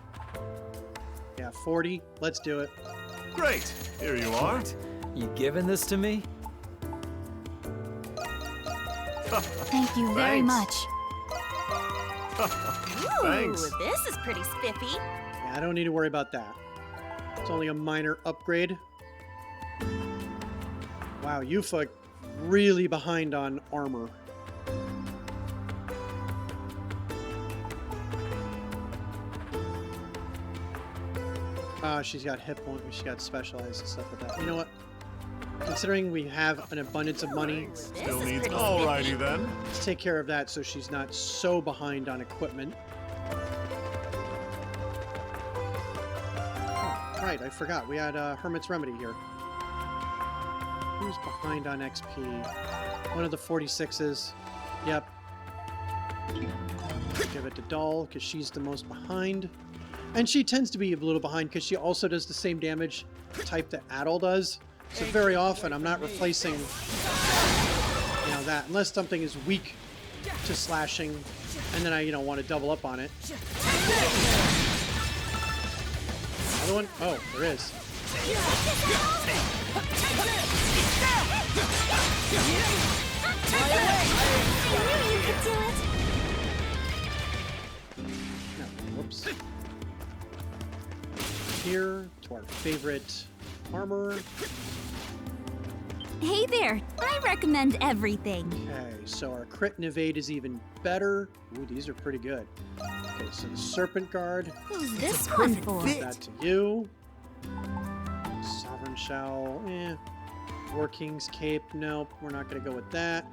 Yeah, 40. Let's do it. Great! Here you are. You giving this to me? Thank you very much. Thanks. Ooh, this is pretty spiffy. Yeah, I don't need to worry about that. It's only a minor upgrade. Wow, Yufa really behind on armor. She's got hit point, she's got specialized and stuff like that. You know what? Considering we have an abundance of money, Still needs. Alrighty then. let's take care of that so she's not so behind on equipment. right, I forgot. We had Hermit's Remedy here. Who's behind on XP? One of the 46s. Yep. Give it to Doll, because she's the most behind. And she tends to be a little behind, because she also does the same damage type that Adol does. So very often, I'm not replacing, you know, that. Unless something is weak to slashing, and then I, you know, want to double up on it. Another one? Oh, there is. I knew you could do it. No, whoops. Here to our favorite armor. Hey there, I recommend everything. Okay, so our crit and evade is even better. Ooh, these are pretty good. Okay, so the Serpent Guard. Who's this one for? Give that to you. Sovereign Shell, War King's Cape, nope, we're not going to go with that.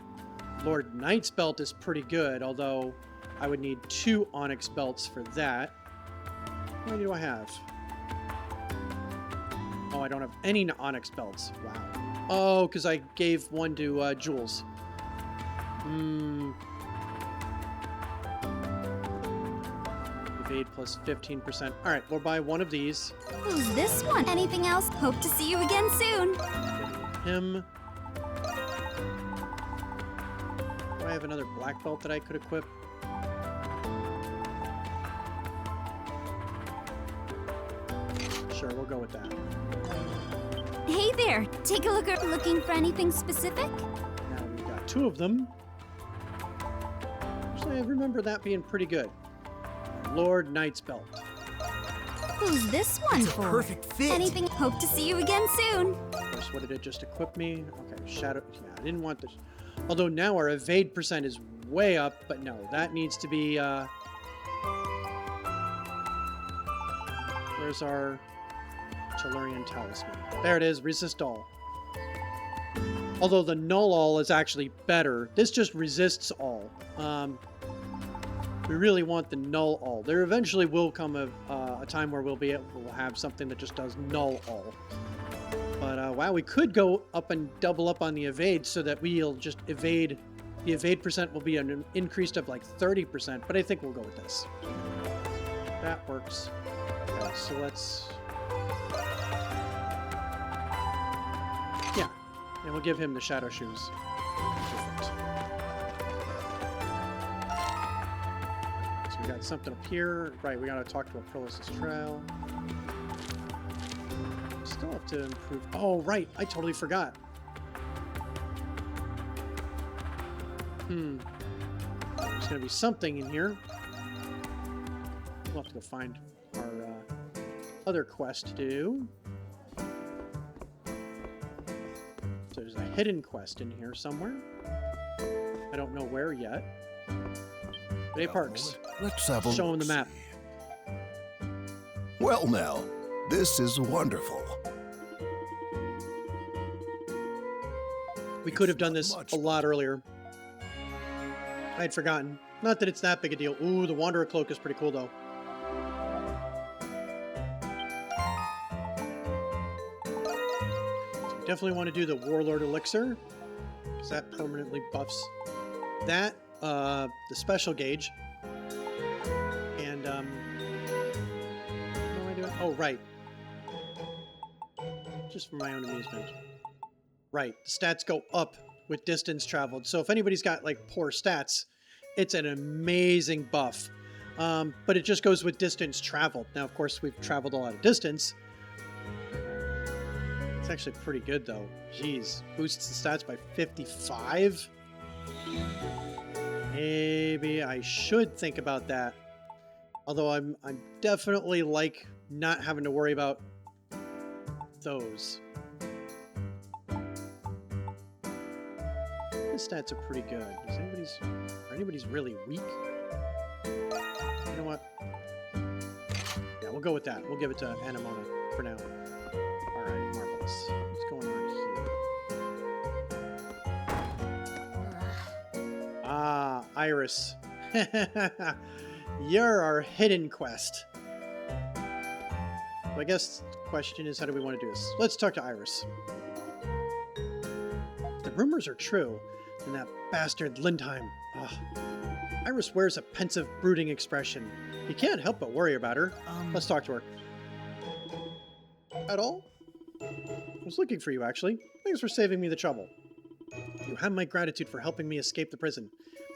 Lord Knight's Belt is pretty good, although I would need 2 Onyx Belts for that. How many do I have? Oh, I don't have any Onyx Belts. Wow. Oh, because I gave one to Jules. Evade plus 15%. Alright, we'll buy one of these. Who's this one? Anything else? Hope to see you again soon. Him. Do I have another black belt that I could equip? Sure, we'll go with that. Hey there, take a look. Looking for anything specific? Now we've got 2 of them. Actually, I remember that being pretty good. Lord Knight's Belt. Who's this one for? Perfect fit. Anything? Hope to see you again soon. Of course, what did it just equip me? Okay, Shadow. Yeah, I didn't want this. Although now our evade percent is way up, but no, that needs to be. Where's our Tellurian Talisman? There it is, Resist All. Although the Null All is actually better. This just resists all. We really want the Null All. There eventually will come a time where we'll have something that just does Null All. But wow, we could go up and double up on the evade so that we'll just evade. The evade percent will be an increased of like 30%, but I think we'll go with this. That works. Okay, so let's... Yeah, and we'll give him the Shadow Shoes. Perfect. So we got something up here. Right, we gotta talk to Aprillis' Trail. Still have to improve... Oh, right, I totally forgot. There's gonna be something in here. We'll have to go find our other quest to do. So there's a hidden quest in here somewhere. I don't know where yet. But hey, Parks. Let's have a show him the map. Well, now, this is wonderful. We could have done this a lot earlier. I'd forgotten. Not that it's that big a deal. Ooh, the Wanderer Cloak is pretty cool, though. So we definitely want to do the Warlord Elixir, because that permanently buffs that, the special gauge. And, what am I doing? Oh, right. Just for my own amusement. Right, the stats go up with distance traveled. So if anybody's got like poor stats, it's an amazing buff. But it just goes with distance traveled. Now, of course, we've traveled a lot of distance. It's actually pretty good, though. Jeez, boosts the stats by 55. Maybe I should think about that. Although I'm definitely like not having to worry about those. The stats are pretty good. Are anybody's really weak? You know what? Yeah, we'll go with that. We'll give it to Anemona for now. Alright, marvelous. What's going on here? Ah, Iris. You're our hidden quest. Well, I guess question is, how do we want to do this? Let's talk to Iris. If the rumors are true, then that bastard Lindheim. Ugh. Iris wears a pensive, brooding expression. You can't help but worry about her. Let's talk to her. At all? I was looking for you, actually. Thanks for saving me the trouble. You have my gratitude for helping me escape the prison,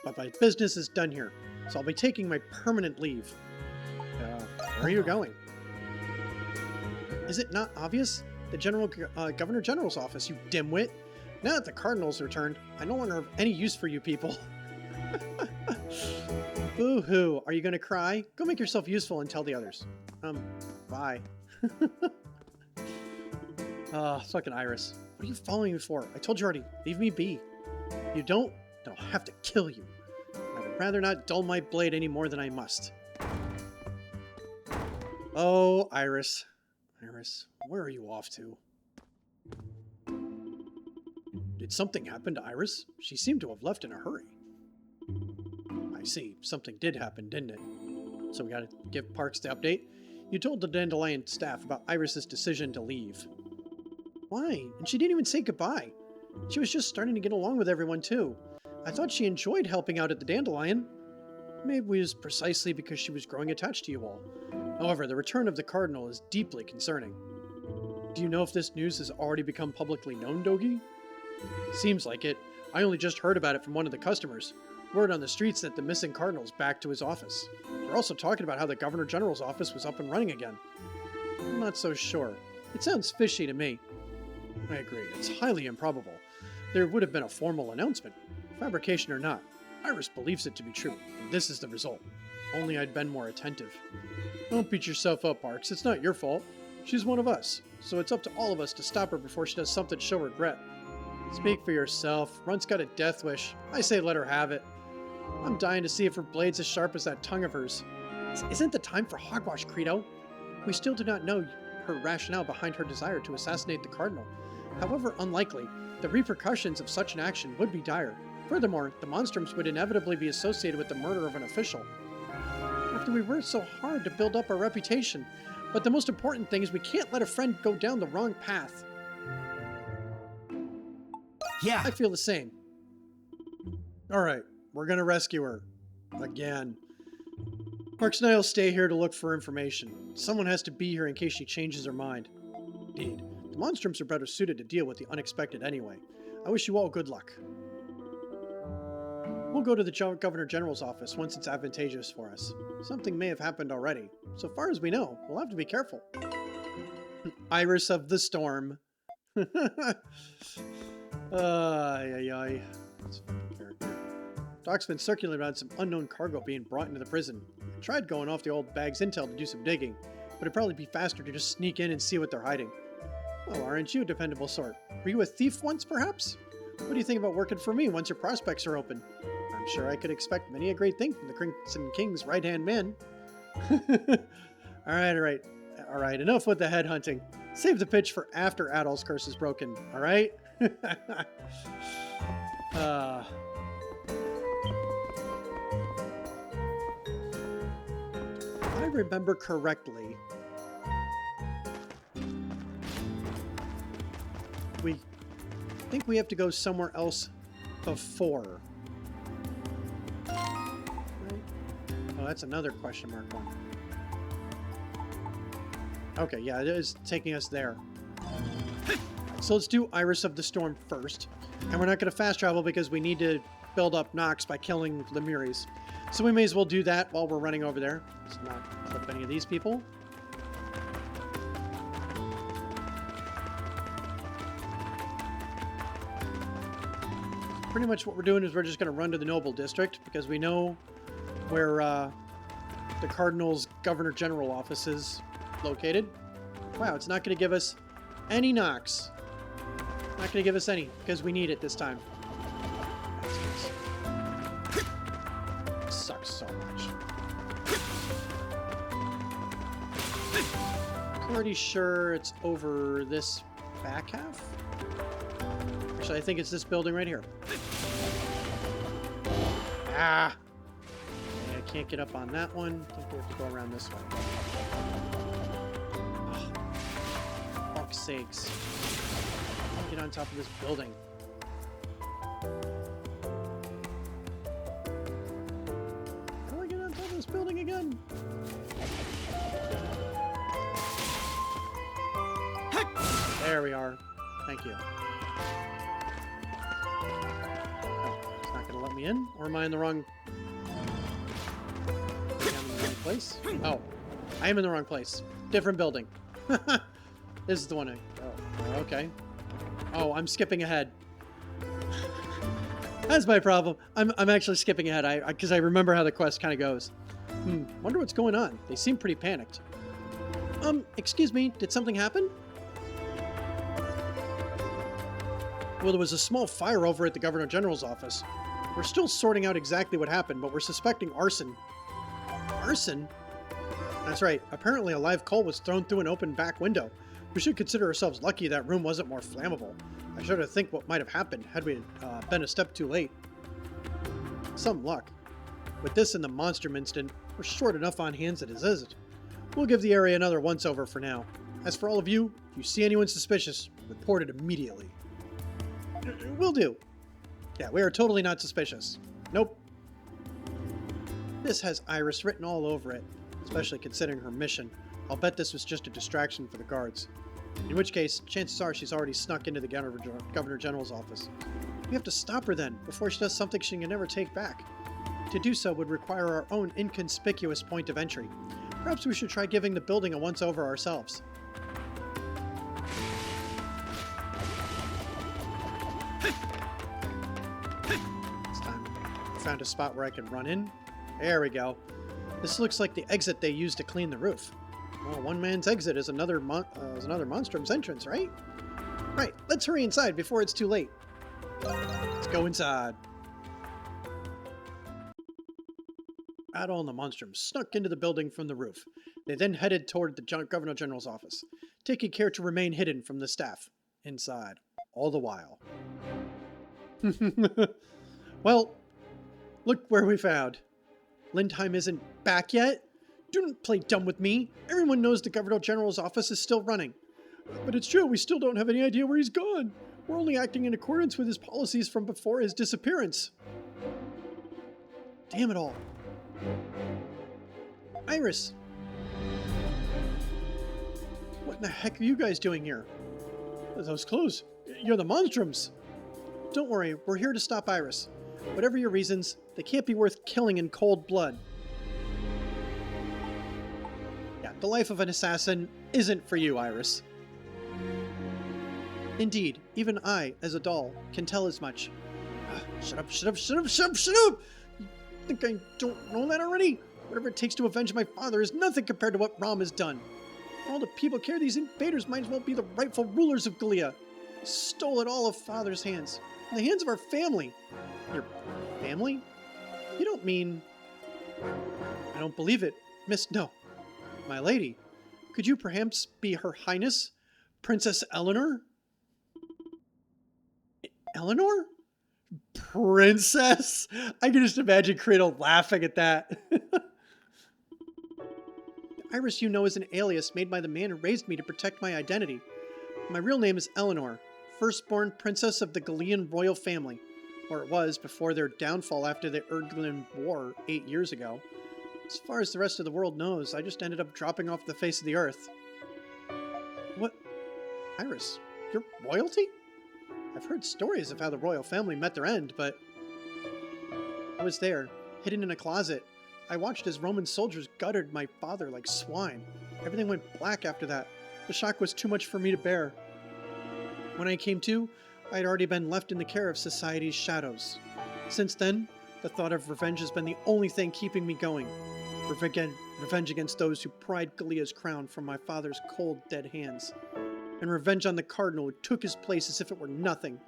but my business is done here, so I'll be taking my permanent leave. Where are you going? Is it not obvious? The Governor General's office, you dimwit. Now that the Cardinal's returned, I no longer have any use for you people. Boo-hoo. Are you going to cry? Go make yourself useful and tell the others. Bye. Fucking Iris. What are you following me for? I told you already. Leave me be. You don't? Then I'll have to kill you. I would rather not dull my blade any more than I must. Oh, Iris. Iris, where are you off to? Did something happen to Iris? She seemed to have left in a hurry. I see. Something did happen, didn't it? So we gotta give Parks the update. You told the Dandelion staff about Iris's decision to leave. Why? And she didn't even say goodbye. She was just starting to get along with everyone, too. I thought she enjoyed helping out at the Dandelion. Maybe it was precisely because she was growing attached to you all. However, the return of the Cardinal is deeply concerning. Do you know if this news has already become publicly known, Dogi? Seems like it. I only just heard about it from one of the customers. Word on the streets that the missing Cardinal's back to his office. They're also talking about how the Governor General's office was up and running again. I'm not so sure. It sounds fishy to me. I agree. It's highly improbable. There would have been a formal announcement. Fabrication or not, Iris believes it to be true, and this is the result. Only I'd been more attentive. Don't beat yourself up, Parks. It's not your fault. She's one of us, so it's up to all of us to stop her before she does something she'll regret. Speak for yourself. Runt's got a death wish. I say let her have it. I'm dying to see if her blade's as sharp as that tongue of hers. Isn't the time for hogwash, Credo? We still do not know her rationale behind her desire to assassinate the Cardinal. However unlikely, the repercussions of such an action would be dire. Furthermore, the Monstrums would inevitably be associated with the murder of an official. After we worked so hard to build up our reputation, but the most important thing is we can't let a friend go down the wrong path. Yeah. I feel the same. Alright, we're gonna rescue her. Again. Parks and I will stay here to look for information. Someone has to be here in case she changes her mind. Indeed. The Monstrums are better suited to deal with the unexpected anyway. I wish you all good luck. We'll go to the Governor General's office once it's advantageous for us. Something may have happened already. So far as we know, we'll have to be careful. Iris of the Storm. Ay. That's a fucking character. Doc's been circulating about some unknown cargo being brought into the prison. I tried going off the old bag's intel to do some digging, but it'd probably be faster to just sneak in and see what they're hiding. Well, aren't you a dependable sort? Were you a thief once, perhaps? What do you think about working for me once your prospects are open? I'm sure I could expect many a great thing from the Crimson King's right-hand man. Alright, enough with the headhunting. Save the pitch for after Adol's curse is broken, alright? If I remember correctly, I think we have to go somewhere else before. Right? Oh, that's another question mark one. Okay, yeah, it is taking us there. So let's do Iris of the Storm first. And we're not going to fast travel because we need to build up Nox by killing Lemures. So we may as well do that while we're running over there. Let's not clip any of these people. Pretty much what we're doing is we're just going to run to the Noble District because we know where the Cardinal's Governor General office is located. Wow, it's not going to give us any Nox. Not going to give us any because we need it this time. It sucks so much. Pretty sure it's over this back half. Actually, I think it's this building right here. Ah! I can't get up on that one. I think we have to go around this way. fuck's sakes. Get on top of this building. How do I get on top of this building again? There we are. Thank you. Oh, it's not gonna let me in? Or am I in the wrong... I'm in the wrong place? Oh, I am in the wrong place. Different building. This is the one I... Oh, okay. Oh, I'm skipping ahead. That's my problem. I'm actually skipping ahead. Because I remember how the quest kind of goes. Wonder what's going on. They seem pretty panicked. Excuse me, did something happen? Well, there was a small fire over at the Governor General's office. We're still sorting out exactly what happened, but we're suspecting arson. Arson? That's right. Apparently a live coal was thrown through an open back window. We should consider ourselves lucky that room wasn't more flammable. I shudder to think what might have happened had we been a step too late. Some luck. With this and the Monstrum incident, we're short enough on hands as it is. We'll give the area another once-over for now. As for all of you, if you see anyone suspicious, report it immediately. Will do. Yeah, we are totally not suspicious. Nope. This has Iris written all over it, especially considering her mission. I'll bet this was just a distraction for the guards. In which case, chances are she's already snuck into the Governor General's office. We have to stop her then, before she does something she can never take back. To do so would require our own inconspicuous point of entry. Perhaps we should try giving the building a once-over ourselves. This time, I found a spot where I can run in. There we go. This looks like the exit they used to clean the roof. Well, one man's exit is another Monstrum's entrance, right? Right, let's hurry inside before it's too late. Let's go inside. Adol and the Monstrum snuck into the building from the roof. They then headed toward the Governor General's office, taking care to remain hidden from the staff inside, all the while. Well, look where we found. Lindheim isn't back yet? Don't play dumb with me. Everyone knows the Governor General's office is still running. But it's true, we still don't have any idea where he's gone. We're only acting in accordance with his policies from before his disappearance. Damn it all. Iris! What in the heck are you guys doing here? Those clothes. You're the Monstrums. Don't worry, we're here to stop Iris. Whatever your reasons, they can't be worth killing in cold blood. Yeah, the life of an assassin isn't for you, Iris. Indeed, even I, as a doll, can tell as much. Shut up, shut up, shut up, shut up, shut up! You think I don't know that already? Whatever it takes to avenge my father is nothing compared to what Rom has done. For all the people care, these invaders might as well be the rightful rulers of Galea. Stole it all of Father's hands. In the hands of our family. Your family? You don't mean... I don't believe it. No. My lady, could you perhaps be Her Highness, Princess Eleanor? Eleanor? Princess? I can just imagine Cradle laughing at that. The Iris you know is an alias made by the man who raised me to protect my identity. My real name is Eleanor, firstborn princess of the Galean royal family, or it was before their downfall after the Erdglin War 8 years ago. As far as the rest of the world knows, I just ended up dropping off the face of the earth. What? Iris, you're royalty? I've heard stories of how the royal family met their end, but... I was there, hidden in a closet. I watched as Roman soldiers gutted my father like swine. Everything went black after that. The shock was too much for me to bear. When I came to, I had already been left in the care of society's shadows. Since then, the thought of revenge has been the only thing keeping me going. Revenge against those who pried Galea's crown from my father's cold, dead hands. And revenge on the cardinal who took his place as if it were nothing.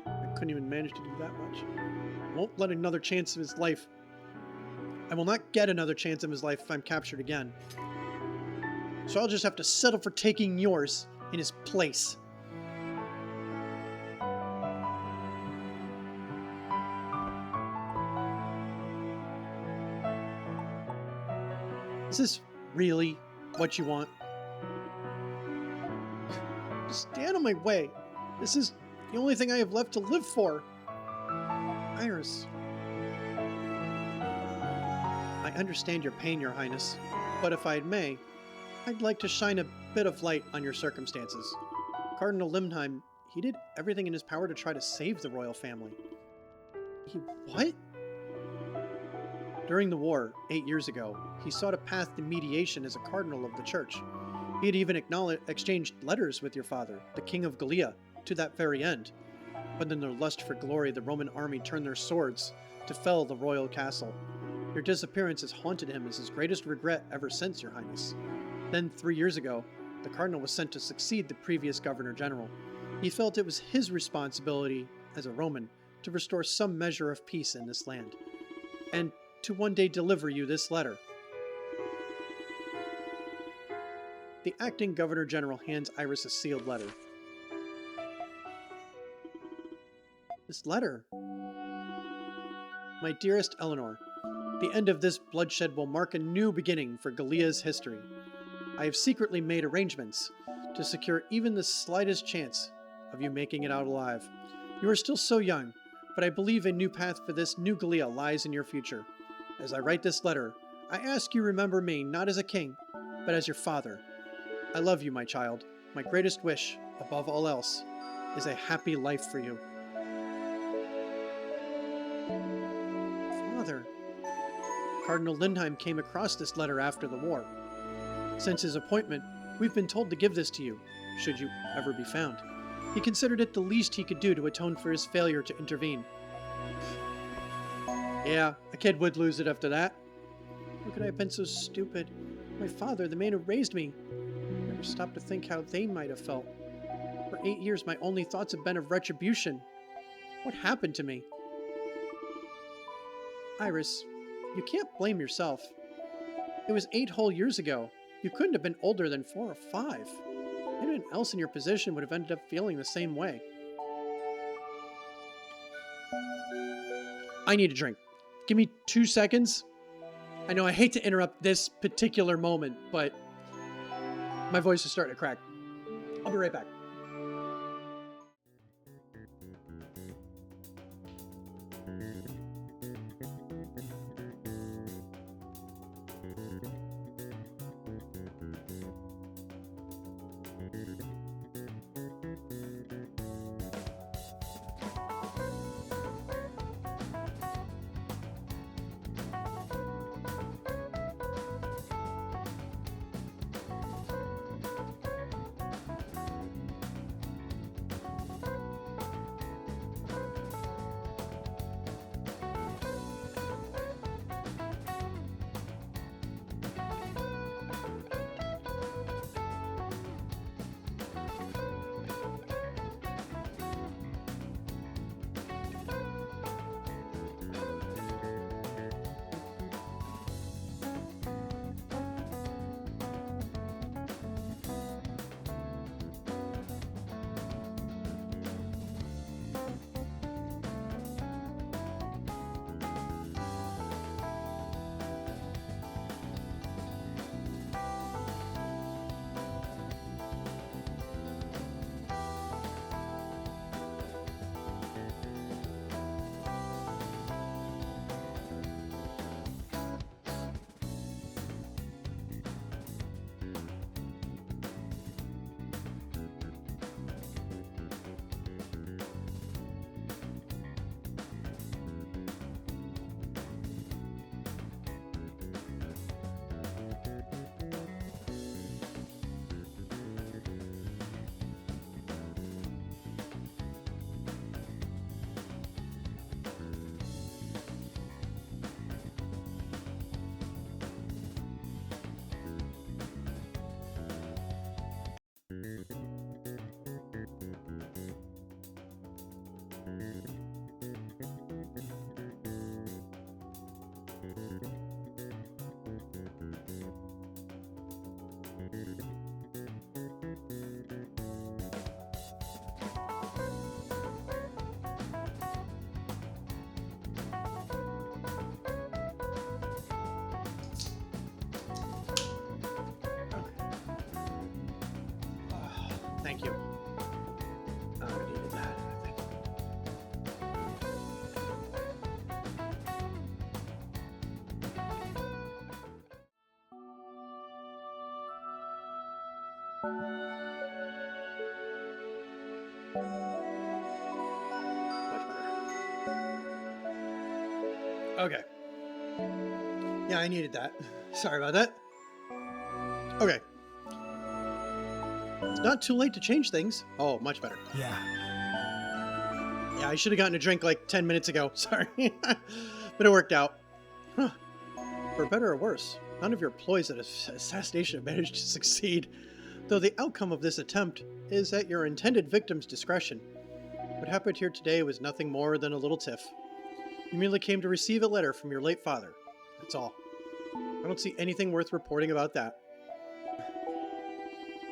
I couldn't even manage to do that much. I won't let another chance of his life. I will not get another chance of his life if I'm captured again. So I'll just have to settle for taking yours in his place. Is this really what you want? stand on my way. This is the only thing I have left to live for. Iris. I understand your pain, Your Highness, but if I may, I'd like to shine a bit of light on your circumstances. Cardinal Limheim, he did everything in his power to try to save the royal family. He what? During the war, 8 years ago, he sought a path to mediation as a cardinal of the church. He had even exchanged letters with your father, the King of Gallia, to that very end. But in their lust for glory, the Roman army turned their swords to fell the royal castle. Your disappearance has haunted him as his greatest regret ever since, Your Highness. Then, 3 years ago, the cardinal was sent to succeed the previous governor general. He felt it was his responsibility, as a Roman, to restore some measure of peace in this land, and to one day deliver you this letter. The acting governor general hands Iris a sealed letter. This letter. My dearest Eleanor, the end of this bloodshed will mark a new beginning for Gallia's history. I have secretly made arrangements to secure even the slightest chance of you making it out alive. You are still so young, but I believe a new path for this new Gallia lies in your future. As I write this letter, I ask you remember me not as a king, but as your father. I love you, my child. My greatest wish, above all else, is a happy life for you. Father. Cardinal Lindheim came across this letter after the war. Since his appointment, we've been told to give this to you, should you ever be found. He considered it the least he could do to atone for his failure to intervene. Yeah, a kid would lose it after that. How could I have been so stupid? My father, the man who raised me, never stopped to think how they might have felt. For 8 years, my only thoughts have been of retribution. What happened to me? Iris, you can't blame yourself. It was 8 whole years ago. You couldn't have been older than 4 or 5. Anyone else in your position would have ended up feeling the same way. I need a drink. Give me 2 seconds. I know I hate to interrupt this particular moment, but my voice is starting to crack. I'll be right back. Thank you. Much better. Okay. Yeah, I needed that. Sorry about that. Okay. It's not too late to change things. Oh, much better. Yeah. Yeah, I should have gotten a drink like 10 minutes ago. Sorry. But it worked out. Huh. For better or worse, none of your ploys at assassination have managed to succeed, though the outcome of this attempt is at your intended victim's discretion. What happened here today was nothing more than a little tiff. You merely came to receive a letter from your late father. That's all. I don't see anything worth reporting about that.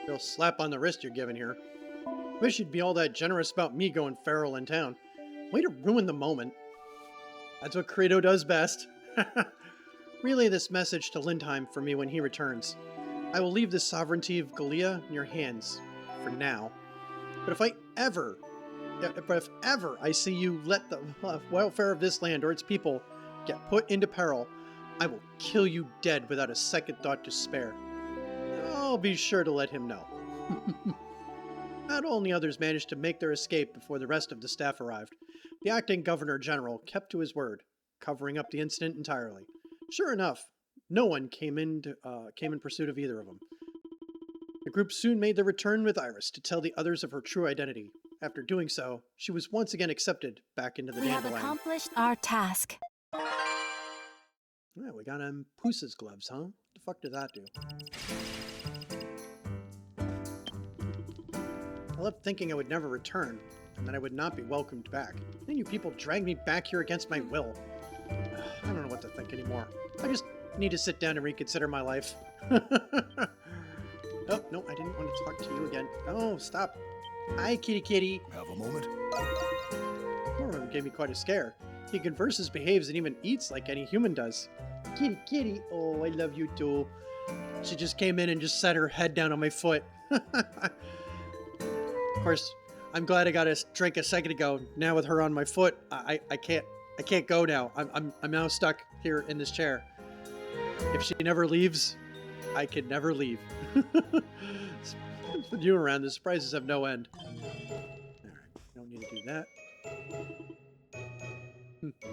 Real slap on the wrist you're giving here. Wish you'd be all that generous about me going feral in town. Way to ruin the moment. That's what Credo does best. Relay this message to Lindheim for me when he returns. I will leave the sovereignty of Gallia in your hands, for now. But if ever I see you let the welfare of this land or its people get put into peril, I will kill you dead without a second thought to spare. I'll be sure to let him know. Not only others managed to make their escape before the rest of the staff arrived, the acting Governor General kept to his word, covering up the incident entirely. Sure enough, no one came in pursuit of either of them. The group soon made their return with Iris to tell the others of her true identity. After doing so, she was once again accepted back into the We have Dandelion. accomplished our task. Yeah, we got Pussa's gloves, huh? What the fuck did that do? I left thinking I would never return, and that I would not be welcomed back. Then you people dragged me back here against my will. I don't know what to think anymore. I just need to sit down and reconsider my life. Oh, no, I didn't want to talk to you again. Oh, stop. Hi, kitty kitty. Have a moment. Mormon gave me quite a scare. He converses, behaves, and even eats like any human does. Kitty kitty, oh, I love you too. She just came in and just set her head down on my foot. Of course, I'm glad I got a drink a second ago. Now with her on my foot, I can't go now. I'm now stuck here in this chair. If she never leaves, I can never leave. With you around, the surprises have no end. Alright, don't need to do that.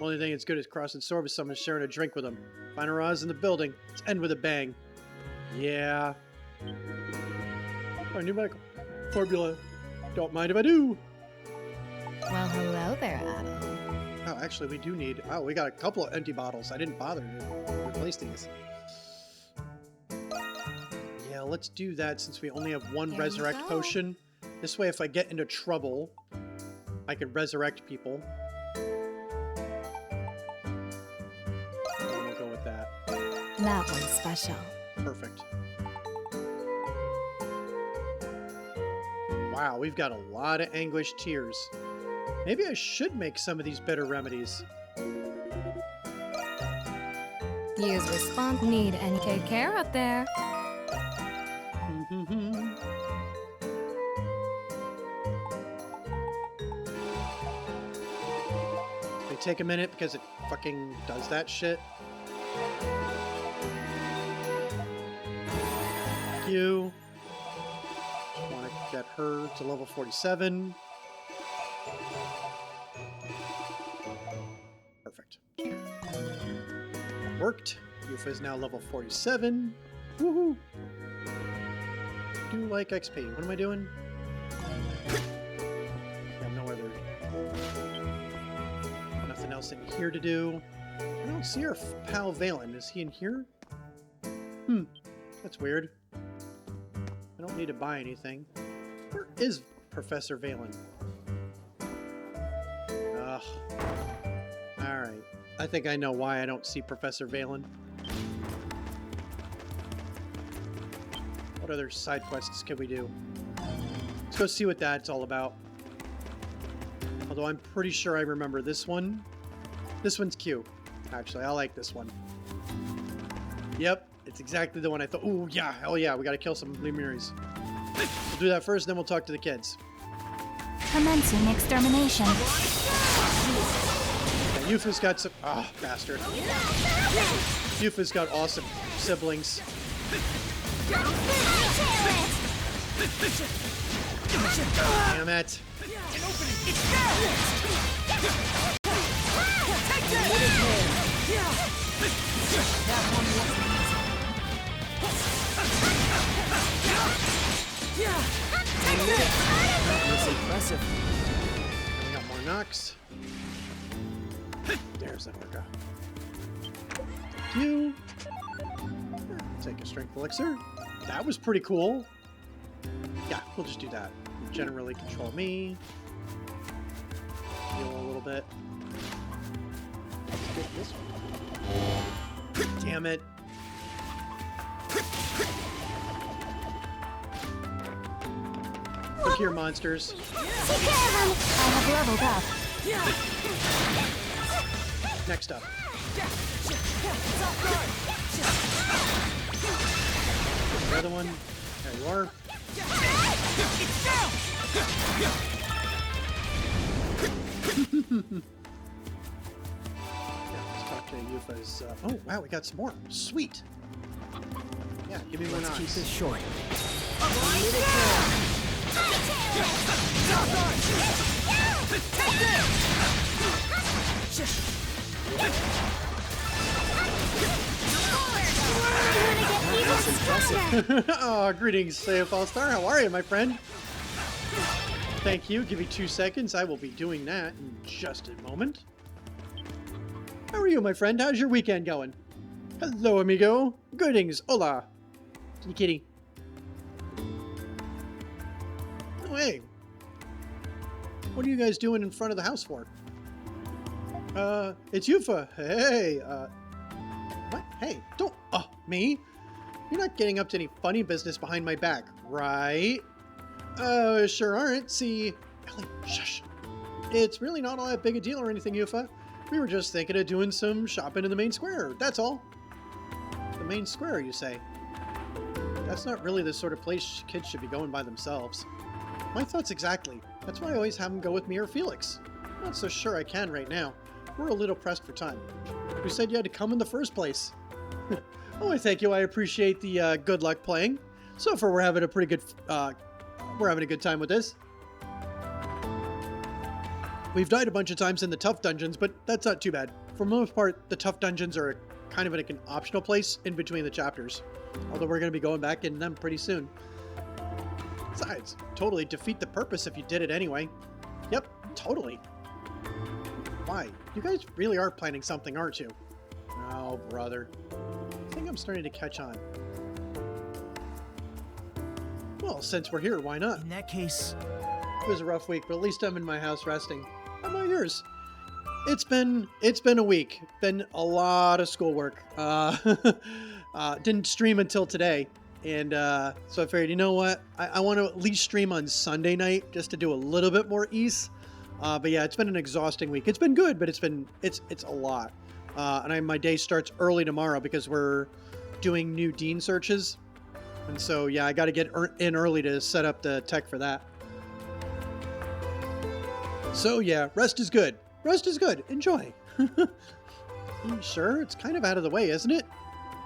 Only thing that's good is crossing swords with someone sharing a drink with them. Final Roz in the building. Let's end with a bang. Yeah. Our new medical formula. Don't mind if I do. Well, hello there, Adam. Oh, actually, we do need... Oh, we got a couple of empty bottles. I didn't bother to replace these. Yeah, let's do that since we only have one Here resurrect we go. potion. This way, if I get into trouble, I can resurrect people. And we'll go with that. That one's special. Perfect. Wow, we've got a lot of anguish tears. Maybe I should make some of these bitter remedies. Use response. Need any take care up there. They take a minute because it fucking does that shit. Thank you. Want to get her to level 47. Perfect. Worked. Yufa is now level 47. Woohoo! Do like XP. What am I doing? I have no other. Nothing else in here to do. I don't see our pal Valen. Is he in here? That's weird. I don't need to buy anything. Where is Professor Valen? Ugh. Alright. I think I know why I don't see Professor Valen. What other side quests can we do? Let's go see what that's all about. Although I'm pretty sure I remember this one. This one's cute. Actually, I like this one. Yep, it's exactly the one I thought. Ooh, yeah, hell yeah, we gotta kill some Lemures. We'll do that first, then we'll talk to the kids. Commencing extermination. Yeah, Yufu's got some... Ah, bastard. Yufu's got awesome siblings. Damn it. That's impressive. We got more Nox. There's that orca. Thank you. Take a strength elixir. That was pretty cool. Yeah, we'll just do that. Generally control me. Heal a little bit. Let's get this one. Damn it. Look here, monsters. Take care of them. I have leveled up. Next up. The other one. There you are. Yeah, let's talk to Yufa's. Oh, wow, we got some more. Sweet. Yeah, give me more Let's Nox. keep this short. Oh, greetings, Saif All-Star. How are you, my friend? Thank you. Give me 2 seconds. I will be doing that in just a moment. How are you, my friend? How's your weekend going? Hello, amigo. Greetings. Hola. Kitty kitty. Oh, hey. What are you guys doing in front of the house for? It's Yufa. Hey, what? Hey, don't, me? You're not getting up to any funny business behind my back, right? Sure aren't. See, Ellie, shush. It's really not all that big a deal or anything, Yufa. We were just thinking of doing some shopping in the main square, that's all. The main square, you say? That's not really the sort of place kids should be going by themselves. My thoughts exactly. That's why I always have them go with me or Felix. Not so sure I can right now. We're a little pressed for time. Who said you had to come in the first place? Oh, I thank you. I appreciate the good luck playing. So far, we're having a pretty good, we're having a good time with this. We've died a bunch of times in the tough dungeons, but that's not too bad. For the most part, the tough dungeons are kind of like an optional place in between the chapters. Although we're going to be going back in them pretty soon. Besides, totally defeat the purpose if you did it anyway. Yep, totally. Why? You guys really are planning something, aren't you? Oh, brother. I think I'm starting to catch on. Well, since we're here, why not? In that case... It was a rough week, but at least I'm in my house resting. How about yours? It's been a week. Been a lot of schoolwork. Didn't stream until today. And so I figured, you know what? I want to at least stream on Sunday night just to do a little bit more ease. But yeah, it's been an exhausting week. It's been good, but it's a lot. And my day starts early tomorrow because we're doing new dean searches. And so, yeah, I got to get in early to set up the tech for that. So, yeah, rest is good. Rest is good. Enjoy. You sure? It's kind of out of the way, isn't it?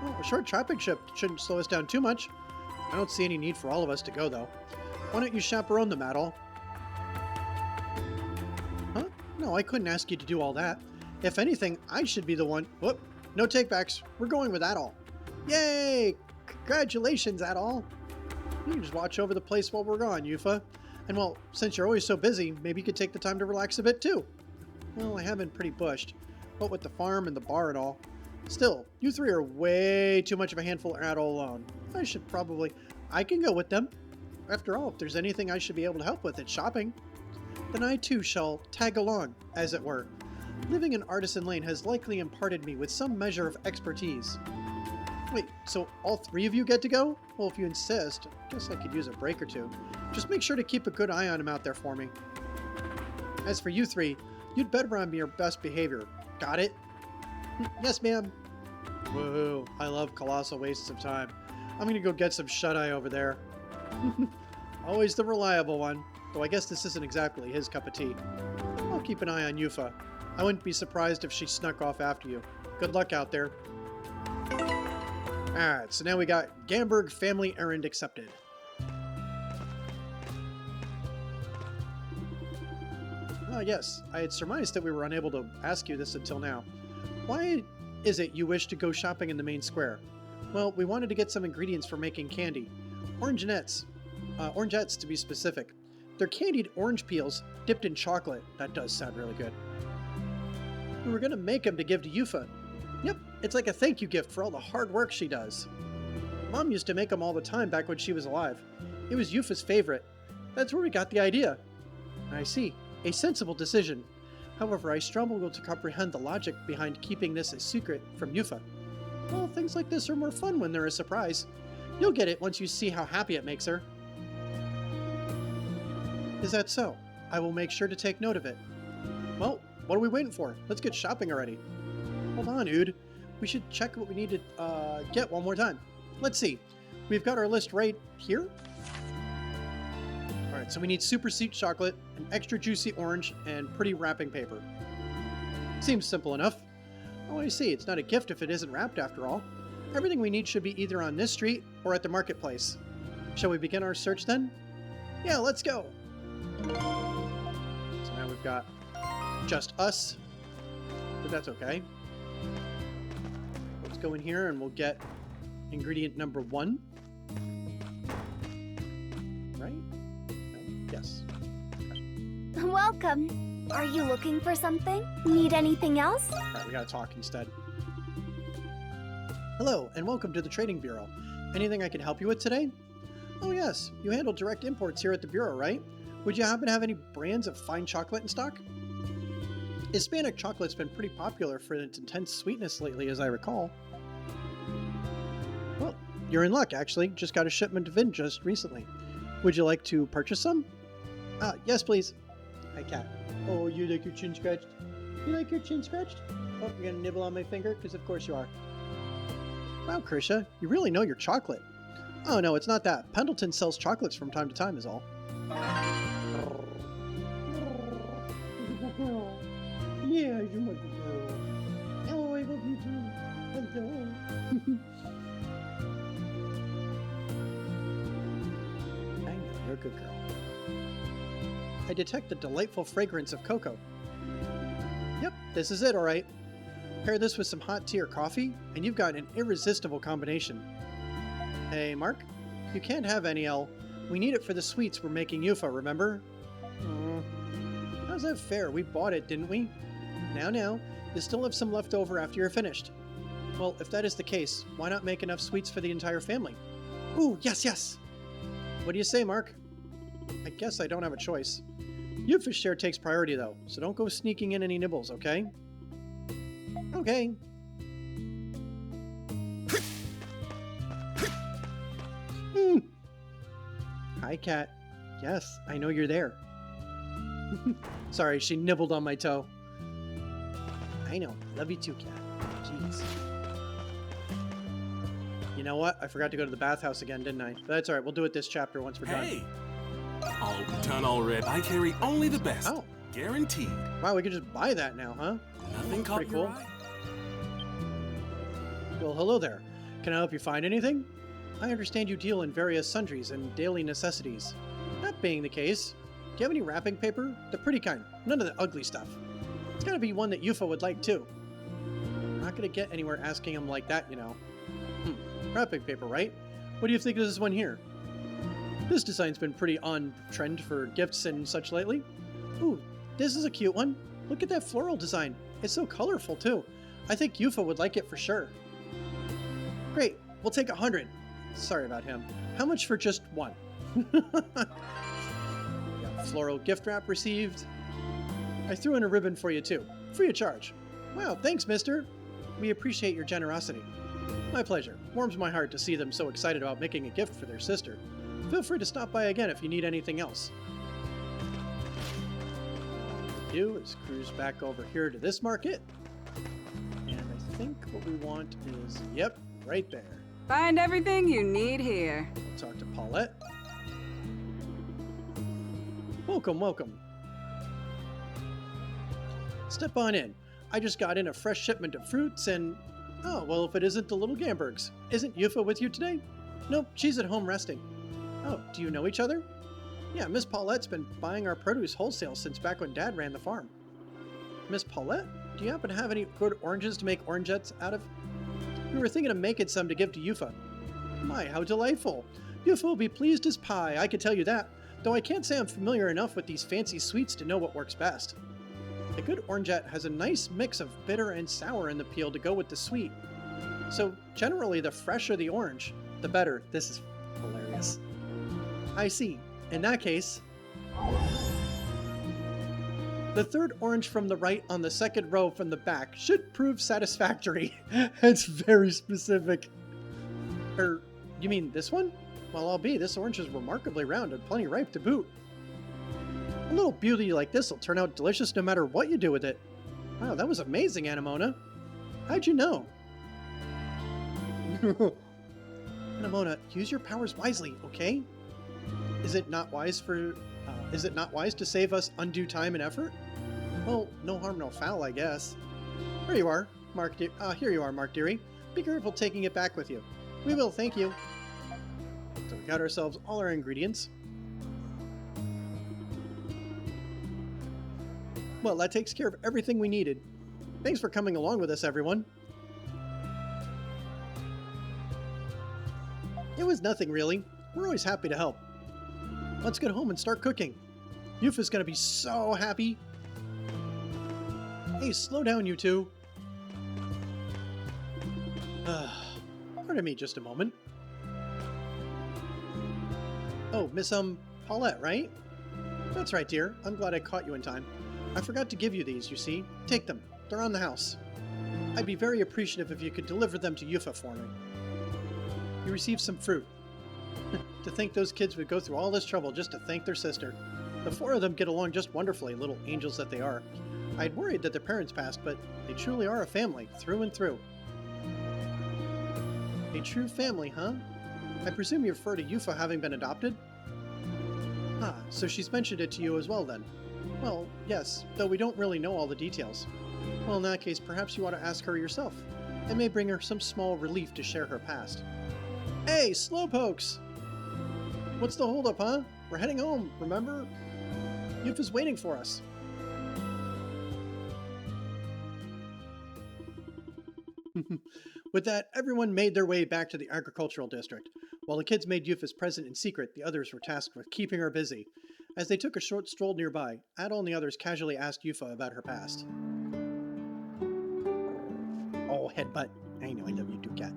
Well, a short traffic shouldn't slow us down too much. I don't see any need for all of us to go, though. Why don't you chaperone them, Adol? Huh? No, I couldn't ask you to do all that. If anything, I should be the one... Whoop! No takebacks. We're going with Adol. Yay! Congratulations, Adol. You can just watch over the place while we're gone, Yufa. And well, since you're always so busy, maybe you could take the time to relax a bit, too. Well, I have been pretty bushed. What with the farm and the bar and all. Still, you three are way too much of a handful for Adol alone. I can go with them. After all, if there's anything I should be able to help with, it's shopping. Then I too shall tag along, as it were. Living in Artisan Lane has likely imparted me with some measure of expertise. Wait, so all three of you get to go? Well, if you insist, I guess I could use a break or two. Just make sure to keep a good eye on him out there for me. As for you three, you'd better on your best behavior. Got it? Yes, ma'am. Whoa, I love colossal wastes of time. I'm gonna go get some shut-eye over there. Always the reliable one, though I guess this isn't exactly his cup of tea. I'll keep an eye on Yufa. I wouldn't be surprised if she snuck off after you. Good luck out there. Alright, so now we got Gamberg family errand accepted. yes, I had surmised that we were unable to ask you this until now. Why is it you wish to go shopping in the main square? Well, we wanted to get some ingredients for making candy. Orangettes to be specific. They're candied orange peels dipped in chocolate. That does sound really good. We were going to make them to give to Yufa. Yep, it's like a thank you gift for all the hard work she does. Mom used to make them all the time back when she was alive. It was Yufa's favorite. That's where we got the idea. I see. A sensible decision. However, I struggle to comprehend the logic behind keeping this a secret from Yufa. Well, things like this are more fun when they're a surprise. You'll get it once you see how happy it makes her. Is that so? I will make sure to take note of it. Well, what are we waiting for? Let's get shopping already. Hold on, Ood. We should check what we need to get one more time. Let's see. We've got our list right here. Alright, so we need super sweet chocolate, an extra juicy orange, and pretty wrapping paper. Seems simple enough. Oh, I see. It's not a gift if it isn't wrapped after all. Everything we need should be either on this street or at the marketplace. Shall we begin our search then? Yeah, let's go! So now we've got just us, but that's okay. Let's go in here and we'll get ingredient number 1. Right? No? Yes. Welcome. Are you looking for something? Need anything else? Alright, we gotta talk instead. Hello, and welcome to the Trading Bureau. Anything I can help you with today? Oh yes, you handle direct imports here at the Bureau, right? Would you happen to have any brands of fine chocolate in stock? Hispanic chocolate's been pretty popular for its intense sweetness lately, as I recall. Well, you're in luck, actually. Just got a shipment of in just recently. Would you like to purchase some? Yes, please. Hi, cat. Oh, you like your chin scratched? You like your chin scratched? Oh, you're gonna nibble on my finger? Because of course you are. Wow, Krisha, you really know your chocolate. Oh, no, it's not that. Pendleton sells chocolates from time to time is all. Yeah, you're my good girl. Oh, I love you too. Hello. I know, you're a good girl. I detect the delightful fragrance of cocoa. Yep, this is it, all right. Pair this with some hot tea or coffee, and you've got an irresistible combination. Hey, Mark, you can't have any L. We need it for the sweets we're making Yufa, remember? How's that fair? We bought it, didn't we? Now, you still have some left over after you're finished. Well, if that is the case, why not make enough sweets for the entire family? Ooh, yes! What do you say, Mark? I guess I don't have a choice. Yufa's share takes priority, though, so don't go sneaking in any nibbles, okay? Okay. Hi, cat. Yes, I know you're there. Sorry, she nibbled on my toe. I know. Love you too, cat. Jeez. You know what? I forgot to go to the bathhouse again, didn't I? But that's alright. We'll do it this chapter once we're done. All done already. I carry only the best. Oh. Guaranteed. Wow, we could just buy that now, huh? Nothing pretty cool. Well, hello there. Can I help you find anything? I understand you deal in various sundries and daily necessities. That being the case, do you have any wrapping paper? The pretty kind, none of the ugly stuff. It's gotta be one that Yufa would like too. I'm not gonna get anywhere asking him like that, you know. Wrapping paper, right? What do you think of this one here? This design's been pretty on trend for gifts and such lately. Ooh, this is a cute one. Look at that floral design. It's so colorful too. I think Yufa would like it for sure. Great, we'll take 100. Sorry about him. How much for just one? Floral gift wrap received. I threw in a ribbon for you too. Free of charge. Wow, thanks, mister. We appreciate your generosity. My pleasure. Warms my heart to see them so excited about making a gift for their sister. Feel free to stop by again if you need anything else. What we do is cruise back over here to this market. And I think what we want is, yep, right there. Find everything you need here. Talk to Paulette. Welcome. Step on in. I just got in a fresh shipment of fruits and... Oh, well, if it isn't the little Gambergs. Isn't Yufa with you today? Nope, she's at home resting. Oh, do you know each other? Yeah, Miss Paulette's been buying our produce wholesale since back when Dad ran the farm. Miss Paulette, do you happen to have any good oranges to make orangettes out of? We were thinking of making some to give to Yufa. My, how delightful. Yufa will be pleased as pie, I can tell you that, though I can't say I'm familiar enough with these fancy sweets to know what works best. A good orangette has a nice mix of bitter and sour in the peel to go with the sweet. So generally, the fresher the orange, the better. This is hilarious. I see. In that case, the third orange from the right on the second row from the back should prove satisfactory. It's very specific. You mean this one? Well, I'll be. This orange is remarkably round and plenty ripe to boot. A little beauty like this will turn out delicious no matter what you do with it. Wow, that was amazing, Anemona. How'd you know? Anemona, use your powers wisely, okay? Is it not wise to save us undue time and effort? Well, no harm, no foul, I guess. Here you are, Mark. Here you are, Mark dearie. Be careful taking it back with you. We will, thank you. So we got ourselves all our ingredients. Well, that takes care of everything we needed. Thanks for coming along with us, everyone. It was nothing, really. We're always happy to help. Let's get home and start cooking. Yufa's gonna be so happy. Hey, slow down, you two. Pardon me just a moment. Oh, Miss, Paulette, right? That's right, dear. I'm glad I caught you in time. I forgot to give you these, you see. Take them. They're on the house. I'd be very appreciative if you could deliver them to Yufa for me. You received some fruit. To think those kids would go through all this trouble just to thank their sister. The four of them get along just wonderfully, little angels that they are. I'd worried that their parents passed, but they truly are a family, through and through. A true family, huh? I presume you refer to Yufa having been adopted? Ah, so she's mentioned it to you as well then. Well, yes, though we don't really know all the details. Well, in that case, perhaps you ought to ask her yourself. It may bring her some small relief to share her past. Hey, slowpokes! What's the holdup, huh? We're heading home, remember? Yufa's waiting for us. With that, everyone made their way back to the agricultural district. While the kids made Yufa's present in secret, the others were tasked with keeping her busy. As they took a short stroll nearby, Adol and the others casually asked Yufa about her past. Oh, headbutt. I know I love you too, cat.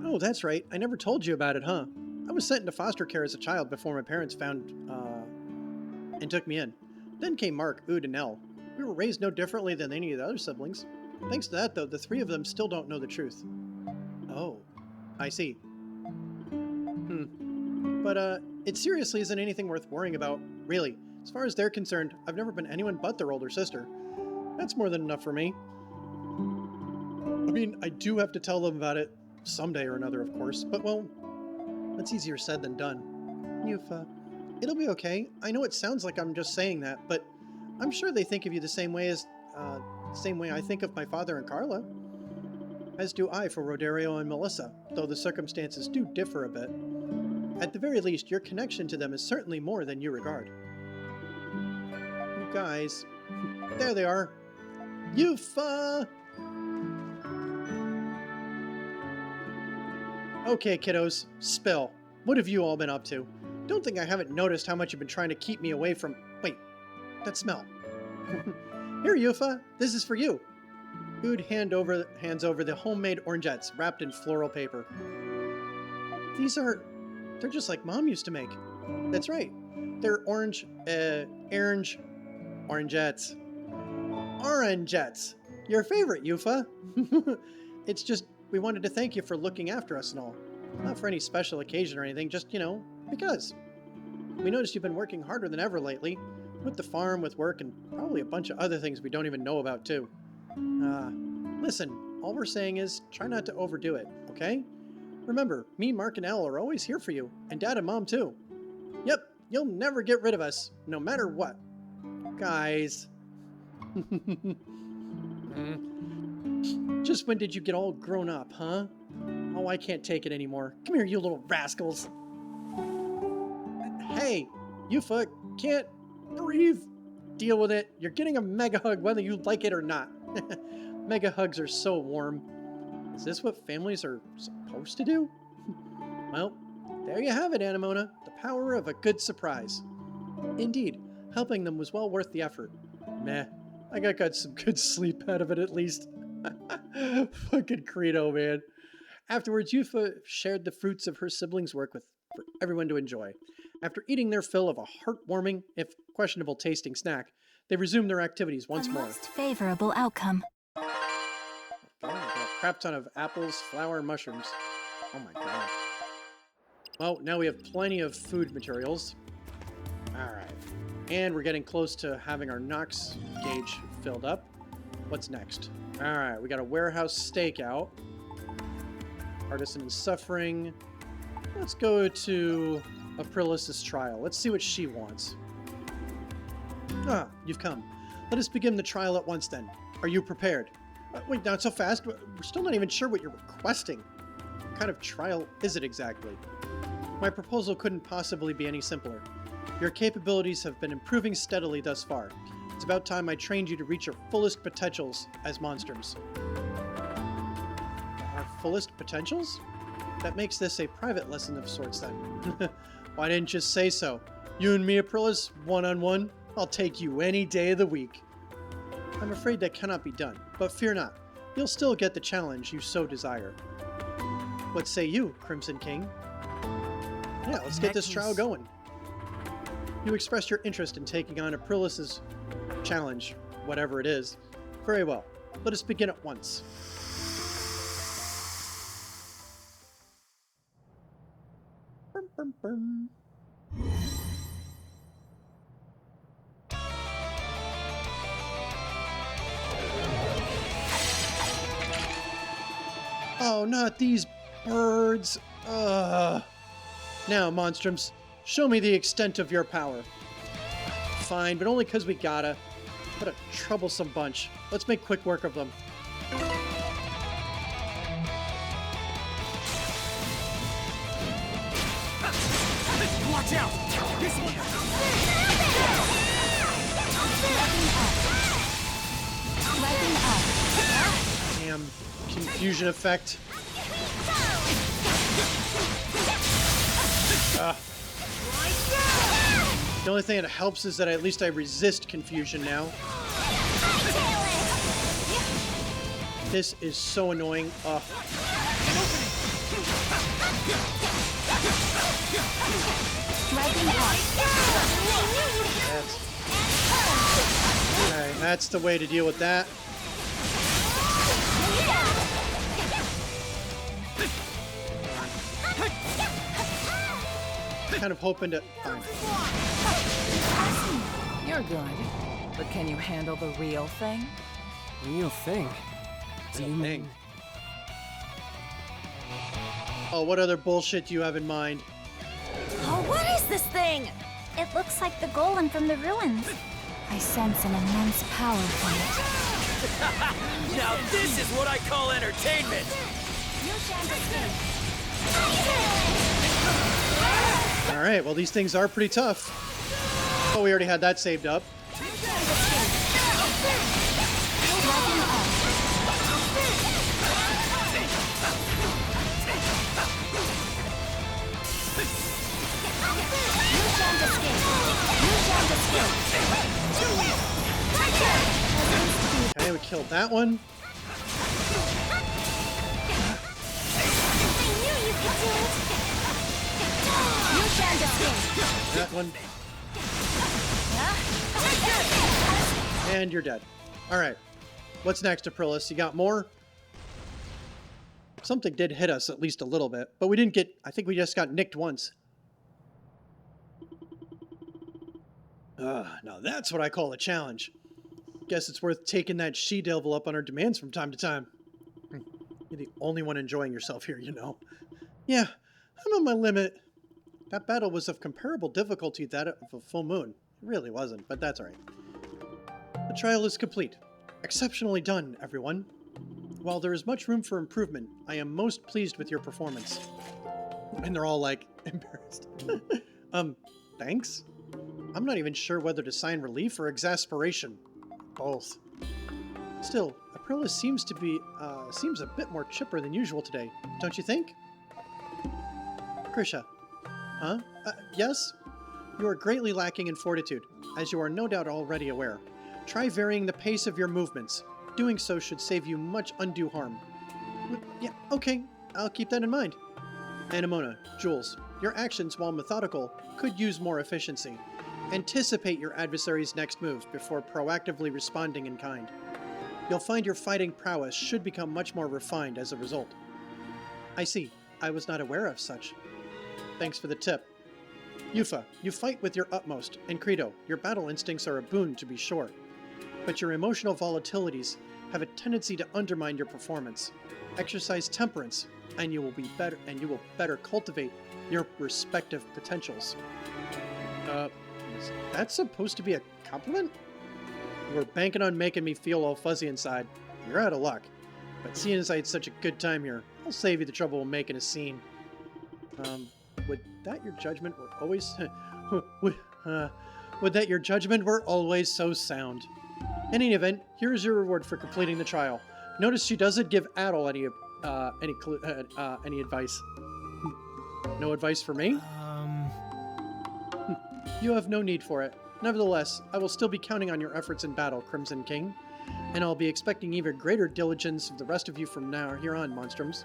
Oh, that's right. I never told you about it, huh? I was sent into foster care as a child before my parents found, and took me in. Then came Mark, Ood, and Nell. We were raised no differently than any of the other siblings. Thanks to that, though, the three of them still don't know the truth. Oh, I see. But, it seriously isn't anything worth worrying about, really. As far as they're concerned, I've never been anyone but their older sister. That's more than enough for me. I mean, I do have to tell them about it someday or another, of course, but, well, that's easier said than done. Yufa, it'll be okay. I know it sounds like I'm just saying that, but I'm sure they think of you the same way I think of my father and Carla. As do I for Roderio and Melissa, though the circumstances do differ a bit. At the very least, your connection to them is certainly more than you regard. You guys. There they are. Yufa! Okay, kiddos. Spill. What have you all been up to? Don't think I haven't noticed how much you've been trying to keep me away from... Wait. That smell. Here, Yufa. This is for you. Ood hands over the homemade orangettes wrapped in floral paper. These are... They're just like Mom used to make. That's right. They're orangettes. Orangettes. Your favorite, Yufa. It's just, we wanted to thank you for looking after us and all. Not for any special occasion or anything, just, you know, because. We noticed you've been working harder than ever lately. With the farm, with work, and probably a bunch of other things we don't even know about, too. Listen, all we're saying is, try not to overdo it, okay? Remember, me, Mark, and Elle are always here for you, and Dad and Mom, too. Yep, you'll never get rid of us, no matter what. Guys. Just when did you get all grown up, huh? Oh, I can't take it anymore. Come here, you little rascals. Hey, Yufa, can't breathe. Deal with it. You're getting a mega hug whether you like it or not. Mega hugs are so warm. Is this what families are supposed to do? Well, there you have it, Anemona. The power of a good surprise. Indeed, helping them was well worth the effort. Meh. I got some good sleep out of it at least. Fucking Credo, man. Afterwards, Yufa shared the fruits of her siblings' work for everyone to enjoy. After eating their fill of a heartwarming, if questionable tasting snack, they resumed their activities once more. Most favorable outcome. Oh, got a crap ton of apples, flour, and mushrooms. Oh my god. Well, now we have plenty of food materials. Alright. And we're getting close to having our Nox gauge filled up. What's next? Alright, we got a warehouse stakeout. Artisan in Suffering. Let's go to Aprilis' trial. Let's see what she wants. Ah, you've come. Let us begin the trial at once then. Are you prepared? Wait, not so fast. We're still not even sure what you're requesting. What kind of trial is it exactly? My proposal couldn't possibly be any simpler. Your capabilities have been improving steadily thus far. It's about time I trained you to reach your fullest potentials as monstrums. Our fullest potentials? That makes this a private lesson of sorts then. Why didn't you say so? You and me, Aprilis, one-on-one? I'll take you any day of the week. I'm afraid that cannot be done, but fear not. You'll still get the challenge you so desire. What say you, Crimson King? Yeah, let's get this trial going. You expressed your interest in taking on Aprilis' challenge, whatever it is. Very well. Let us begin at once. Bum, bum, bum. Oh, not these birds. Ugh. Now, monstrums, show me the extent of your power. Fine, but only because we gotta. What a troublesome bunch. Let's make quick work of them. Watch out! This one! Damn confusion effect. The only thing that helps is that at least I resist confusion now. This is so annoying. Okay, that's the way to deal with that. Kind of hoping to... You're good, but can you handle the real thing? Real thing? Do you mean? Oh, what other bullshit do you have in mind? Oh, what is this thing? It looks like the golem from the ruins. I sense an immense power from it. Now this is what I call entertainment! Alright, well these things are pretty tough. Oh, we already had that saved up. Okay, we killed that one. That one. And you're dead. Alright. What's next, Aprilis? You got more? Something did hit us at least a little bit, but we didn't get... I think we just got nicked once. Now that's what I call a challenge. Guess it's worth taking that she-devil up on her demands from time to time. You're the only one enjoying yourself here, you know. Yeah, I'm on my limit. That battle was of comparable difficulty to that of a full moon. It really wasn't, but that's alright. The trial is complete. Exceptionally done, everyone. While there is much room for improvement, I am most pleased with your performance. And they're all, like, embarrassed. Thanks? I'm not even sure whether to sign relief or exasperation. Both. Still, Aprilis seems a bit more chipper than usual today, don't you think? Grisha. Huh? Yes? You are greatly lacking in fortitude, as you are no doubt already aware. Try varying the pace of your movements. Doing so should save you much undue harm. Yeah, okay. I'll keep that in mind. Anemona, Jules, your actions, while methodical, could use more efficiency. Anticipate your adversary's next move before proactively responding in kind. You'll find your fighting prowess should become much more refined as a result. I see. I was not aware of such. Thanks for the tip. Yufa, you fight with your utmost, and Credo, your battle instincts are a boon to be sure. But your emotional volatilities have a tendency to undermine your performance. Exercise temperance, and you will better cultivate your respective potentials. Is that supposed to be a compliment? You were banking on making me feel all fuzzy inside. You're out of luck. But seeing as I had such a good time here, I'll save you the trouble of making a scene. Would that your judgment were always... would that your judgment were always so sound. In any event, here is your reward for completing the trial. Notice she doesn't give Adel any advice. No advice for me? You have no need for it. Nevertheless, I will still be counting on your efforts in battle, Crimson King, and I'll be expecting even greater diligence of the rest of you from here on, Monstrums.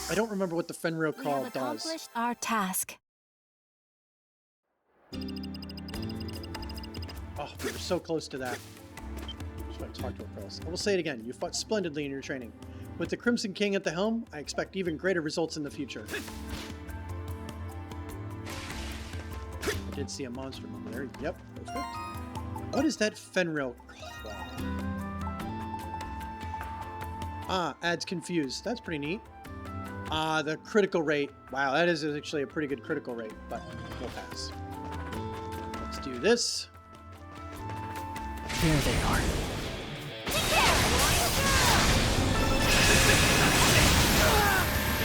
I don't remember what the Fenrir call does. Accomplished our task. Oh, we were so close to that. Just want to talk to Aprilis. I will say it again. You fought splendidly in your training. With the Crimson King at the helm, I expect even greater results in the future. I did see a monster over there. Yep, perfect. What is that Fenrir claw? Ah, adds confused. That's pretty neat. Ah, the critical rate. Wow, that is actually a pretty good critical rate, but we'll pass. Let's do this. There they are.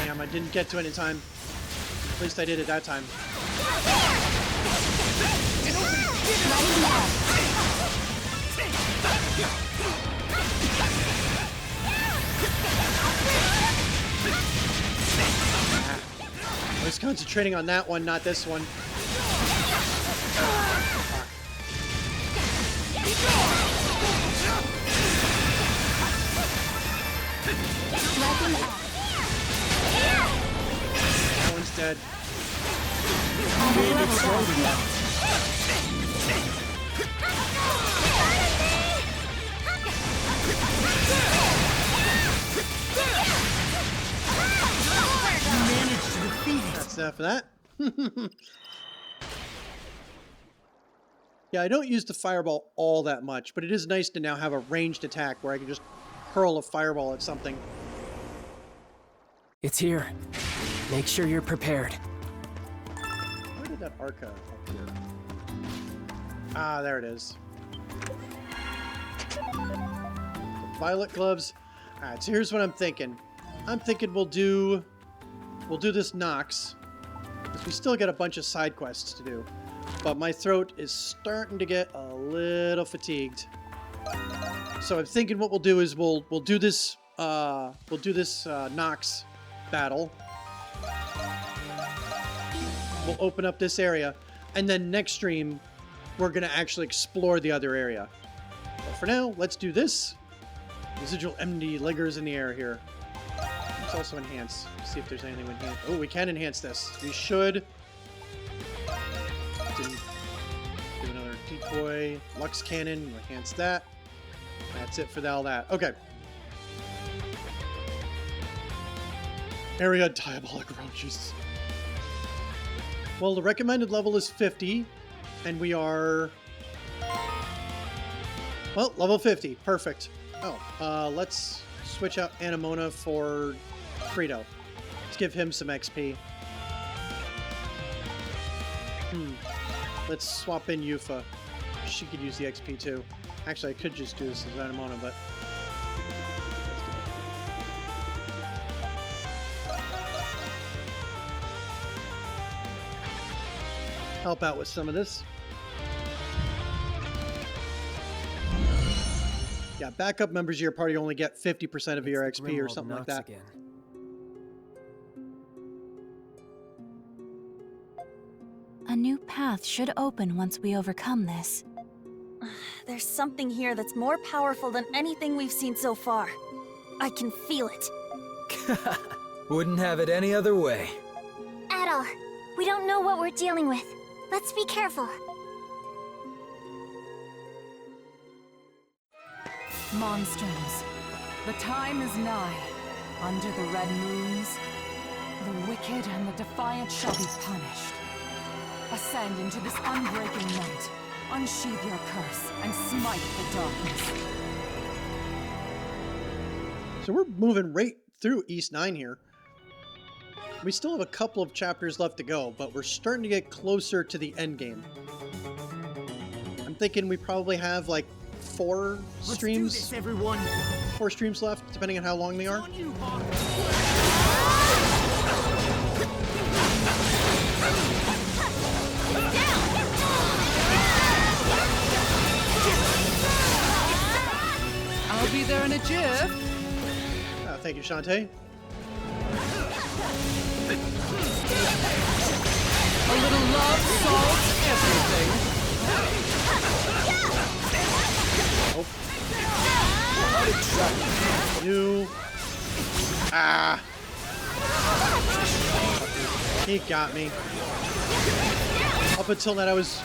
Damn, I didn't get to it in time. At least I did it that time. I was concentrating on that one, not this one. That one's dead. That's enough of that. Yeah, I don't use the fireball all that much, but it is nice to now have a ranged attack where I can just hurl a fireball at something. It's here. Make sure you're prepared. Where did that Arca appear? Ah, there it is. The violet gloves. Alright, so here's what I'm thinking. I'm thinking we'll do this Nox, because we still got a bunch of side quests to do. But my throat is starting to get a little fatigued. So I'm thinking what we'll do is we'll do this Nox battle. We'll open up this area, and then next stream we're gonna actually explore the other area. But for now, let's do this. Residual MD Liggers in the air here. Let's also enhance. See if there's anything we can. Oh, we can enhance this. We should. Do another decoy. Lux cannon. We'll enhance that. That's it for all that. Okay. Area diabolic roaches. Well, the recommended level is 50, and we are... Well, level 50. Perfect. Oh, let's switch out Anemona for Credo. Let's give him some XP. Let's swap in Yufa. She could use the XP too. Actually, I could just do this as Anemona, but... help out with some of this. Yeah, backup members of your party only get 50% of your XP or something like that. Again. A new path should open once we overcome this. There's something here that's more powerful than anything we've seen so far. I can feel it. Wouldn't have it any other way. At all. We don't know what we're dealing with. Let's be careful. Monstrums, the time is nigh. Under the red moons, the wicked and the defiant shall be punished. Ascend into this unbreaking night. Unsheathe your curse and smite the darkness. So we're moving right through East 9 here. We still have a couple of chapters left to go, but we're starting to get closer to the end game. I'm thinking we probably have like 4 streams. Let's do this, everyone. 4 streams left, depending on how long they are. I'll be there in a jiff. Thank you, Shantae. A little love solves everything. Oh. You. Ah. He got me. Up until that I was...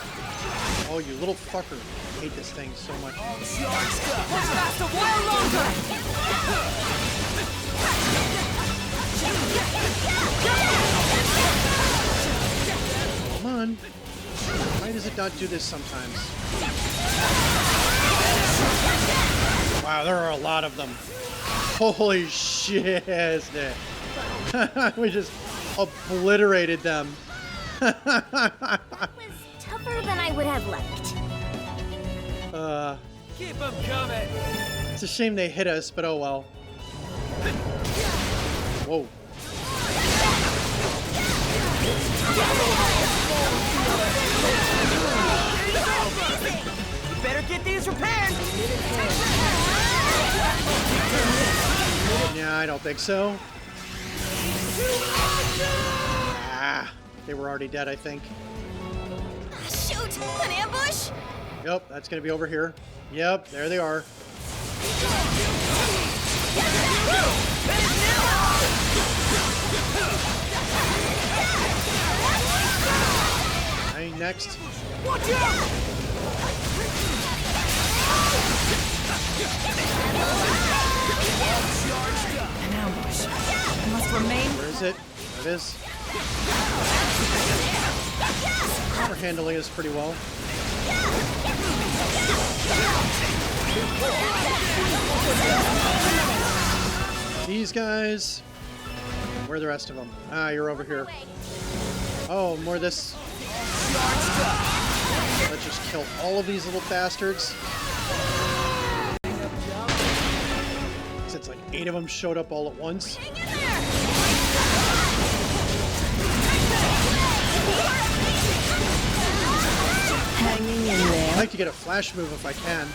Oh, you little fucker. I hate this thing so much. Come on. Why does it not do this sometimes? Wow, there are a lot of them. Holy shit. We just obliterated them. Tougher than I would have liked. Keep them coming. It's a shame they hit us, but oh well. Whoa. You better get these repaired. Yeah, I don't think so. Ah, they were already dead, I think. Shoot! An ambush? Yep, that's gonna be over here. Yep, there they are. Hey, next. Watch out! An ambush. I must remain. Where is it? There it is. We're handling this pretty well. These guys. Where are the rest of them? Ah, you're over here. Oh, more of this. Let's just kill all of these little bastards. Since like 8 of them showed up all at once. Hanging in there. I'd like to get a flash move if I can.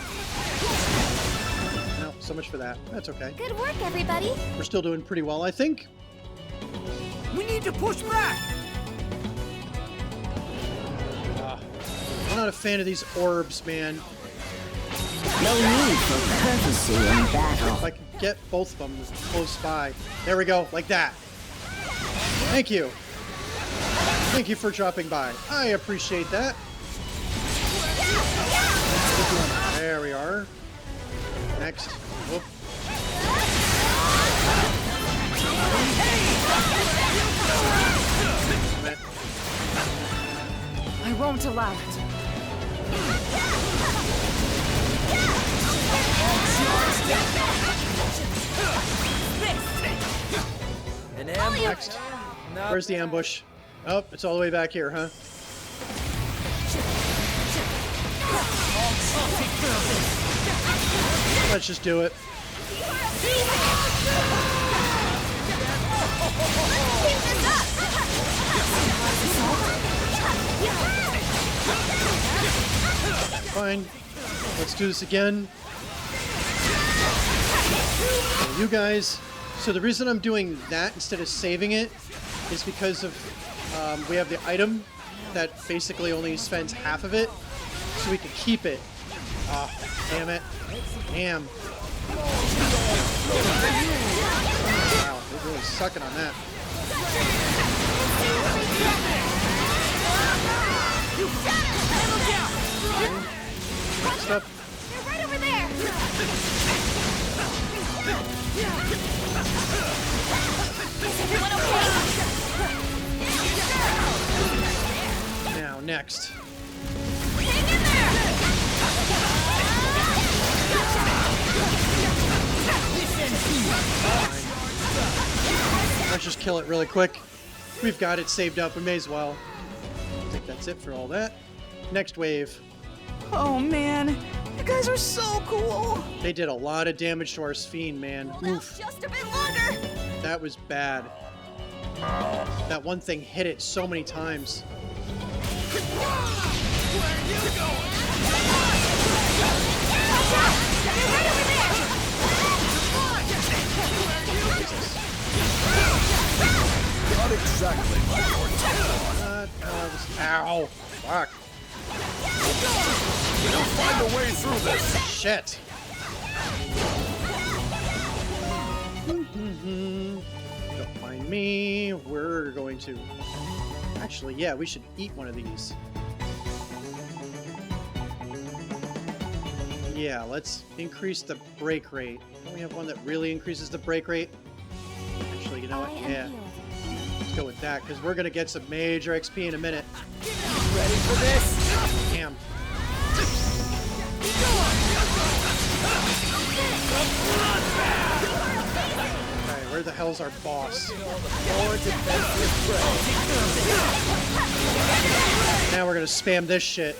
No, so much for that. That's okay. Good work, everybody. We're still doing pretty well, I think. We need to push back. I'm not a fan of these orbs, man. No need for courtesy in battle. If I could get both of them close by. There we go, like that. Thank you. Thank you for dropping by. I appreciate that. There we are. Next. Whoop. I won't allow it. An ambush. Next. Where's the ambush? Oh, it's all the way back here, huh? Let's just do it. do this again. And you guys. So the reason I'm doing that instead of saving it is because of we have the item that basically only spends half of it, so we can keep it. Ah, damn it. Damn. Wow, we're really sucking on that. Next up. They're right over there! Is everyone okay? Now, next. Hang in there! Let's just kill it really quick. We've got it saved up. We may as well. I think that's it for all that. Next wave. Oh man, you guys are so cool. They did a lot of damage to our Sphene, man. Oof. Just a bit longer! That was bad. That one thing hit it so many times. Not exactly my forte. Ow. Fuck. We'll find a way through this. Shit. Don't mind me. We're going to... Actually, yeah, we should eat one of these. Yeah, let's increase the break rate. Don't we have one that really increases the break rate? Actually, you know what? Yeah. Let's go with that, because we're going to get some major XP in a minute. Ready for this? Damn. Okay, where the hell's our boss? Now we're going to spam this shit.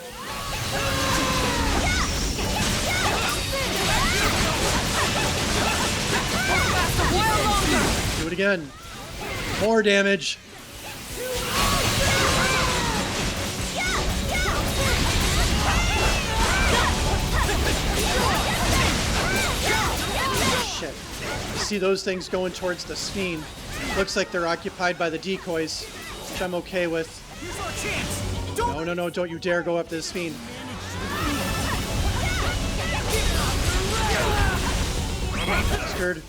Do it again. More damage. Shit. You see those things going towards the Sphene. Looks like they're occupied by the decoys, which I'm okay with. No, no, no, don't you dare go up to the Sphene. Scared.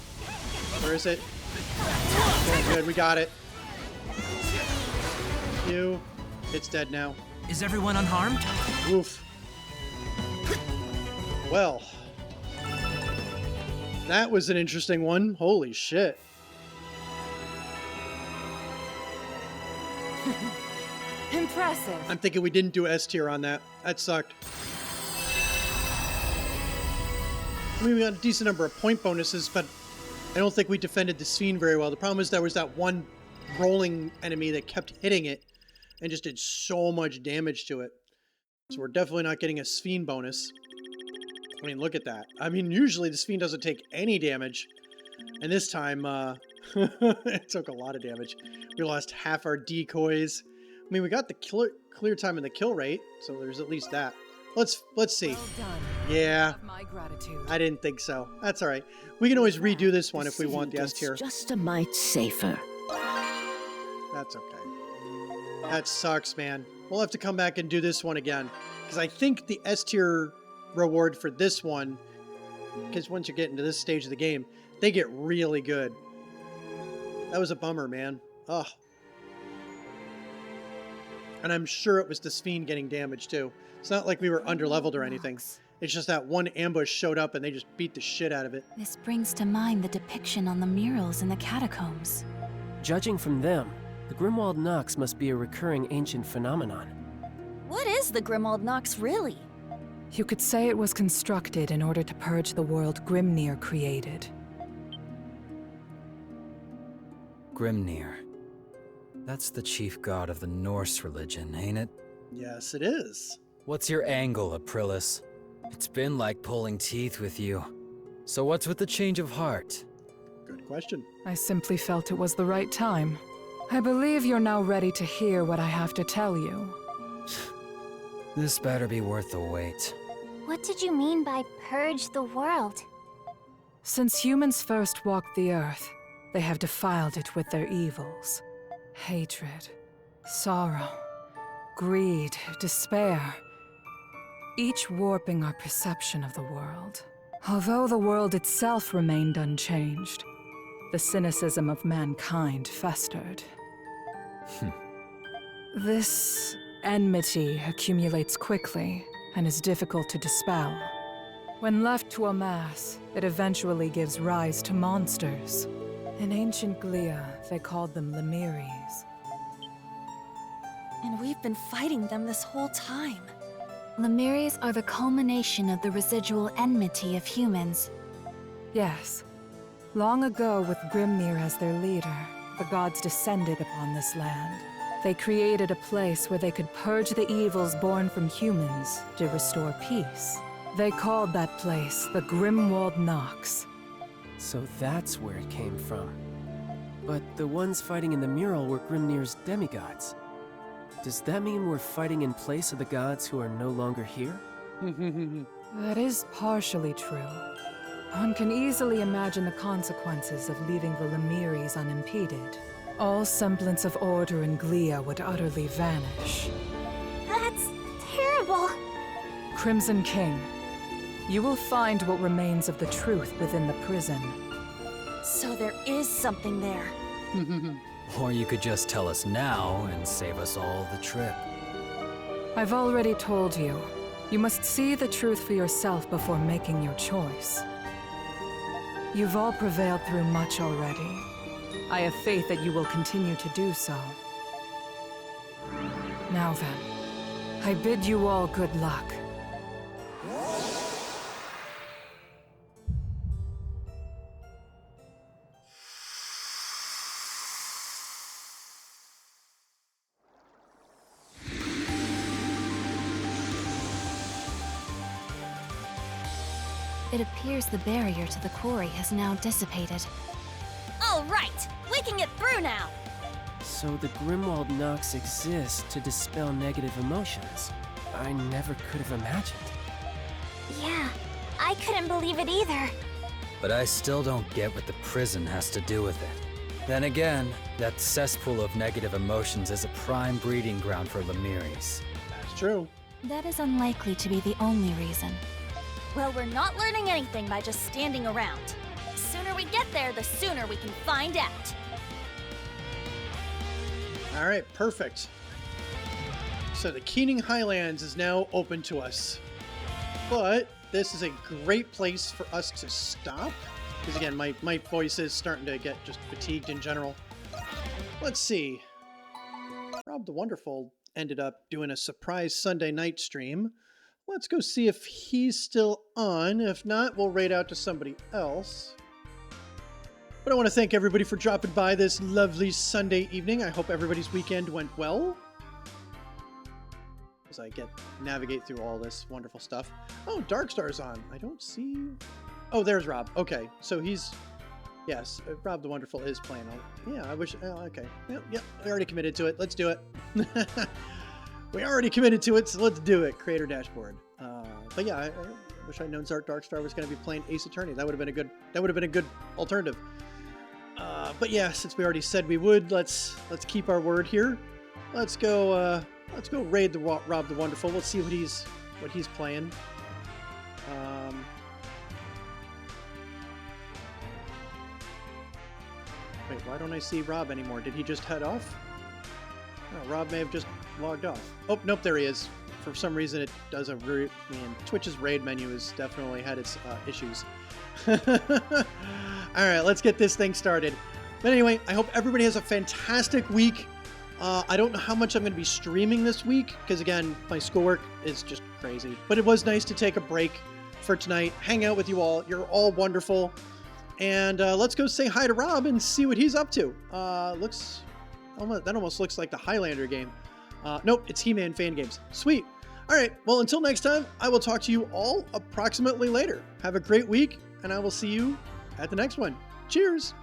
Where is it? Okay, good, we got it. You. It's dead now. Is everyone unharmed? Oof. Well. That was an interesting one. Holy shit. Impressive. I'm thinking we didn't do S tier on that. That sucked. I mean, we got a decent number of point bonuses, but I don't think we defended the Sphene very well. The problem is there was that one rolling enemy that kept hitting it and just did so much damage to it. So we're definitely not getting a Sphene bonus. I mean, look at that. I mean, usually the Sphene doesn't take any damage. And this time, it took a lot of damage. We lost half our decoys. I mean, we got the clear time and the kill rate, so there's at least that. Let's see. Well done. Yeah. My gratitude. I didn't think so. That's all right. We can always redo this one if we want the S tier. Just a mite safer. That's okay. That sucks, man. We'll have to come back and do this one again. Because I think the S tier reward for this one, because once you get into this stage of the game, they get really good. That was a bummer, man. Ugh. And I'm sure it was the Sphene getting damaged too. It's not like we were underleveled or anything. It's just that one ambush showed up and they just beat the shit out of it. This brings to mind the depiction on the murals in the catacombs. Judging from them, the Grimwald Nox must be a recurring ancient phenomenon. What is the Grimwald Nox really? You could say it was constructed in order to purge the world Grimnir created. Grimnir. That's the chief god of the Norse religion, ain't it? Yes, it is. What's your angle, Aprilis? It's been like pulling teeth with you. So what's with the change of heart? Good question. I simply felt it was the right time. I believe you're now ready to hear what I have to tell you. This better be worth the wait. What did you mean by purge the world? Since humans first walked the earth, they have defiled it with their evils. Hatred, sorrow, greed, despair. Each warping our perception of the world. Although the world itself remained unchanged, the cynicism of mankind festered. This enmity accumulates quickly and is difficult to dispel. When left to amass, it eventually gives rise to monsters. In ancient Glia, they called them Lemures. And we've been fighting them this whole time. Lemures are the culmination of the residual enmity of humans. Yes. Long ago, with Grimnir as their leader, the gods descended upon this land. They created a place where they could purge the evils born from humans to restore peace. They called that place the Grimwald Nox. So that's where it came from. But the ones fighting in the mural were Grimnir's demigods. Does that mean we're fighting in place of the gods who are no longer here? That is partially true. One can easily imagine the consequences of leaving the Lemures unimpeded. All semblance of order in Glia would utterly vanish. That's terrible. Crimson King, you will find what remains of the truth within the prison. So there is something there. Or you could just tell us now and save us all the trip. I've already told you. You must see the truth for yourself before making your choice. You've all prevailed through much already. I have faith that you will continue to do so. Now then, I bid you all good luck. It appears the barrier to the quarry has now dissipated. All right, we can get through now. So the Grimwald Nox exists to dispel negative emotions. I never could have imagined. Yeah, I couldn't believe it either. But I still don't get what the prison has to do with it. Then again, that cesspool of negative emotions is a prime breeding ground for Lemures. That's true. That is unlikely to be the only reason. Well, we're not learning anything by just standing around. The sooner we get there, the sooner we can find out. All right, perfect. So the Keening Highlands is now open to us. But this is a great place for us to stop. Because again, my voice is starting to get just fatigued in general. Let's see. Rob the Wonderful ended up doing a surprise Sunday night stream. Let's go see if he's still on. If not, we'll raid out to somebody else. But I want to thank everybody for dropping by this lovely Sunday evening. I hope everybody's weekend went well. As I navigate through all this wonderful stuff. Oh, Darkstar's on. I don't see... Oh, there's Rob. Okay, so he's... Yes, Rob the Wonderful is playing on. Yeah, I wish... Oh, okay. Yep, we already committed to it. Let's do it. We already committed to it, so let's do it. Creator dashboard. But yeah, I wish I'd known Darkstar was going to be playing Ace Attorney. That would have been a good. That would have been a good alternative. But yeah, since we already said we would, let's keep our word here. Let's go raid the Rob the Wonderful. Let's see what he's playing. Wait, why don't I see Rob anymore? Did he just head off? Oh, Rob may have just logged off. Oh, nope, there he is. For some reason, it does a man, Twitch's raid menu has definitely had its issues. All right, let's get this thing started. But anyway, I hope everybody has a fantastic week. I don't know how much I'm going to be streaming this week because, again, my schoolwork is just crazy. But it was nice to take a break for tonight, hang out with you all. You're all wonderful. And let's go say hi to Rob and see what he's up to. That almost looks like the Highlander game. Nope, it's He-Man fan games. Sweet. All right, well, until next time, I will talk to you all approximately later. Have a great week, and I will see you at the next one. Cheers.